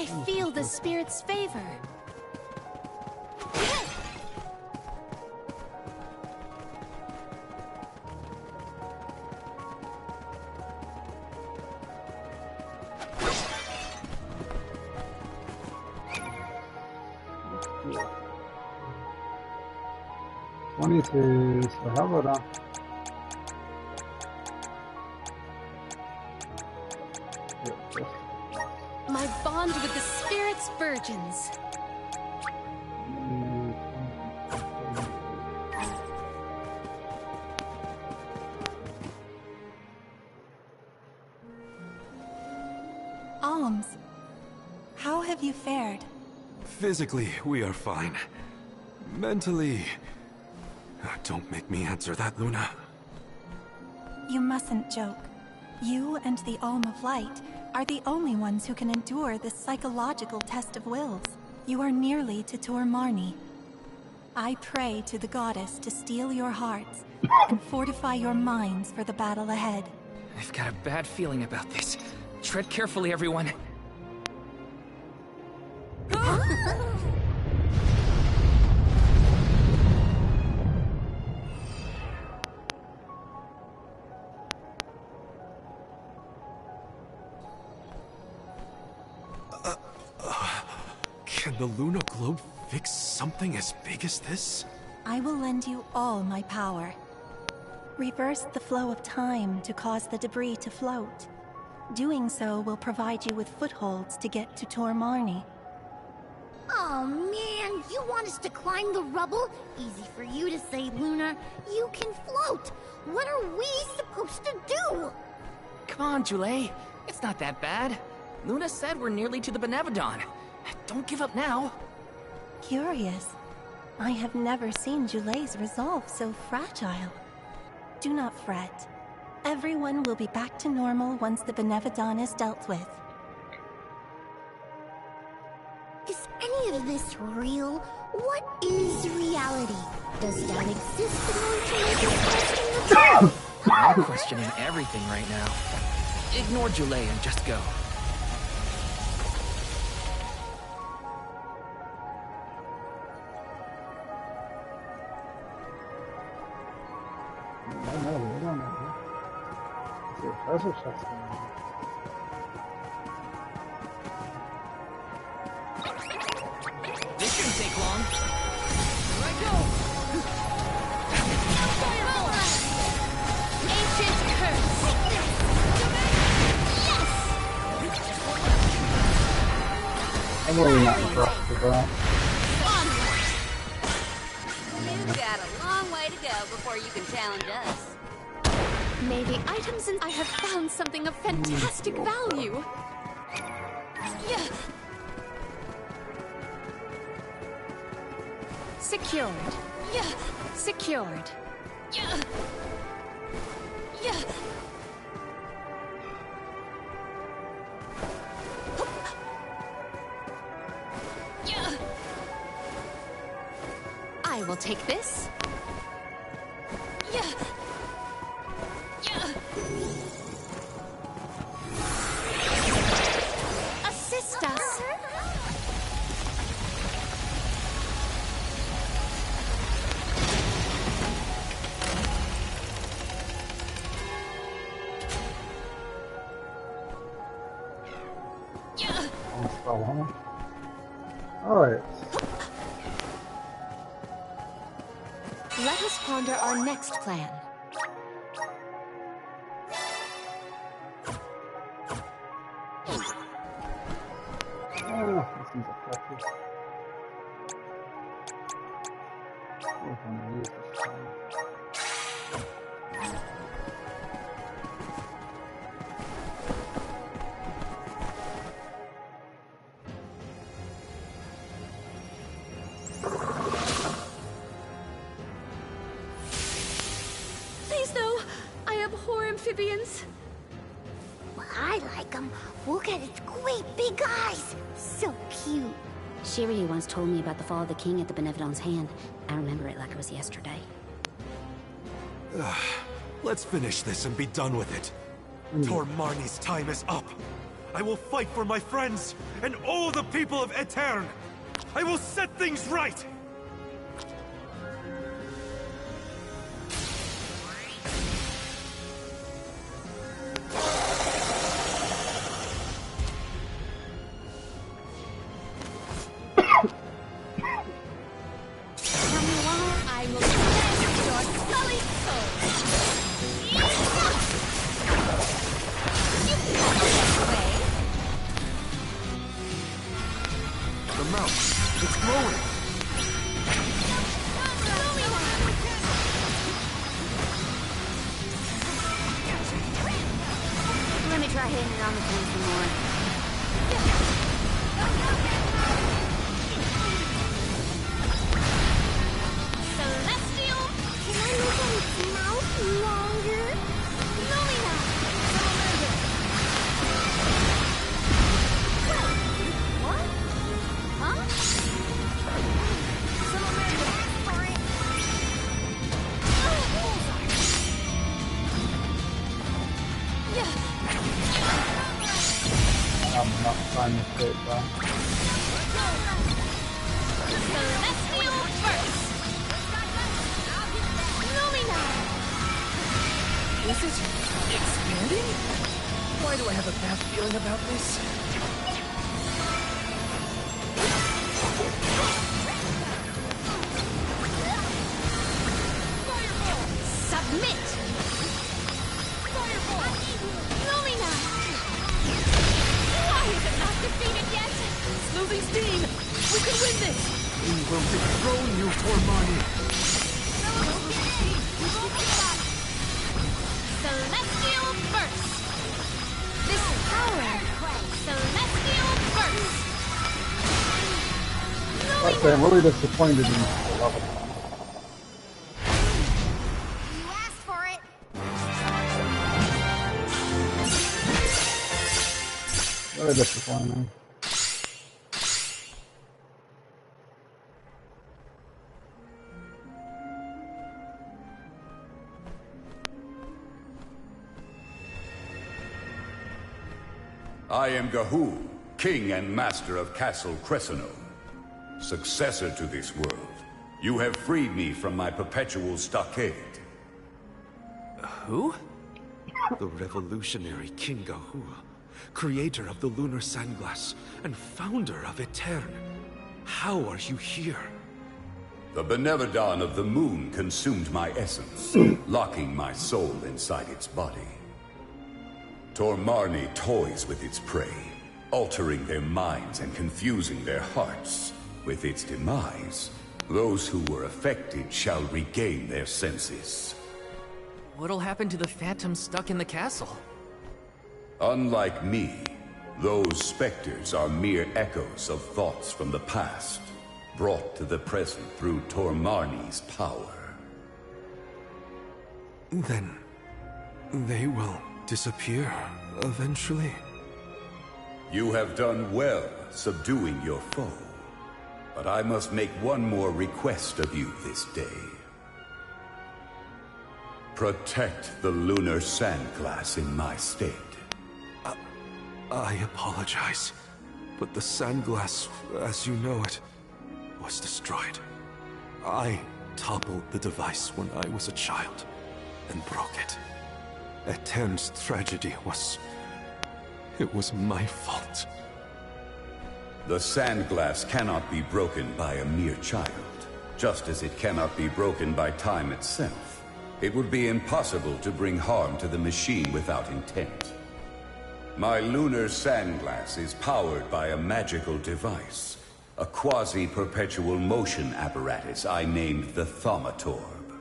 I feel the spirit's favor. Dices, ahora. My bond with the spirit's virgins. Alms, how have you fared? Physically, we are fine. Mentally... Don't make me answer that, Luna. You mustn't joke. You and the Alm of Light are the only ones who can endure this psychological test of wills. You are nearly to Tor Marni. I pray to the goddess to steel your hearts and fortify your minds for the battle ahead. I've got a bad feeling about this. Tread carefully, everyone. Can the Luna Globe fix something as big as this? I will lend you all my power. Reverse the flow of time to cause the debris to float. Doing so will provide you with footholds to get to Tor Marni. Oh man, You want us to climb the rubble? Easy for you to say, Luna. You can float. What are we supposed to do? Come on, Jule. It's not that bad. Luna said we're nearly to the Benevodon. Don't give up now. Curious. I have never seen Jule's resolve so fragile. Do not fret. Everyone will be back to normal once the Benevodon is dealt with. Is any of this real? What is reality? Does doubt exist in order to make us question the truth? I'm questioning everything right now. Ignore Jule and just go. This shouldn't take long. Here I go! Ancient curse! I'm really not impressed with that. You've got a long way to go before you can challenge us. May the items in I have found something of fantastic value. Yeah. Secured. Yeah. Secured. Yeah. Yeah. Yeah. I will take this. Yeah. Yeah. Assist us. Alright. Let us ponder our next plan. Oh, this seems effective. We're gonna use this time. Please no! I abhor amphibians. Well, I like them. Look at its great big eyes. So cute. Shiryu once told me about the fall of the king at the Benevodon's hand. I remember it like it was yesterday. Let's finish this and be done with it. Tor Marnie's time is up. I will fight for my friends and all the people of Aeterne. I will set things right. I will cleanse your sullied soul. The mouth, it's glowing. Let me try hitting it on the point some more. Celestial! Can I make its mouth longer? Lumina! What? Huh? I'm not trying to fit that. Celestial first! Lumina! Is it expanding? Why do I have a bad feeling about this? Submit! Lumina! Why is it not defeated yet? It's losing steam! We can win this! will dethrone you, Tormani! Celestial Burst! This power! Celestial Burst! Okay, I'm really disappointed in the level. You asked for it! Very disappointing. I am Gahul, king and master of Castle Crescino, successor to this world. You have freed me from my perpetual stockade. Who? The revolutionary King Gahul, creator of the Lunar Sandglass and founder of Aetern. How are you here? The Benevodon of the Moon consumed my essence, locking my soul inside its body. Tormarni toys with its prey, altering their minds and confusing their hearts. With its demise, those who were affected shall regain their senses. What'll happen to the phantoms stuck in the castle? Unlike me, those specters are mere echoes of thoughts from the past, brought to the present through Tormarni's power. Then they will disappear eventually. You have done well subduing your foe, but I must make one more request of you this day. Protect the Lunar Sandglass in my stead. I apologize, but the Sandglass, as you know it, was destroyed. I toppled the device when I was a child and broke it. Aetern's tragedy was... it was my fault. The Sandglass cannot be broken by a mere child, just as it cannot be broken by time itself. It would be impossible to bring harm to the machine without intent. My Lunar Sandglass is powered by a magical device, a quasi-perpetual motion apparatus I named the Thaumatorb.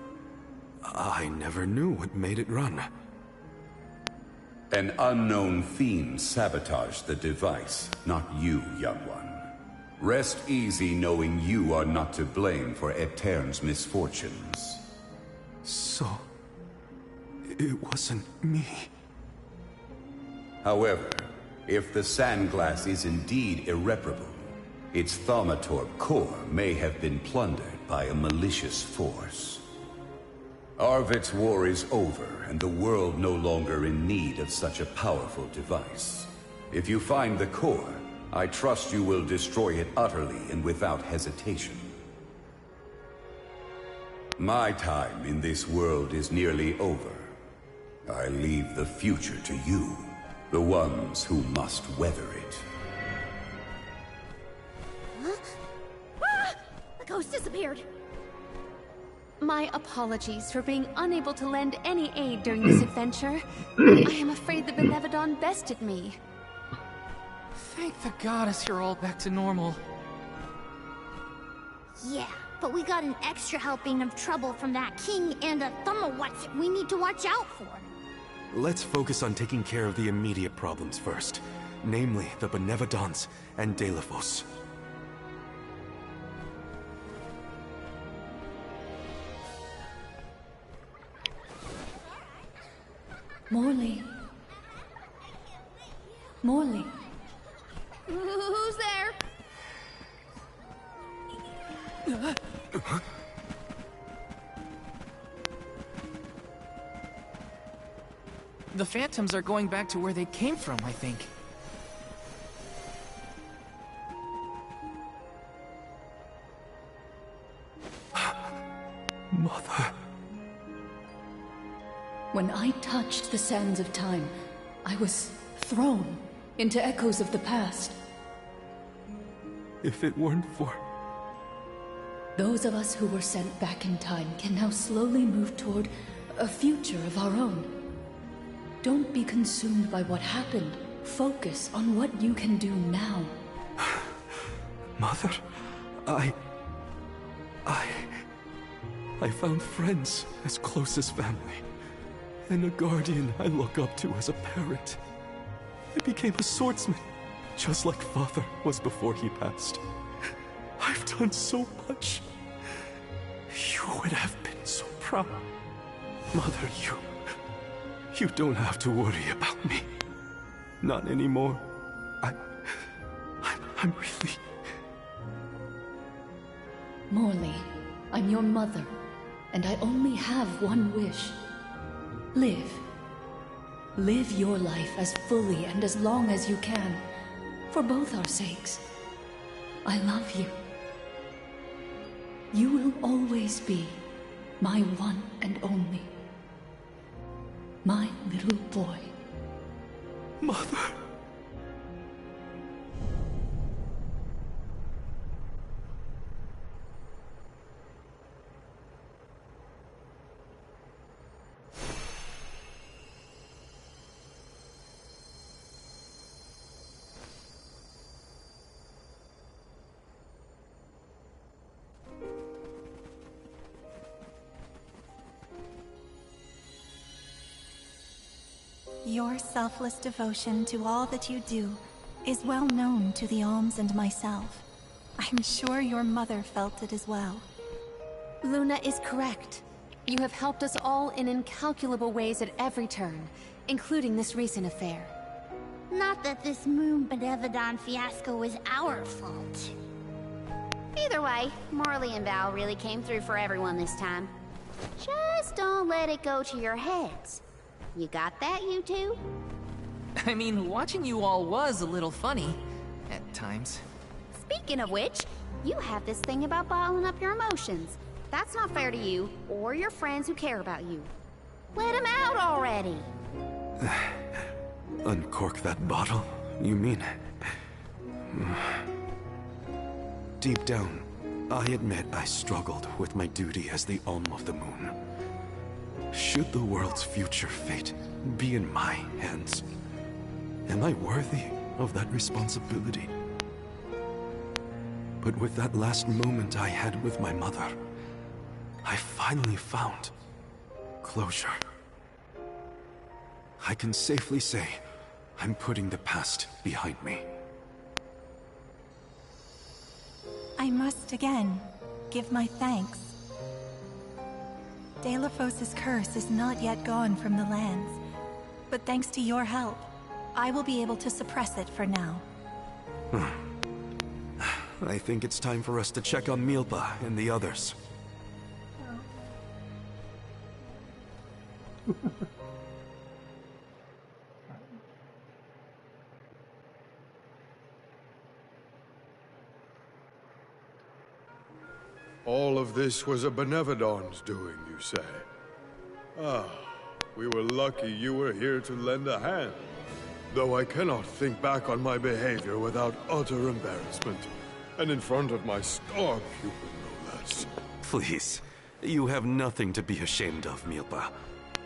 I never knew what made it run. An unknown fiend sabotaged the device, not you, young one. Rest easy knowing you are not to blame for Aetern's misfortunes. So... it wasn't me. However, if the Sandglass is indeed irreparable, its Thaumatorb core may have been plundered by a malicious force. Arvid's war is over, and the world no longer in need of such a powerful device. If you find the core, I trust you will destroy it utterly and without hesitation. My time in this world is nearly over. I leave the future to you, the ones who must weather it. Huh? Ah! The ghost disappeared! My apologies for being unable to lend any aid during this adventure. I am afraid the Benevodon bested me. Thank the goddess you're all back to normal. Yeah, but we got an extra helping of trouble from that king and a Thumawatch we need to watch out for. Let's focus on taking care of the immediate problems first. Namely, the Benevodons and Delphos. Morley. Morley. Who's there? The phantoms are going back to where they came from, I think. Mother. When I touched the sands of time, I was thrown into echoes of the past. If it weren't for... Those of us who were sent back in time can now slowly move toward a future of our own. Don't be consumed by what happened. Focus on what you can do now. Mother, I... I found friends as close as family, and a guardian I look up to as a parent. I became a swordsman, just like Father was before he passed. I've done so much. You would have been so proud. Mother, you don't have to worry about me. Not anymore. I'm really... Morley, I'm your mother, and I only have one wish. Live. Live your life as fully and as long as you can, for both our sakes. I love you. You will always be my one and only. My little boy. Mother! Your selfless devotion to all that you do is well known to the Alms and myself. I'm sure your mother felt it as well. Luna is correct. You have helped us all in incalculable ways at every turn, including this recent affair. Not that this Moon Benevodon fiasco was our fault. Either way, Morley and Val really came through for everyone this time. Just don't let it go to your heads. You got that, you two? I mean, watching you all was a little funny at times. Speaking of which, you have this thing about bottling up your emotions. That's not fair to you, or your friends who care about you. Let them out already! Uncork that bottle, you mean? Deep down, I admit I struggled with my duty as the Alm of the Moon. Should the world's future fate be in my hands, am I worthy of that responsibility? But with that last moment I had with my mother, I finally found closure. I can safely say I'm putting the past behind me. I must again give my thanks. Delafos' curse is not yet gone from the lands, but thanks to your help, I will be able to suppress it for now. I think it's time for us to check on Milpa and the others. All of this was a Benevodon's doing, you say? Ah, we were lucky you were here to lend a hand. Though I cannot think back on my behavior without utter embarrassment. And in front of my star pupil, no less. Please, you have nothing to be ashamed of, Milpa.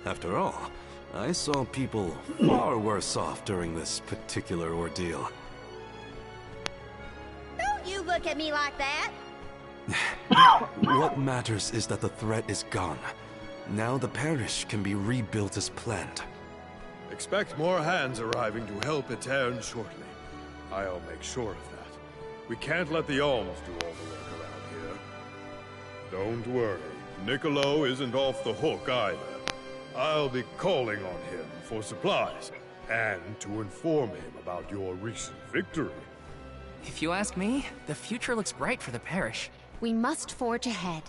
After all, I saw people far worse off during this particular ordeal. Don't you look at me like that! What matters is that the threat is gone. Now the parish can be rebuilt as planned. Expect more hands arriving to help Aetern shortly. I'll make sure of that. We can't let the Alms do all the work around here. Don't worry, Niccolo isn't off the hook either. I'll be calling on him for supplies, and to inform him about your recent victory. If you ask me, the future looks bright for the parish. We must forge ahead.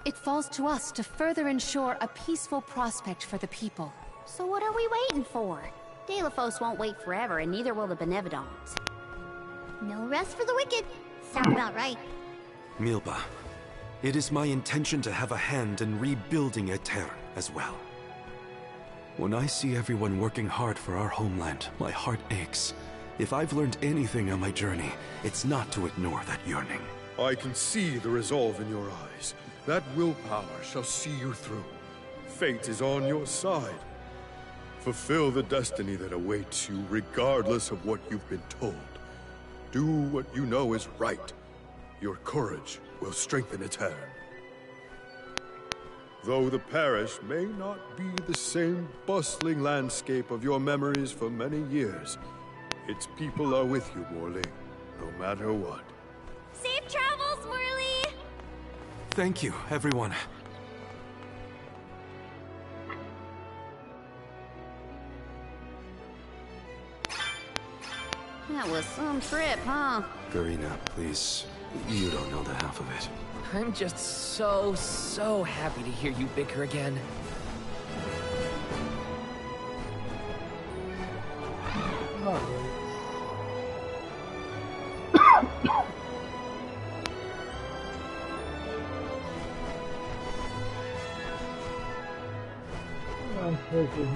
It falls to us to further ensure a peaceful prospect for the people. So what are we waiting for? Delafos won't wait forever, and neither will the Benevodons. No rest for the wicked. Sound about right. Milpa, it is my intention to have a hand in rebuilding Aetern as well. When I see everyone working hard for our homeland, my heart aches. If I've learned anything on my journey, it's not to ignore that yearning. I can see the resolve in your eyes. That willpower shall see you through. Fate is on your side. Fulfill the destiny that awaits you regardless of what you've been told. Do what you know is right. Your courage will strengthen Aetern. Though the parish may not be the same bustling landscape of your memories for many years, its people are with you, Morley, no matter what. Safe travels, Morley! Thank you, everyone. That was some trip, huh? Karina, please. You don't know the half of it. I'm just so happy to hear you bicker again. I'm taking